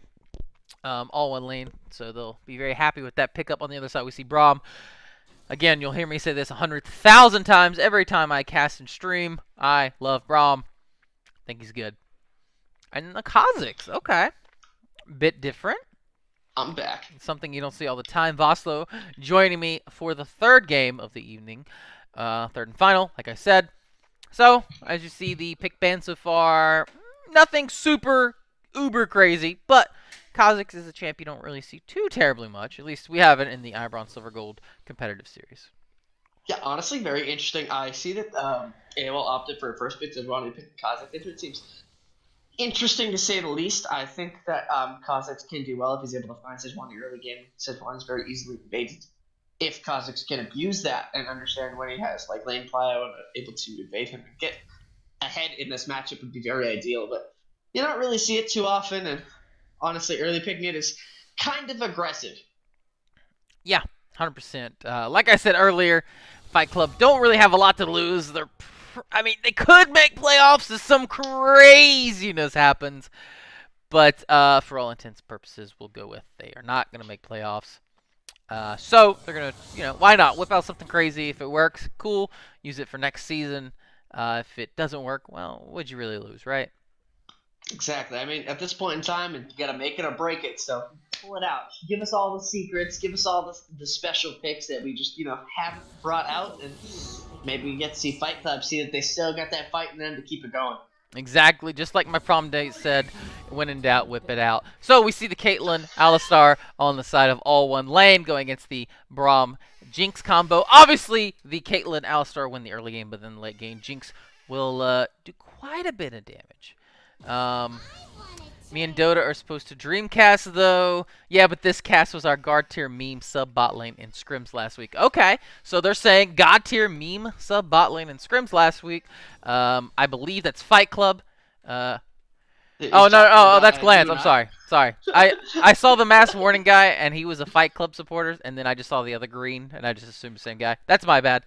All one lane, so they'll be very happy with that pickup. On the other side, we see Braum. Again, you'll hear me say this 100,000 times every time I cast and stream. I love Braum. I think he's good. And the Kha'Zix, okay. Bit different. I'm back. Something you don't see all the time. Voslo joining me for the third game of the evening. Third and final, like I said. So, as you see, the pick band so far, nothing super uber crazy, but Kha'Zix is a champ you don't really see too terribly much. At least we haven't in the Bronze Silver Gold competitive series. Yeah, honestly, very interesting. I see that AOL opted for a first pick as Ronnie picked Kha'Zix. It seems interesting to say the least. I think that Kha'Zix can do well if he's able to find Sejuani early game. Sejuani is very easily evaded. If Kha'Zix can abuse that and understand when he has like lane plyo and able to evade him and get ahead in this matchup would be very ideal. But you don't really see it too often, and honestly, early picking it is kind of aggressive. Yeah, 100%. Like I said earlier, Fight Club don't really have a lot to lose. They could make playoffs if some craziness happens. But for all intents and purposes, we'll go with they are not going to make playoffs. So they're going to, why not? Whip out something crazy. If it works, cool. Use it for next season. If it doesn't work, well, what'd you really lose, right? Exactly. I mean, at this point in time, you got to make it or break it. So pull it out. Give us all the secrets. Give us all the special picks that we just, haven't brought out. And maybe we get to see Fight Club, see that they still got that fight in them to keep it going. Exactly. Just like my prom date said, when in doubt, whip it out. So we see the Caitlyn Alistar on the side of all one lane going against the Braum Jinx combo. Obviously, the Caitlyn Alistar win the early game, but then the late game, Jinx will do quite a bit of damage. Me and Dota are supposed to Dreamcast, though. Yeah, but this cast was our God tier meme sub bot lane in scrims last week. Okay, so they're saying God tier meme sub bot lane in scrims last week. I believe that's Fight Club. Oh, that's Glance. I'm sorry. I saw the mass warning guy, and he was a Fight Club supporter, and then I just saw the other green, and I just assumed the same guy. That's my bad.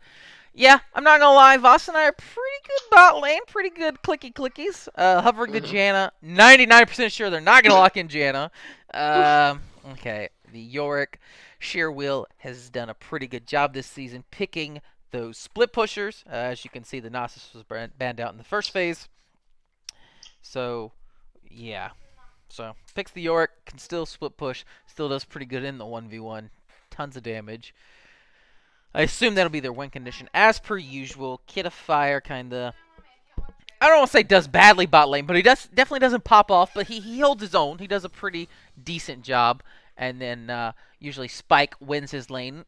Yeah, I'm not gonna lie, Voss and I are pretty good bot lane, pretty good clickies. Hovering the Janna, 99% sure they're not gonna lock in Janna. Okay, the Yorick Sheer Will has done a pretty good job this season picking those split pushers. As you can see, the Gnosis was banned out in the first phase. So, yeah. So, picks the Yorick, can still split push, still does pretty good in the 1v1. Tons of damage. I assume that'll be their win condition. As per usual, Kid of Fire kind of, I don't want to say does badly bot lane, but he definitely doesn't pop off, but he holds his own. He does a pretty decent job. And then usually Spike wins his lane,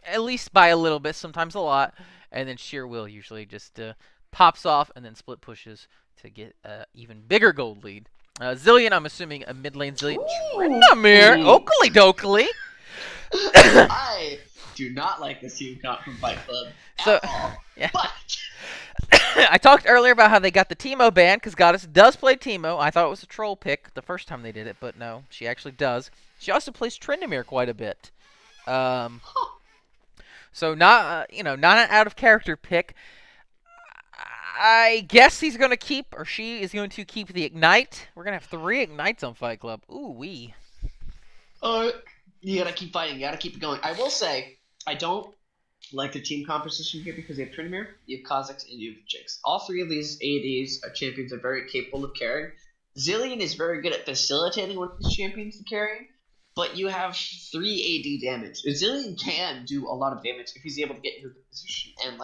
at least by a little bit, sometimes a lot. And then Sheer Will usually just pops off and then split pushes to get an even bigger gold lead. Zillion, I'm assuming a mid lane Zillion. Tryndamere, Oakley Dokley. I do not like this team comp from Fight Club at all. Yeah. But I talked earlier about how they got the Teemo ban because Goddess does play Teemo. I thought it was a troll pick the first time they did it, but no, she actually does. She also plays Tryndamere quite a bit. So not not an out of character pick. I guess he's going to keep, or she is going to keep the Ignite. We're going to have 3 Ignites on Fight Club. Ooh, wee. You gotta keep fighting. You gotta keep it going. I will say, I don't like the team composition here because you have Tryndamere, you have Kha'Zix, and you have Jinx. All 3 of these ADs champions are very capable of carrying. Zillion is very good at facilitating one of these champions to carry, but you have 3 AD damage. Zillion can do a lot of damage if he's able to get into a good position and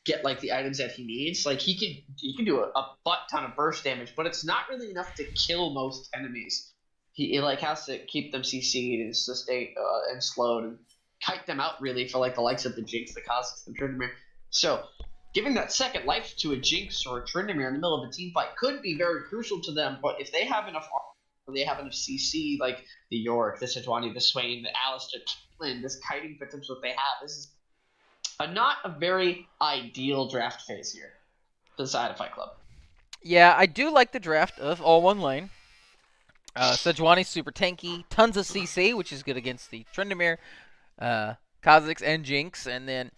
get the items that he needs. Like he can do a butt ton of burst damage, but it's not really enough to kill most enemies. He has to keep them CC'd and sustained and slowed and kite them out really for the likes of the Jinx, the Kha'Zix, the Tryndamere. So giving that second life to a Jinx or a Tryndamere in the middle of a team fight could be very crucial to them. But if they have enough armor, they have enough CC, like the Yorick, the Sejuani, the Swain, the Alistar, Caitlyn, this kiting potential that they have, this is not a very ideal draft phase here for the side of Fight Club. Yeah, I do like the draft of all one lane. Sejuani's super tanky, tons of CC, which is good against the Tryndamere, Kha'Zix, and Jinx. And then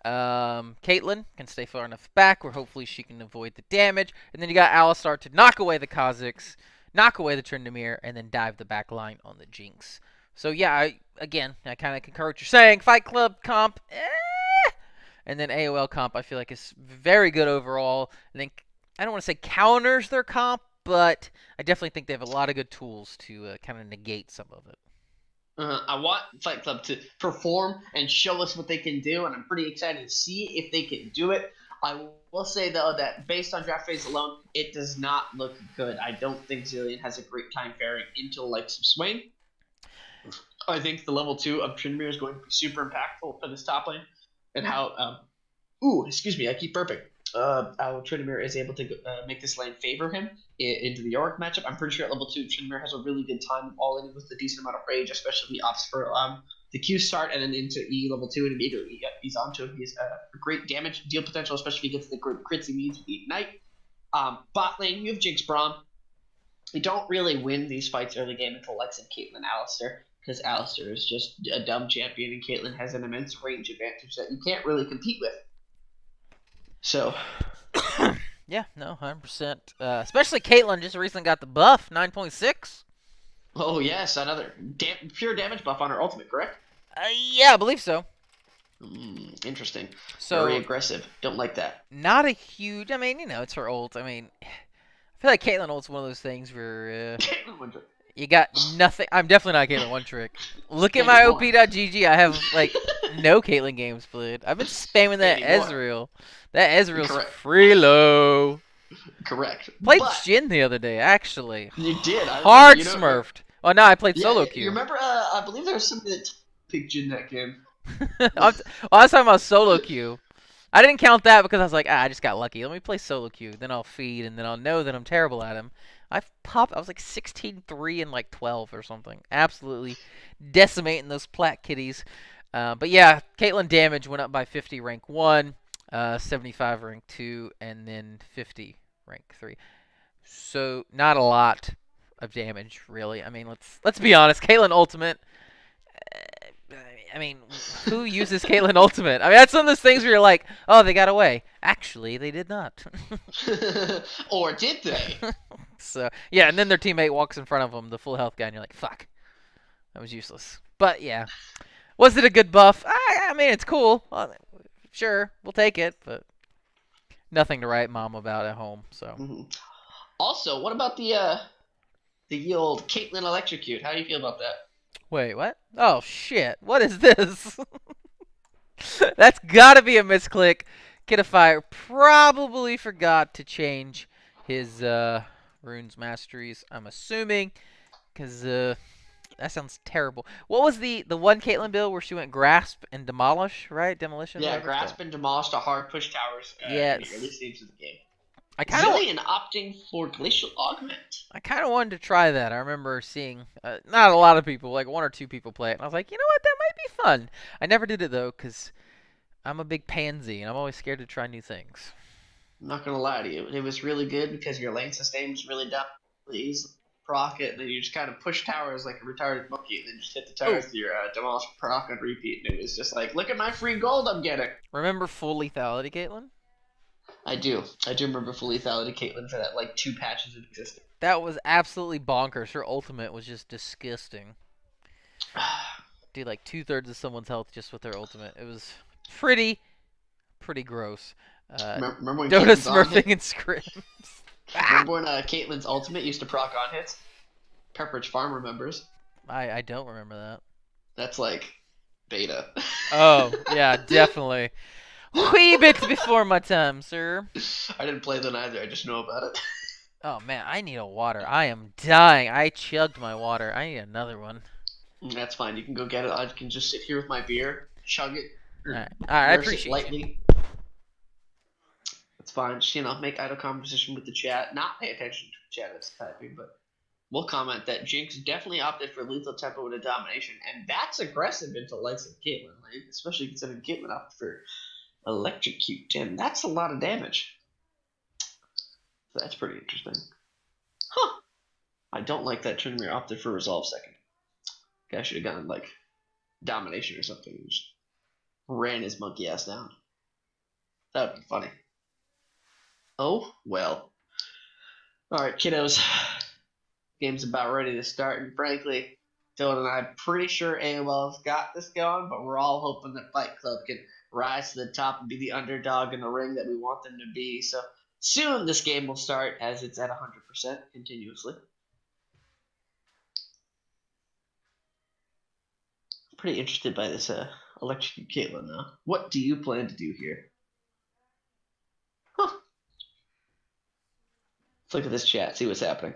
Caitlyn can stay far enough back where hopefully she can avoid the damage. And then you got Alistar to knock away the Kha'Zix, knock away the Tryndamere, and then dive the back line on the Jinx. So yeah, I kind of concur what you're saying. Fight Club comp, and then AOL comp, I feel like is very good overall. I think I don't want to say counters their comp, but I definitely think they have a lot of good tools to kind of negate some of it. I want Fight Club to perform and show us what they can do, and I'm pretty excited to see if they can do it. I will say, though, that based on draft phase alone, it does not look good. I don't think Zilean has a great time faring into the likes of Swain. I think the level 2 of Tryndamere is going to be super impactful for this top lane, and how I keep burping. How Tryndamere is able to make this lane favor him into the Yorick matchup. I'm pretty sure at level 2, Tryndamere has a really good time all in with a decent amount of rage, especially he opts for the Q start and then into E level 2 and immediately he's onto him. He has a great damage deal potential, especially if he gets the crits he needs with the Ignite. Bot lane, you have Jinx Braum. You don't really win these fights early game until likes of Caitlyn Alistar, because Alistar is just a dumb champion and Caitlyn has an immense range advantage that you can't really compete with. So, yeah, no, 100%. Especially Caitlyn just recently got the buff, 9.6. Oh yes, another pure damage buff on her ultimate, correct? Yeah, I believe so. Interesting. So, very aggressive. Don't like that. Not a huge. I mean, it's her ult. I mean, I feel like Caitlyn ult's one of those things where you got nothing. I'm definitely not Caitlyn one trick. Look at my op.gg. I have like no Caitlyn games played. I've been spamming that Ezreal. That Ezreal's free low. Correct. Played Jhin the other day, actually. You did. Hard smurfed. Oh, no, I played solo queue. You remember, I believe there was somebody that picked Jhin that game. I was talking about solo queue. I didn't count that because I was like, I just got lucky. Let me play solo queue. Then I'll feed, and then I'll know that I'm terrible at him. I was like 16-3 and like 12 or something. Absolutely decimating those plat kitties. But yeah, Caitlyn damage went up by 50 rank 1. 75 rank 2, and then 50 rank 3. So not a lot of damage, really. I mean, let's be honest. Caitlyn ultimate. I mean, who uses Caitlyn ultimate? I mean, that's one of those things where you're like, oh, they got away. Actually, they did not. Or did they? So yeah, and then their teammate walks in front of them, the full health guy, and you're like, fuck, that was useless. But yeah, was it a good buff? I mean, it's cool. Sure, we'll take it, but nothing to write mom about at home. So. Also, what about the old Caitlyn Electrocute? How do you feel about that? Wait, what? Oh shit! What is this? That's gotta be a misclick. Kidify probably forgot to change his runes masteries. I'm assuming, because that sounds terrible. What was the one Caitlyn build where she went grasp and demolish, right? Demolition. Yeah, grasp and demolish to hard push towers. Yeah. In the early stages of the game. Zillion opting for glacial augment. I kind of wanted to try that. I remember seeing not a lot of people, like 1 or 2 people play it, and I was like, you know what, that might be fun. I never did it though, because I'm a big pansy, and I'm always scared to try new things. I'm not gonna lie to you, it was really good because your lane sustain was really down, really easy. Proc it, and then you just kind of push towers like a retarded monkey, and then just hit the towers with your demolish proc and repeat, and it was just like, look at my free gold I'm getting. Remember full lethality, Caitlyn? I do remember full lethality Caitlyn for that like 2 patches of existence. That was absolutely bonkers. Her ultimate was just disgusting. Dude, like 2/3 of someone's health just with their ultimate. It was pretty gross. Remember when Dota Caitlyn's smurfing and scrims. Remember when Caitlyn's ultimate used to proc on hits? Pepperidge Farm remembers. I don't remember that. That's like beta. Oh, yeah, definitely. Wee bit before my time, sir. I didn't play them either. I just know about it. Oh, man, I need a water. I am dying. I chugged my water. I need another one. That's fine. You can go get it. I can just sit here with my beer, chug it, All right, I appreciate it lightly. It's fine. Just, make idle conversation with the chat. Not pay attention to the chat that's typing, but we'll comment that Jinx definitely opted for lethal tempo with a domination, and that's aggressive into likes of Caitlyn, like, especially considering Caitlyn opted for electrocute, and that's a lot of damage. So that's pretty interesting. Huh. I don't like that Tryndamere opted for resolve second. Guy should have gotten like domination or something and just ran his monkey ass down. That would be funny. Oh, well. Alright, kiddos. Game's about ready to start, and frankly, Dylan and I are pretty sure AOL's got this going, but we're all hoping that Fight Club can rise to the top and be the underdog in the ring that we want them to be. So soon this game will start, as it's at 100% continuously. I'm pretty interested by this Electrocute Caitlyn now. What do you plan to do here? Huh. Let's look at this chat, see what's happening.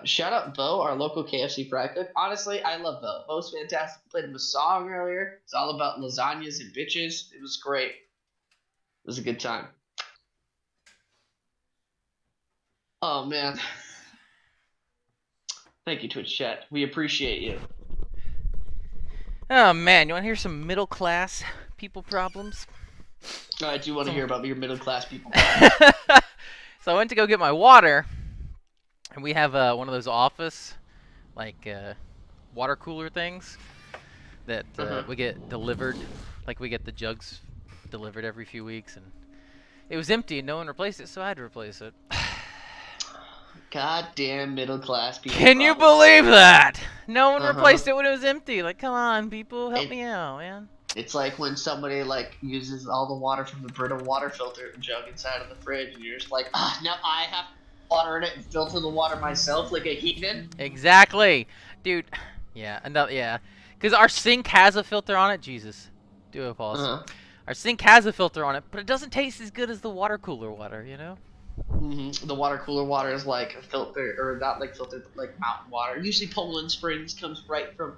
Shout out Bo, our local KFC fry cook. Honestly, I love Bo. Bo's fantastic. Played him a song earlier. It's all about lasagnas and bitches. It was great. It was a good time. Oh, man. Thank you, Twitch chat. We appreciate you. Oh, man. You want to hear some middle-class people problems? I do want to hear about your middle-class people. So I went to go get my water, and we have one of those office, water cooler things that we get delivered. Like, we get the jugs delivered every few weeks, and it was empty, and no one replaced it, so I had to replace it. Goddamn middle-class people. Can you believe that? No one replaced it when it was empty. Like, come on, people, help me out, man. It's like when somebody uses all the water from the Brita water filter jug inside of the fridge, and you're just like, now I have water in it and filter the water myself like a heathen. Exactly, dude. Yeah, because our sink has a filter on it. Jesus, do a pause. Our sink has a filter on it, but it doesn't taste as good as the water cooler water, you know? The water cooler water is like a filter, or not like filtered, but like mountain water. Usually Poland Springs comes right from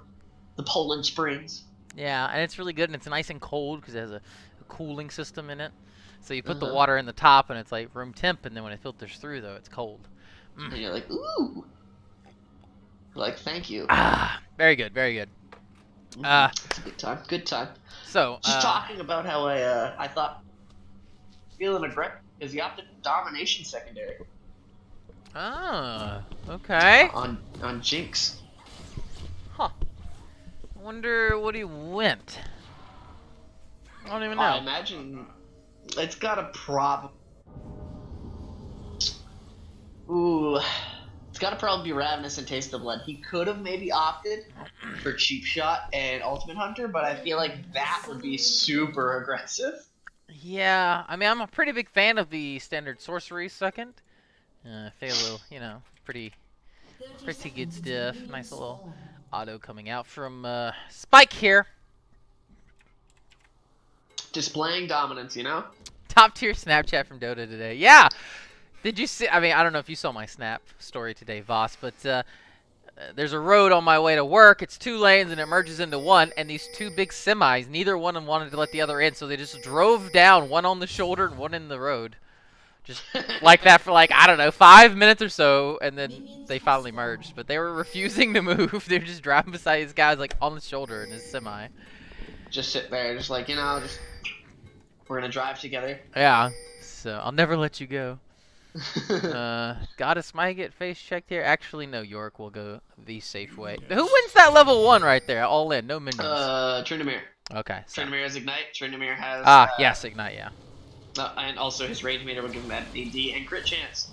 the Poland Springs. Yeah, and it's really good, and it's nice and cold because it has a cooling system in it. So you put the water in the top, and it's like room temp, and then when it filters through, though, it's cold. And you're like, ooh. Like, thank you. Very good, very good. It's a good time, good time. So, just talking about how I thought feeling aggressive because he opted domination secondary. Okay. On Jinx. Huh. I wonder what he went. I don't even know. I imagine it's got a problem. Ooh. It's got to probably be Ravenous and Taste of Blood. He could have maybe opted for Cheap Shot and Ultimate Hunter, but I feel like that would be super aggressive. Yeah, I mean, I'm a pretty big fan of the standard sorcery second. I feel a little, pretty good stuff. Nice little auto coming out from Spike here. Displaying dominance, Top tier Snapchat from Dota today. Yeah! Did you see? I mean, I don't know if you saw my Snap story today, Voss, but there's a road on my way to work. It's 2 lanes and it merges into one, and these 2 big semis, neither one of them wanted to let the other in, so they just drove down, one on the shoulder and one in the road. Just like that for I don't know, 5 minutes or so, and then they finally merged. But they were refusing to move. They were just driving beside these guys on the shoulder in his semi. Just sit there, just we're gonna drive together. Yeah, so I'll never let you go. Goddess might get face checked here. Actually, no, York will go the safe way. Who wins that level 1 right there? All in, no minions. Tryndamere. Okay. So. Tryndamere has Ignite. Tryndamere has... yes, Ignite, yeah. And also his Rage Meter will give him that AD and crit chance.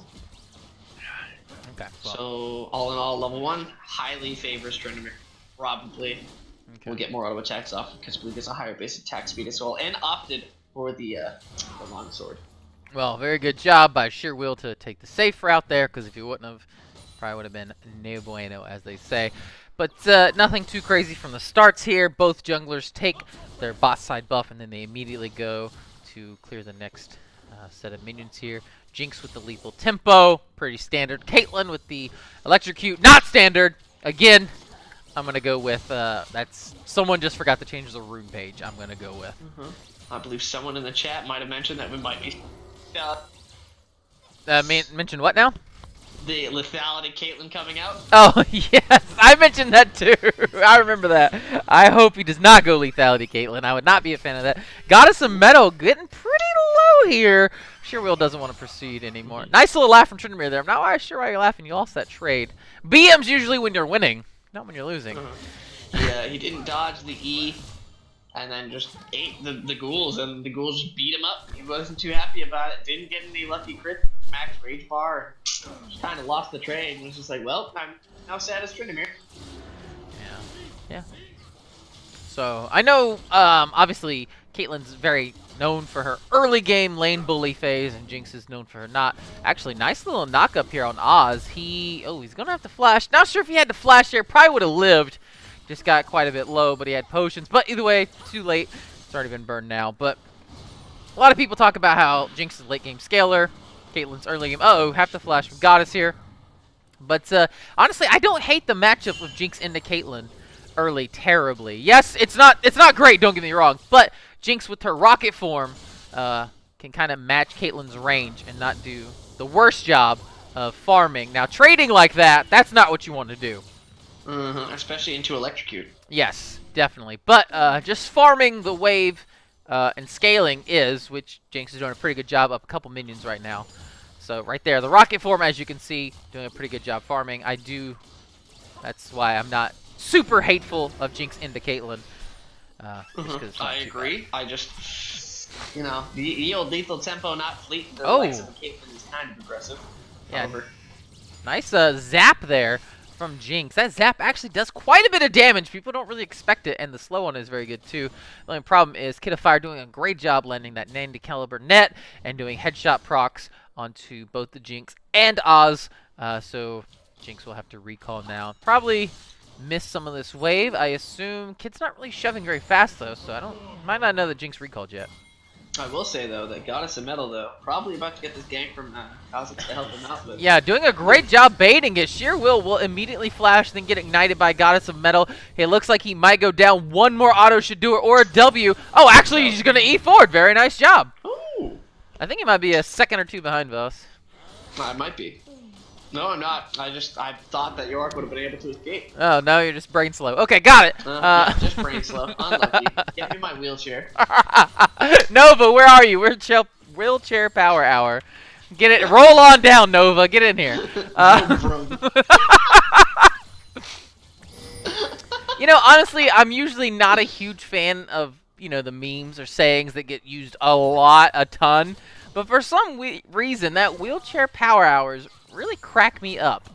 Okay. Well. So, all in all, level 1 highly favors Tryndamere. Probably. Okay. We'll get more auto attacks off because Blue gets a higher base attack speed as well, and opted for the longsword. Well, very good job by sheer will to take the safe route there, because if you wouldn't have, probably would have been no bueno, as they say. But nothing too crazy from the starts here. Both junglers take their bot side buff, and then they immediately go to clear the next set of minions here. Jinx with the lethal tempo, pretty standard. Caitlyn with the electrocute, not standard. Again, I'm going to go with, that's, someone just forgot to change the rune page. I'm going to go with. I believe someone in the chat might have mentioned that we might be Mention what now? The lethality Caitlyn coming out. Oh, yes. I mentioned that too. I remember that. I hope he does not go lethality, Caitlyn. I would not be a fan of that. Goddess of Metal getting pretty low here. Sure Will doesn't want to proceed anymore. Nice little laugh from Trinamere there. I'm not quite sure why you're laughing. You lost that trade. BM's usually when you're winning, not when you're losing. Yeah, he didn't dodge the E. And then just ate the ghouls, and the ghouls just beat him up. He wasn't too happy about it. Didn't get any lucky crit max rage bar. Just kind of lost the trade. And was just like, well, I'm now sad as Trinamere. Yeah. So I know, obviously, Caitlyn's very known for her early game lane bully phase, and Jinx is known for her not. Actually, nice little knock up here on Oz. He's gonna have to flash. Not sure if he had to flash here. Probably would have lived. Just got quite a bit low, but he had potions. But either way, too late. It's already been burned now. But a lot of people talk about how Jinx is late game scaler. Caitlyn's early game. Uh-oh, have to flash with Goddess here. But honestly, I don't hate the matchup of Jinx into Caitlyn early terribly. Yes, it's not great, don't get me wrong. But Jinx with her rocket form can kind of match Caitlyn's range and not do the worst job of farming. Now, trading like that, that's not what you want to do. Especially into electrocute. Yes, definitely. But just farming the wave and scaling is, which Jinx is doing a pretty good job up a couple minions right now. So right there, the rocket form, as you can see, doing a pretty good job farming. That's why I'm not super hateful of Jinx into Caitlyn. I agree. I just, the old lethal tempo, not fleet. The likes of Caitlyn is kind of aggressive. Yeah. However. Nice zap there from Jinx. That zap actually does quite a bit of damage. People don't really expect it, and the slow one is very good too. The only problem is Kid of Fire doing a great job landing that 90 caliber net and doing headshot procs onto both the Jinx and Oz. So Jinx will have to recall now. Probably miss some of this wave. I assume Kid's not really shoving very fast though, so might not know that Jinx recalled yet. I will say though that Goddess of Metal though probably about to get this gank from Kha'Zix to help him out with. Yeah, doing a great job baiting it. Sheer will immediately flash, then get ignited by Goddess of Metal. It looks like he might go down. One more auto should do it, or a W. Oh, actually, he's gonna E forward. Very nice job. Ooh. I think he might be a second or two behind Vos. I might be. No, I'm not. I thought that York would have been able to escape. Oh, no, you're just brain slow. Okay, got it. Yeah, just brain slow. Unlucky. Get me my wheelchair. Nova, where are you? Wheelchair Power Hour. Get it. Roll on down, Nova. Get in here. Honestly, I'm usually not a huge fan of, the memes or sayings that get used a ton. But for some reason, that Wheelchair Power Hours really crack me up.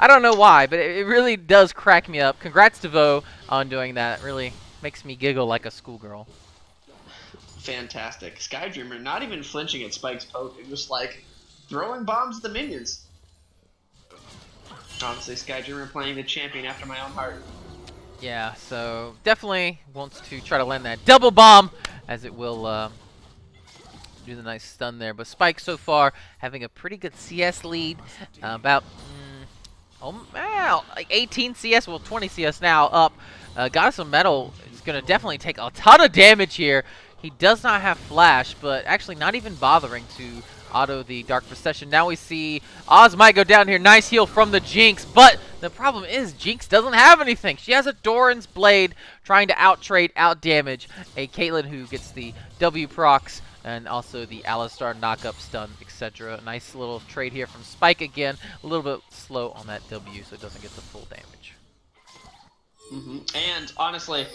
I don't know why, but it really does crack me up. Congrats to Vo on doing that. It really makes me giggle like a schoolgirl. Fantastic. Skydreamer not even flinching at Spike's poke. It was like throwing bombs at the minions. Honestly, Skydreamer playing the champion after my own heart. Yeah, so definitely wants to try to land that double bomb, as it will do the nice stun there. But Spike so far having a pretty good CS lead, about like 18 CS, well 20 CS now up. Goddess of Metal is going to definitely take a ton of damage here. He does not have flash, but actually not even bothering to auto the Dark Procession. Now we see Oz might go down here. Nice heal from the Jinx, but the problem is Jinx doesn't have anything. She has a Doran's Blade trying to out-trade, out-damage a Caitlyn who gets the W procs and also the Alistar knock-up stun, etc. Nice little trade here from Spike again. A little bit slow on that W, so it doesn't get the full damage. And honestly,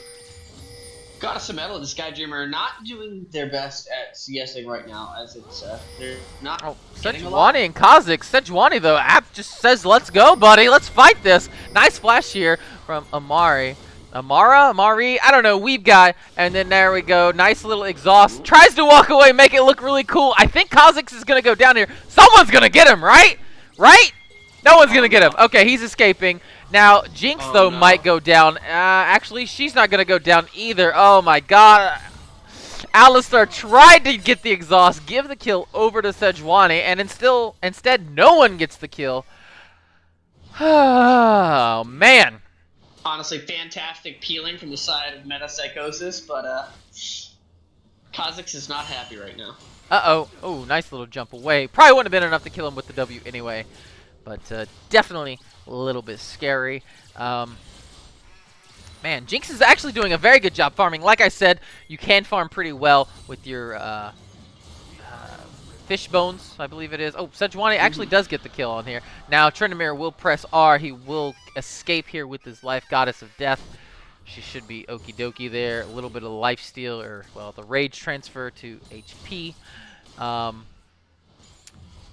Goddess of Metal and Skydreamer are not doing their best at CSing right now, as it's they're not. Oh, Sejuani and Kha'Zix. Sejuani though, app just says, "Let's go, buddy. Let's fight this." Nice flash here from Amari. Amari, I don't know, weeb guy, and then there we go, nice little exhaust, tries to walk away, make it look really cool. I think Kha'Zix is gonna go down here. Someone's gonna get him, right? No one's gonna get him. Okay, he's escaping. Now, Jinx, though, might go down. Actually, she's not gonna go down either. Oh my god. Alistar tried to get the exhaust, give the kill over to Sejuani, and instead, no one gets the kill. Oh, man. Honestly, fantastic peeling from the side of Meta Psychosis, but Kha'Zix is not happy right now. Uh-oh. Oh, nice little jump away. Probably wouldn't have been enough to kill him with the W anyway. But definitely a little bit scary. Man, Jinx is actually doing a very good job farming. Like I said, you can farm pretty well with your fish bones, I believe it is. Oh, Sejuani actually does get the kill on here. Now, Tryndamere will press R. He will escape here with his life goddess of death. She should be okie dokie there. A little bit of life steal, or, well, the rage transfer to HP. But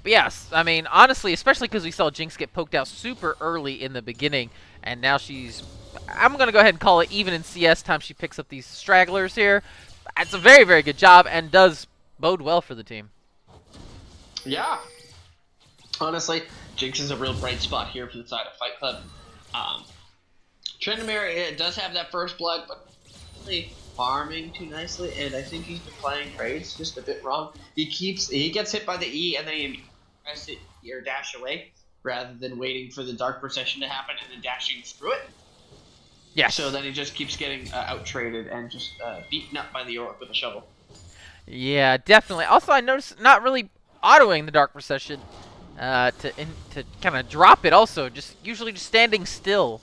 yes, I mean, honestly, especially because we saw Jinx get poked out super early in the beginning, and now she's, I'm going to go ahead and call it even in CS time she picks up these stragglers here. It's a very, very good job and does bode well for the team. Yeah. Honestly, Jinx is a real bright spot here for the side of Fight Club. Tryndamere does have that first blood, but really farming too nicely, and I think he's been playing trades just a bit wrong. He gets hit by the E, and then he press it or dash away, rather than waiting for the Dark Procession to happen and then dashing through it. Yeah. So then he just keeps getting out-traded and just beaten up by the Orc with a shovel. Yeah, definitely. Also, I noticed not really autoing the Dark Procession to kind of drop it. Also, usually just standing still.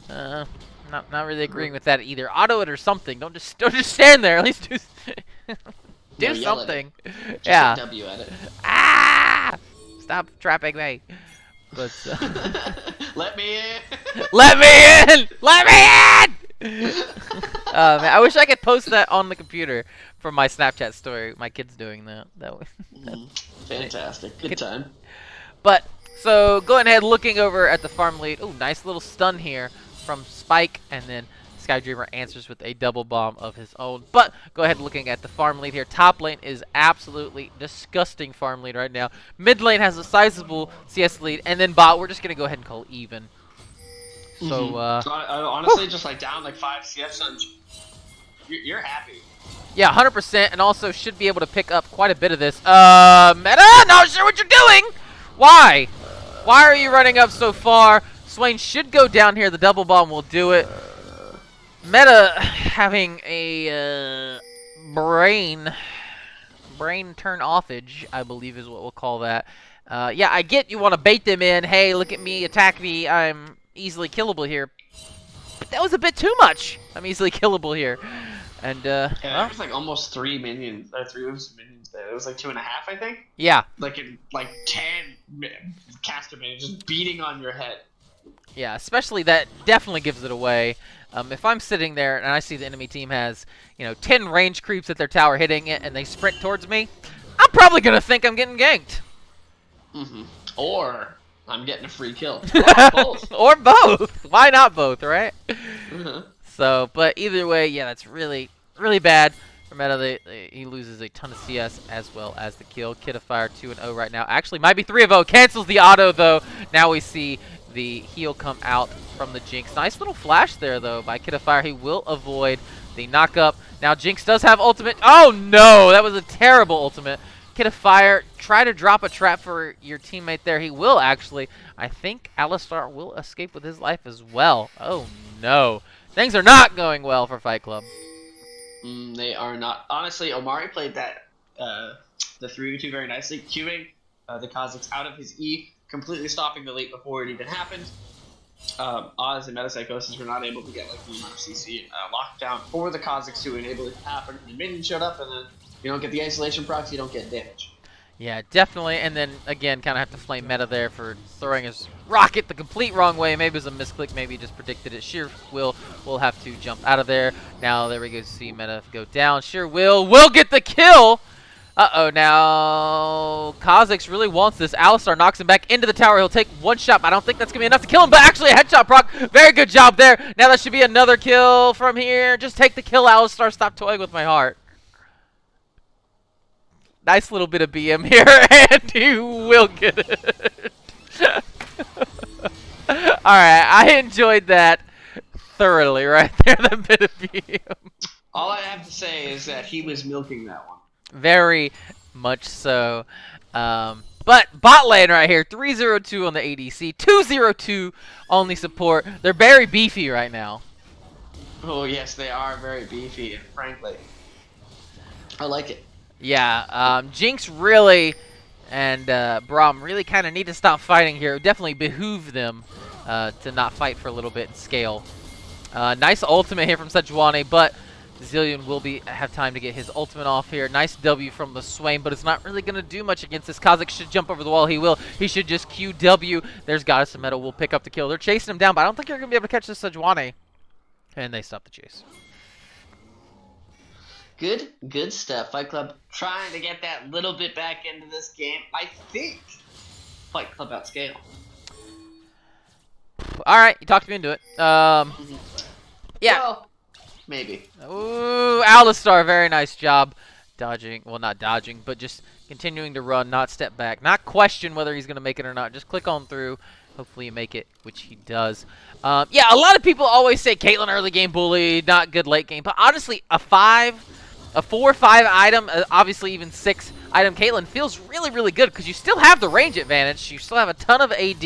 Not really agreeing with that either. Auto it or something. Don't just stand there. At least do something. Yeah. W at it. Ah! Stop trapping me. But let me in. Let me in. Let me in. Man, I wish I could post that on the computer from my Snapchat story. My kid's doing that. Fantastic. Good time. But so going ahead, looking over at the farm lead. Oh, nice little stun here from Spike, and then Skydreamer answers with a double bomb of his own. But go ahead, looking at the farm lead here. Top lane is absolutely disgusting farm lead right now. Mid lane has a sizable CS lead, and then bot, we're just gonna go ahead and call even. So honestly, just like down like 5 CS on, you're happy. Yeah, 100%, and also should be able to pick up quite a bit of this. Meta, not sure what you're doing. Why? Why are you running up so far? Swain should go down here. The double bomb will do it. Meta having a brain turn offage, I believe is what we'll call that. Yeah, I get you want to bait them in. Hey, look at me, attack me. I'm easily killable here. But that was a bit too much. I'm easily killable here. And yeah, well, it was like almost 3 minions, or 3 minions there. It was like 2.5, I think. Yeah. Like 10 caster minions just beating on your head. Yeah, especially that definitely gives it away. If I'm sitting there and I see the enemy team has, 10 range creeps at their tower hitting it and they sprint towards me, I'm probably going to think I'm getting ganked. Or I'm getting a free kill. Or both. Or both. Why not both, right? So, but either way, yeah, that's really, really bad for Meta. He loses a ton of CS as well as the kill. Kid of Fire 2-0 right now. Actually, might be 3-0. Cancels the auto, though. Now we see the heal come out from the Jinx. Nice little flash there, though, by Kid of Fire. He will avoid the knock-up. Now, Jinx does have ultimate. Oh, no! That was a terrible ultimate. Kid of Fire, try to drop a trap for your teammate there. He will, actually. I think Alistar will escape with his life as well. Oh, no. Things are not going well for Fight Club. They are not. Honestly, Omari played that the 3v2 very nicely, queuing the Kazakhs out of his E, completely stopping the leap before it even happened. Oz and Metapsychosis were not able to get like the amount of CC lockdown for the Kazakhs to enable it to happen. The minion showed up, and then you don't get the isolation procs, you don't get damage. Yeah, definitely. And then again, kind of have to flame Meta there for throwing his rocket the complete wrong way. Maybe it was a misclick. Maybe he just predicted it. Sheer will have to jump out of there. Now there we go. See Meta go down. Sheer will get the kill. Uh-oh, now Kazakhs really wants this. Alistar knocks him back into the tower. He'll take one shot, but I don't think that's going to be enough to kill him. But actually a headshot proc. Very good job there. Now that should be another kill from here. Just take the kill, Alistar. Stop toying with my heart. Nice little bit of BM here, and you will get it. Alright, I enjoyed that thoroughly right there, that bit of BM. All I have to say is that he was milking that one. Very much so. But bot lane right here, 302 on the ADC, 202 on the support. They're very beefy right now. Oh yes, they are very beefy, and frankly, I like it. Yeah, Jinx really and Braum really kind of need to stop fighting here. It would definitely behoove them to not fight for a little bit and scale. Nice ultimate here from Sejuani, but Zillion will have time to get his ultimate off here. Nice W from the Swain, but it's not really going to do much against this. Kha'Zix should jump over the wall. He will. He should just QW. There's Goddess of Metal will pick up the kill. They're chasing him down, but I don't think they're going to be able to catch this Sejuani. And they stop the chase. Good stuff. Fight Club trying to get that little bit back into this game. I think Fight Club outscale. All right, you talked me into it. Yeah. Well, maybe. Ooh, Alistar, very nice job dodging. Well, not dodging, but just continuing to run, not step back, not question whether he's going to make it or not. Just click on through. Hopefully you make it, which he does. Yeah, a lot of people always say Caitlyn early game bully, not good late game. But honestly, a 4 or 5 item, obviously even 6 item Caitlyn feels really, really good because you still have the range advantage. You still have a ton of AD,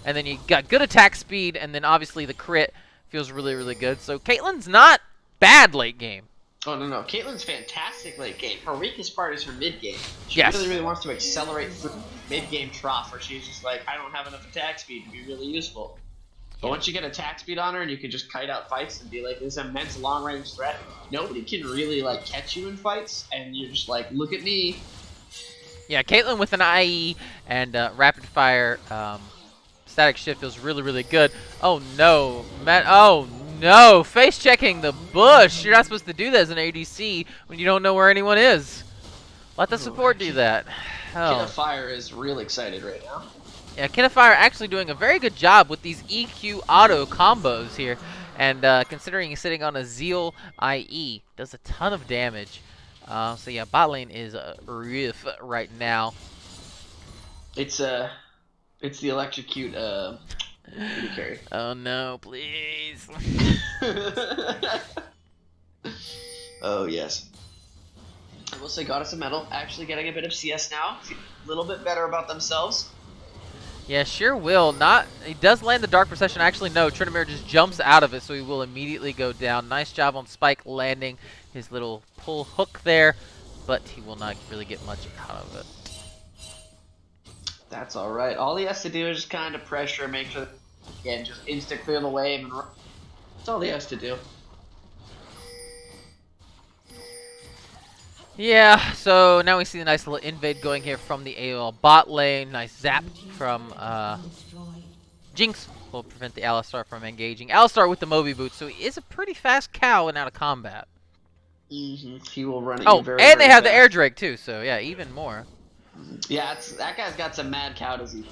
and then you got good attack speed, and then obviously the crit feels really, really good. So Caitlyn's not bad late game. Oh, no. Caitlyn's fantastic late game. Her weakest part is her mid game. She Yes. really wants to accelerate through mid game trough where she's just like, I don't have enough attack speed to be really useful. But once you get attack speed on her and you can just kite out fights and be like this immense long range threat, nobody can really like catch you in fights, and you're just like, look at me. Yeah, Caitlyn with an IE and rapid fire static shift feels really, really good. Oh no, Matt! Oh no, face checking the bush. You're not supposed to do that as an ADC when you don't know where anyone is. Let the support do that. Kid Oh. of Fire is real excited right now. Yeah, Kid of Fire actually doing a very good job with these EQ auto combos here. And considering he's sitting on a Zeal IE, does a ton of damage. So yeah, bot lane is riff right now. It's the electrocute carry. Oh no, please. Oh yes. I will say Goddess of Metal actually getting a bit of CS now. A little bit better about themselves. Yeah, sure will. He does land the Dark Procession. Actually, no. Tryndamere just jumps out of it, so he will immediately go down. Nice job on Spike landing his little pull hook there, but he will not really get much out of it. That's all right. All he has to do is just kind of pressure, make sure, again, just insta clear the wave, and that's all he has to do. Yeah, so now we see the nice little invade going here from the AOL bot lane. Nice zap from Jinx will prevent the Alistar from engaging. Alistar with the Moby boots, so he is a pretty fast cow and out of combat. He will run at Oh, you very, and they very have the fast. air Drake too, so yeah, even more. Yeah, that guy's got some mad cow disease.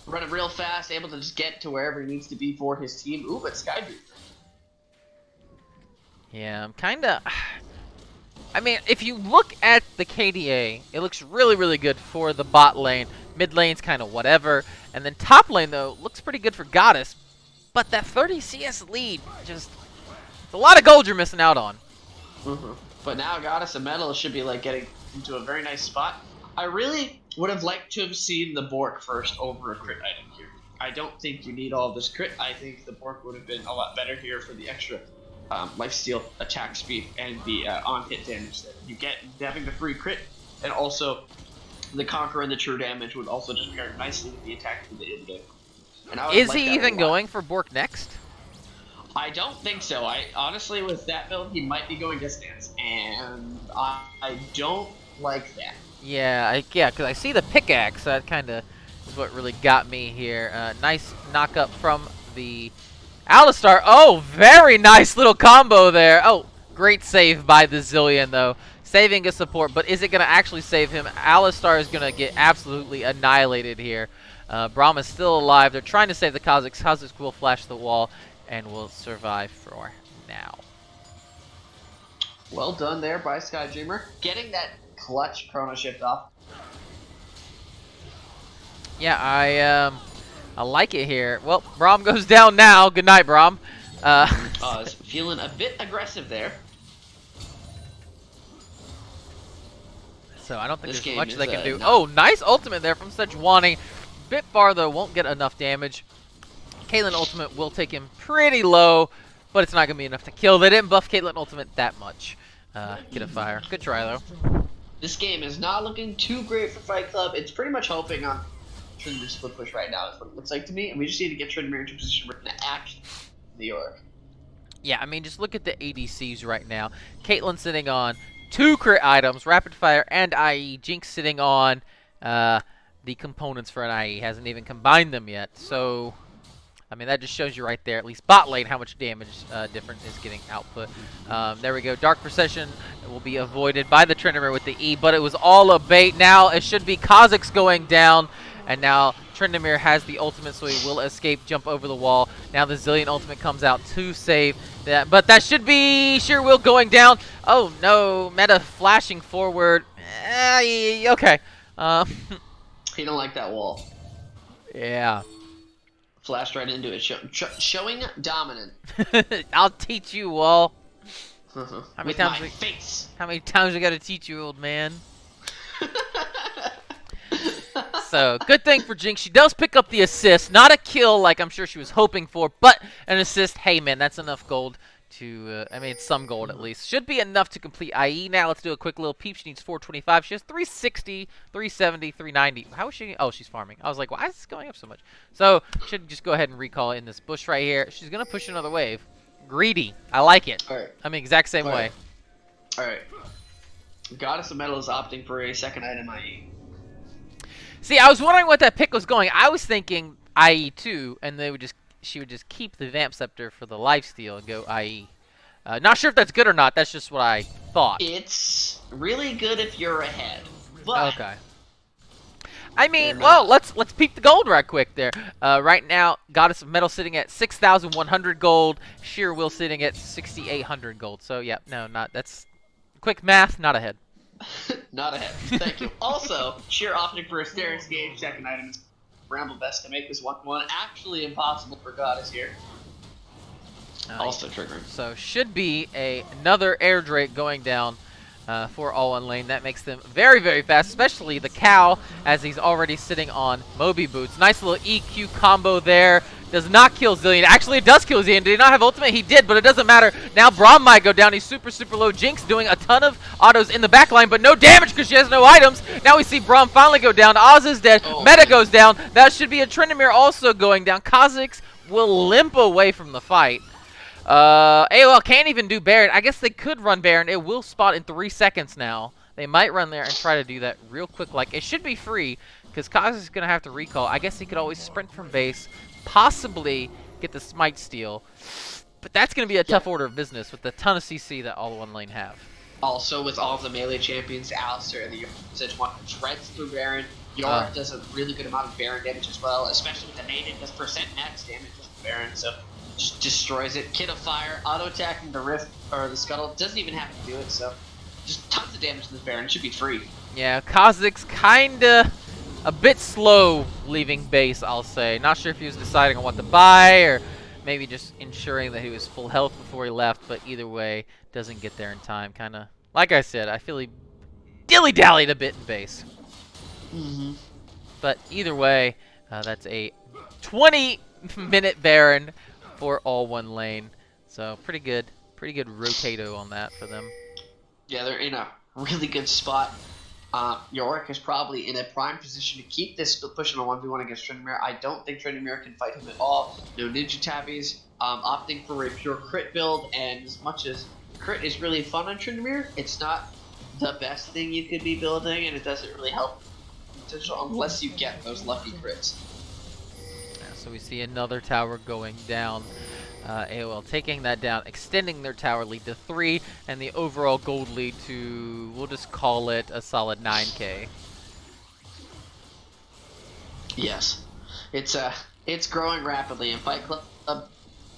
Running real fast, able to just get to wherever he needs to be for his team. Ooh, but Skydream. Yeah, I'm kind of... I mean, if you look at the KDA, it looks really, really good for the bot lane. Mid lane's kind of whatever. And then top lane, though, looks pretty good for Goddess. But that 30 CS lead, just... It's a lot of gold you're missing out on. But now Goddess of Metal should be like getting into a very nice spot. I really would have liked to have seen the Bork first over a crit item here. I don't think you need all of this crit. I think the Bork would have been a lot better here for the extra lifesteal, attack speed, and the on-hit damage that you get having the free crit, and also the Conqueror and the true damage would also just pair nicely with the attack speed that you get. And I would Is like he that a even lot. going for Bork next? I don't think so. I honestly, with that build, he might be going distance, and I don't like that. Yeah, because I see the pickaxe. That kind of is what really got me here. Nice knock up from the Alistar. Oh, very nice little combo there. Oh, great save by the Zillion, though. Saving a support, but is it going to actually save him? Alistar is going to get absolutely annihilated here. Braum is still alive. They're trying to save the Kha'Zix. Kha'Zix will flash the wall and will survive for now. Well done there by Skydreamer. Getting that clutch Chrono Shift off. Yeah, I like it here. Well, Braum goes down now. Good night, Braum. Is feeling a bit aggressive there. So I don't think This there's game much is, they can do. not- Oh, nice ultimate there from Sejuani. Bit far though, won't get enough damage. Caitlyn ultimate will take him pretty low, but it's not going to be enough to kill. They didn't buff Caitlyn ultimate that much. get a fire. Good try, though. This game is not looking too great for Fight Club. It's pretty much hoping on Tryndamere split push right now is what it looks like to me. And we just need to get Tryndamere into a position where we're going to actually the Yorick. Yeah, I mean, just look at the ADCs right now. Caitlyn sitting on 2 crit items, Rapid Fire and IE. Jinx sitting on the components for an IE. Hasn't even combined them yet. So, I mean, that just shows you right there, at least bot lane, how much damage different is getting output. There we go. Dark Procession will be avoided by the Tryndamere with the E, but it was all a bait. Now it should be Kha'Zix going down, and now Tryndamere has the ultimate, so he will escape, jump over the wall. Now the Zilean ultimate comes out to save that, but that should be Sheer Will going down. Oh no, Meta flashing forward. Okay. He don't like that wall. Yeah. Flashed right into it, showing dominant. I'll teach you, Wall. How many times? How many times we gotta teach you, old man? So, good thing for Jinx. She does pick up the assist. Not a kill like I'm sure she was hoping for, but an assist. Hey, man, that's enough gold to, I mean, it's some gold at least. Should be enough to complete IE. Now, let's do a quick little peep. She needs 425. She has 360, 370, 390. How is she? Oh, she's farming. I was like, why is this going up so much? So, should just go ahead and recall in this bush right here. She's going to push another wave. Greedy. I like it. All right. I mean, exact same way. All right. Goddess of Metal is opting for a second item IE. See, I was wondering what that pick was going. I was thinking IE2, and she would just keep the Vamp Scepter for the lifesteal and go IE. Not sure if that's good or not. That's just what I thought. It's really good if you're ahead. But okay. I mean, well, let's peep the gold right quick there. Right now, Goddess of Metal sitting at 6,100 gold. Sheer Will sitting at 6,800 gold. So yeah, no, that's quick math. Not ahead. Not ahead. Thank you. Also, Sheer opting for a Stare Gauge second item is Bramble Best to make this 1-1 actually impossible for Goddess here. Also triggering. So should be another Air Drake going down for all one lane. That makes them very, very fast, especially the Cow, as he's already sitting on Moby Boots. Nice little EQ combo there. Does not kill Zilean. Actually, it does kill Zilean. Did he not have ultimate? He did, but it doesn't matter. Now Braum might go down. He's super, super low. Jinx doing a ton of autos in the backline, but no damage because she has no items. Now we see Braum finally go down. Oz is dead. Meta goes down. That should be a Tryndamere also going down. Kha'Zix will limp away from the fight. AOL can't even do Baron. I guess they could run Baron. It will spot in 3 seconds now. They might run there and try to do that real quick. Like, it should be free because Kha'Zix is going to have to recall. I guess he could always sprint from base, possibly get the Smite steal. But that's going to be a tough order of business with the ton of CC that all one lane have. Also, with all of the melee champions, Alistar and the Yorick one treads through Baron. Yorick does a really good amount of Baron damage as well, especially with the Maiden, does percent max damage with Baron, so just destroys it. Kid of Fire, auto-attacking the Rift, or the Scuttle, doesn't even have to do it, so just tons of damage to this Baron. It should be free. Yeah, Kha'Zix kinda a bit slow leaving base, I'll say. Not sure if he was deciding on what to buy, or maybe just ensuring that he was full health before he left, but either way, doesn't get there in time. Kinda, like I said, I feel he dilly-dallied a bit in base. But either way, that's a 20-minute Baron for all one lane. So pretty good rotato on that for them. Yeah, they're in a really good spot. Yorick is probably in a prime position to keep this push on a 1v1 against Tryndamere. I don't think Tryndamere can fight him at all. No Ninja Tabbies, opting for a pure crit build, and as much as crit is really fun on Tryndamere, it's not the best thing you could be building, and it doesn't really help potential unless you get those lucky crits. Yeah, so we see another tower going down. AOL taking that down, extending their tower lead to 3, and the overall gold lead to, we'll just call it a solid 9k. Yes, it's growing rapidly, and Fight Club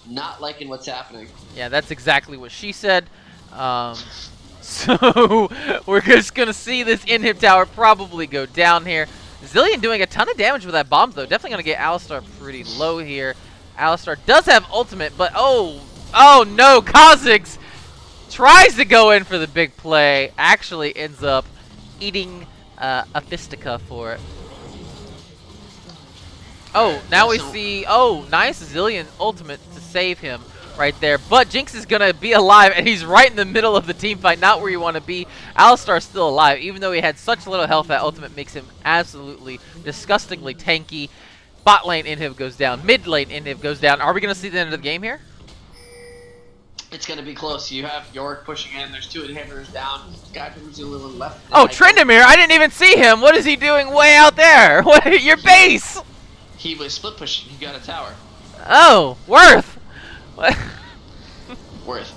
not liking what's happening. Yeah, that's exactly what she said. So we're just gonna see this inhib tower probably go down here. Zilean doing a ton of damage with that bomb though. Definitely gonna get Alistar pretty low here. Alistar does have ultimate, but oh no, Kha'Zix tries to go in for the big play. Actually ends up eating a fistica for it. Oh, now we see, nice Zilean ultimate to save him. right there. But Jinx is going to be alive, and he's right in the middle of the team fight, not where you want to be. Alistar's still alive, even though he had such little health. That ultimate makes him absolutely disgustingly tanky. Bot lane inhib goes down. Mid lane inhib goes down. Are we going to see the end of the game here? It's going to be close. You have York pushing in. There's 2 inhibitors down. Skypim's the only one left. Oh, Tryndamere! I didn't even see him! What is he doing way out there? What? Your base! He was split pushing. He got a tower. Oh, Worth! What? Worth.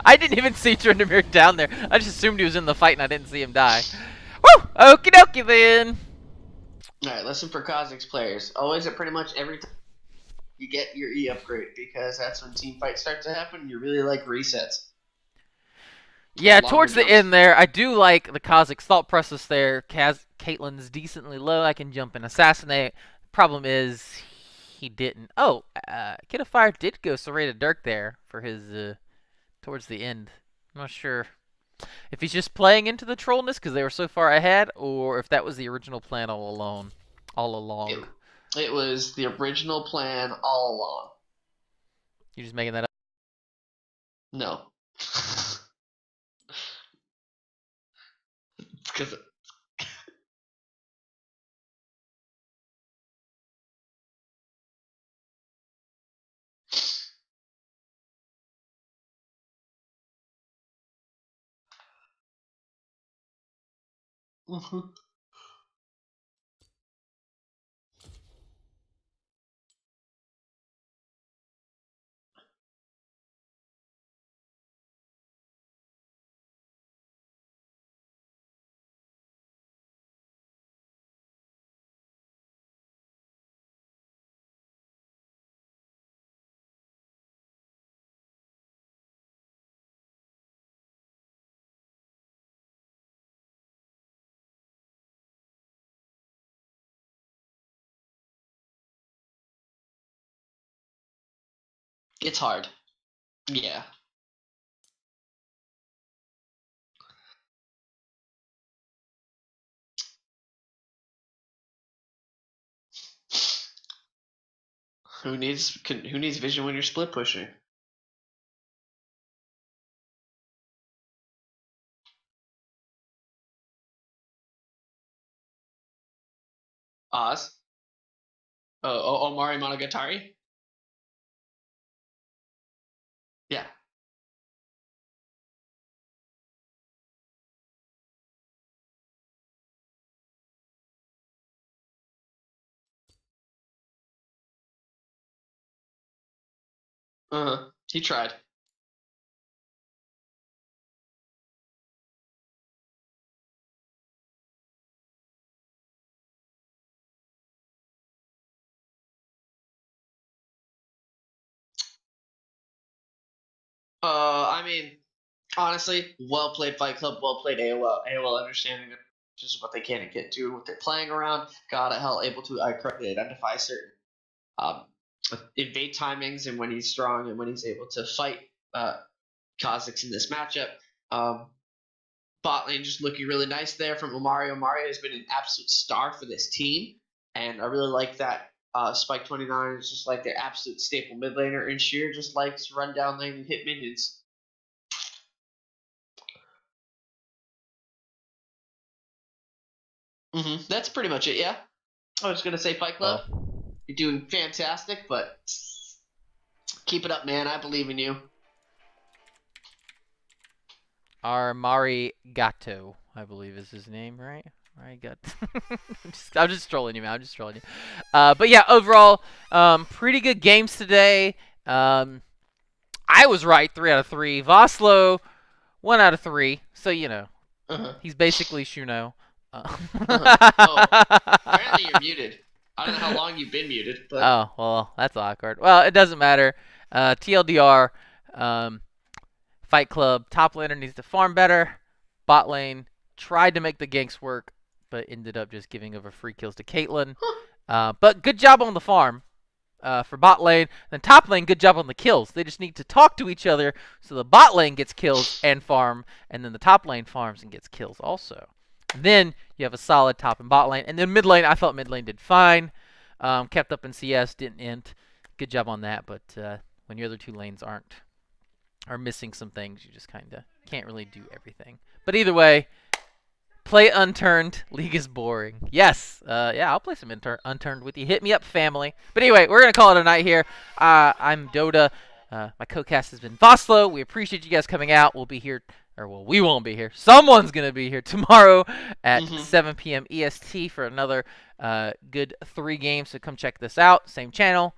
I didn't even see Tryndamere down there. I just assumed he was in the fight and I didn't see him die. Woo! Okie dokie then! Alright, listen for Kha'Zix players. Always at pretty much every time you get your E upgrade, because that's when team fights start to happen and you really like resets. Yeah, towards the end there, I do like the Kha'Zix thought process there. Caitlyn's decently low. I can jump and assassinate. Problem is, he didn't. Oh, Kid of Fire did go Serrated Dirk there for his, towards the end. I'm not sure if he's just playing into the trollness because they were so far ahead, or if that was the original plan all along. It was the original plan all along. You just making that up? No. It's because... It's hard. Yeah. Who needs vision when you're split pushing? Oz? Omari Monogatari? Yeah. He tried. I mean, honestly, well played Fight Club, well played AOL. AOL understanding just what they can get to, what they're playing around. Got a hell able to correctly identify certain invade timings and when he's strong and when he's able to fight Kha'Zix in this matchup. Bot lane just looking really nice there from Omari. Omari has been an absolute star for this team, and I really like that. Spike 29 is just like their absolute staple mid laner, and Sheer just likes run down lane and hit minions. That's pretty much it, yeah. I was gonna say Fight Club. You're doing fantastic, but keep it up, man. I believe in you. Mari Gato, I believe is his name, right? I'm just trolling you, man. I'm just trolling you. But yeah, overall, pretty good games today. I was right 3 out of 3. Voslo 1 out of 3. So you know, he's basically Shuno. Apparently you're muted. I don't know how long you've been muted. But... Oh well, that's awkward. Well, it doesn't matter. TLDR, Fight Club, top laner needs to farm better. Bot lane tried to make the ganks work, but ended up just giving over free kills to Caitlyn. But good job on the farm for bot lane. Then top lane, good job on the kills. They just need to talk to each other so the bot lane gets kills and farm, and then the top lane farms and gets kills also. And then you have a solid top and bot lane. And then mid lane, I thought mid lane did fine. Kept up in CS, didn't int. Good job on that, but when your other 2 lanes are missing some things, you just kind of can't really do everything. But either way, play Unturned. League is boring. Yes. Yeah, I'll play some Unturned with you. Hit me up, family. But anyway, we're going to call it a night here. I'm Dota. My co-cast has been Voslo. We appreciate you guys coming out. We'll be here, or well, we won't be here. Someone's going to be here tomorrow at 7 p.m. EST for another good 3 games. So come check this out. Same channel.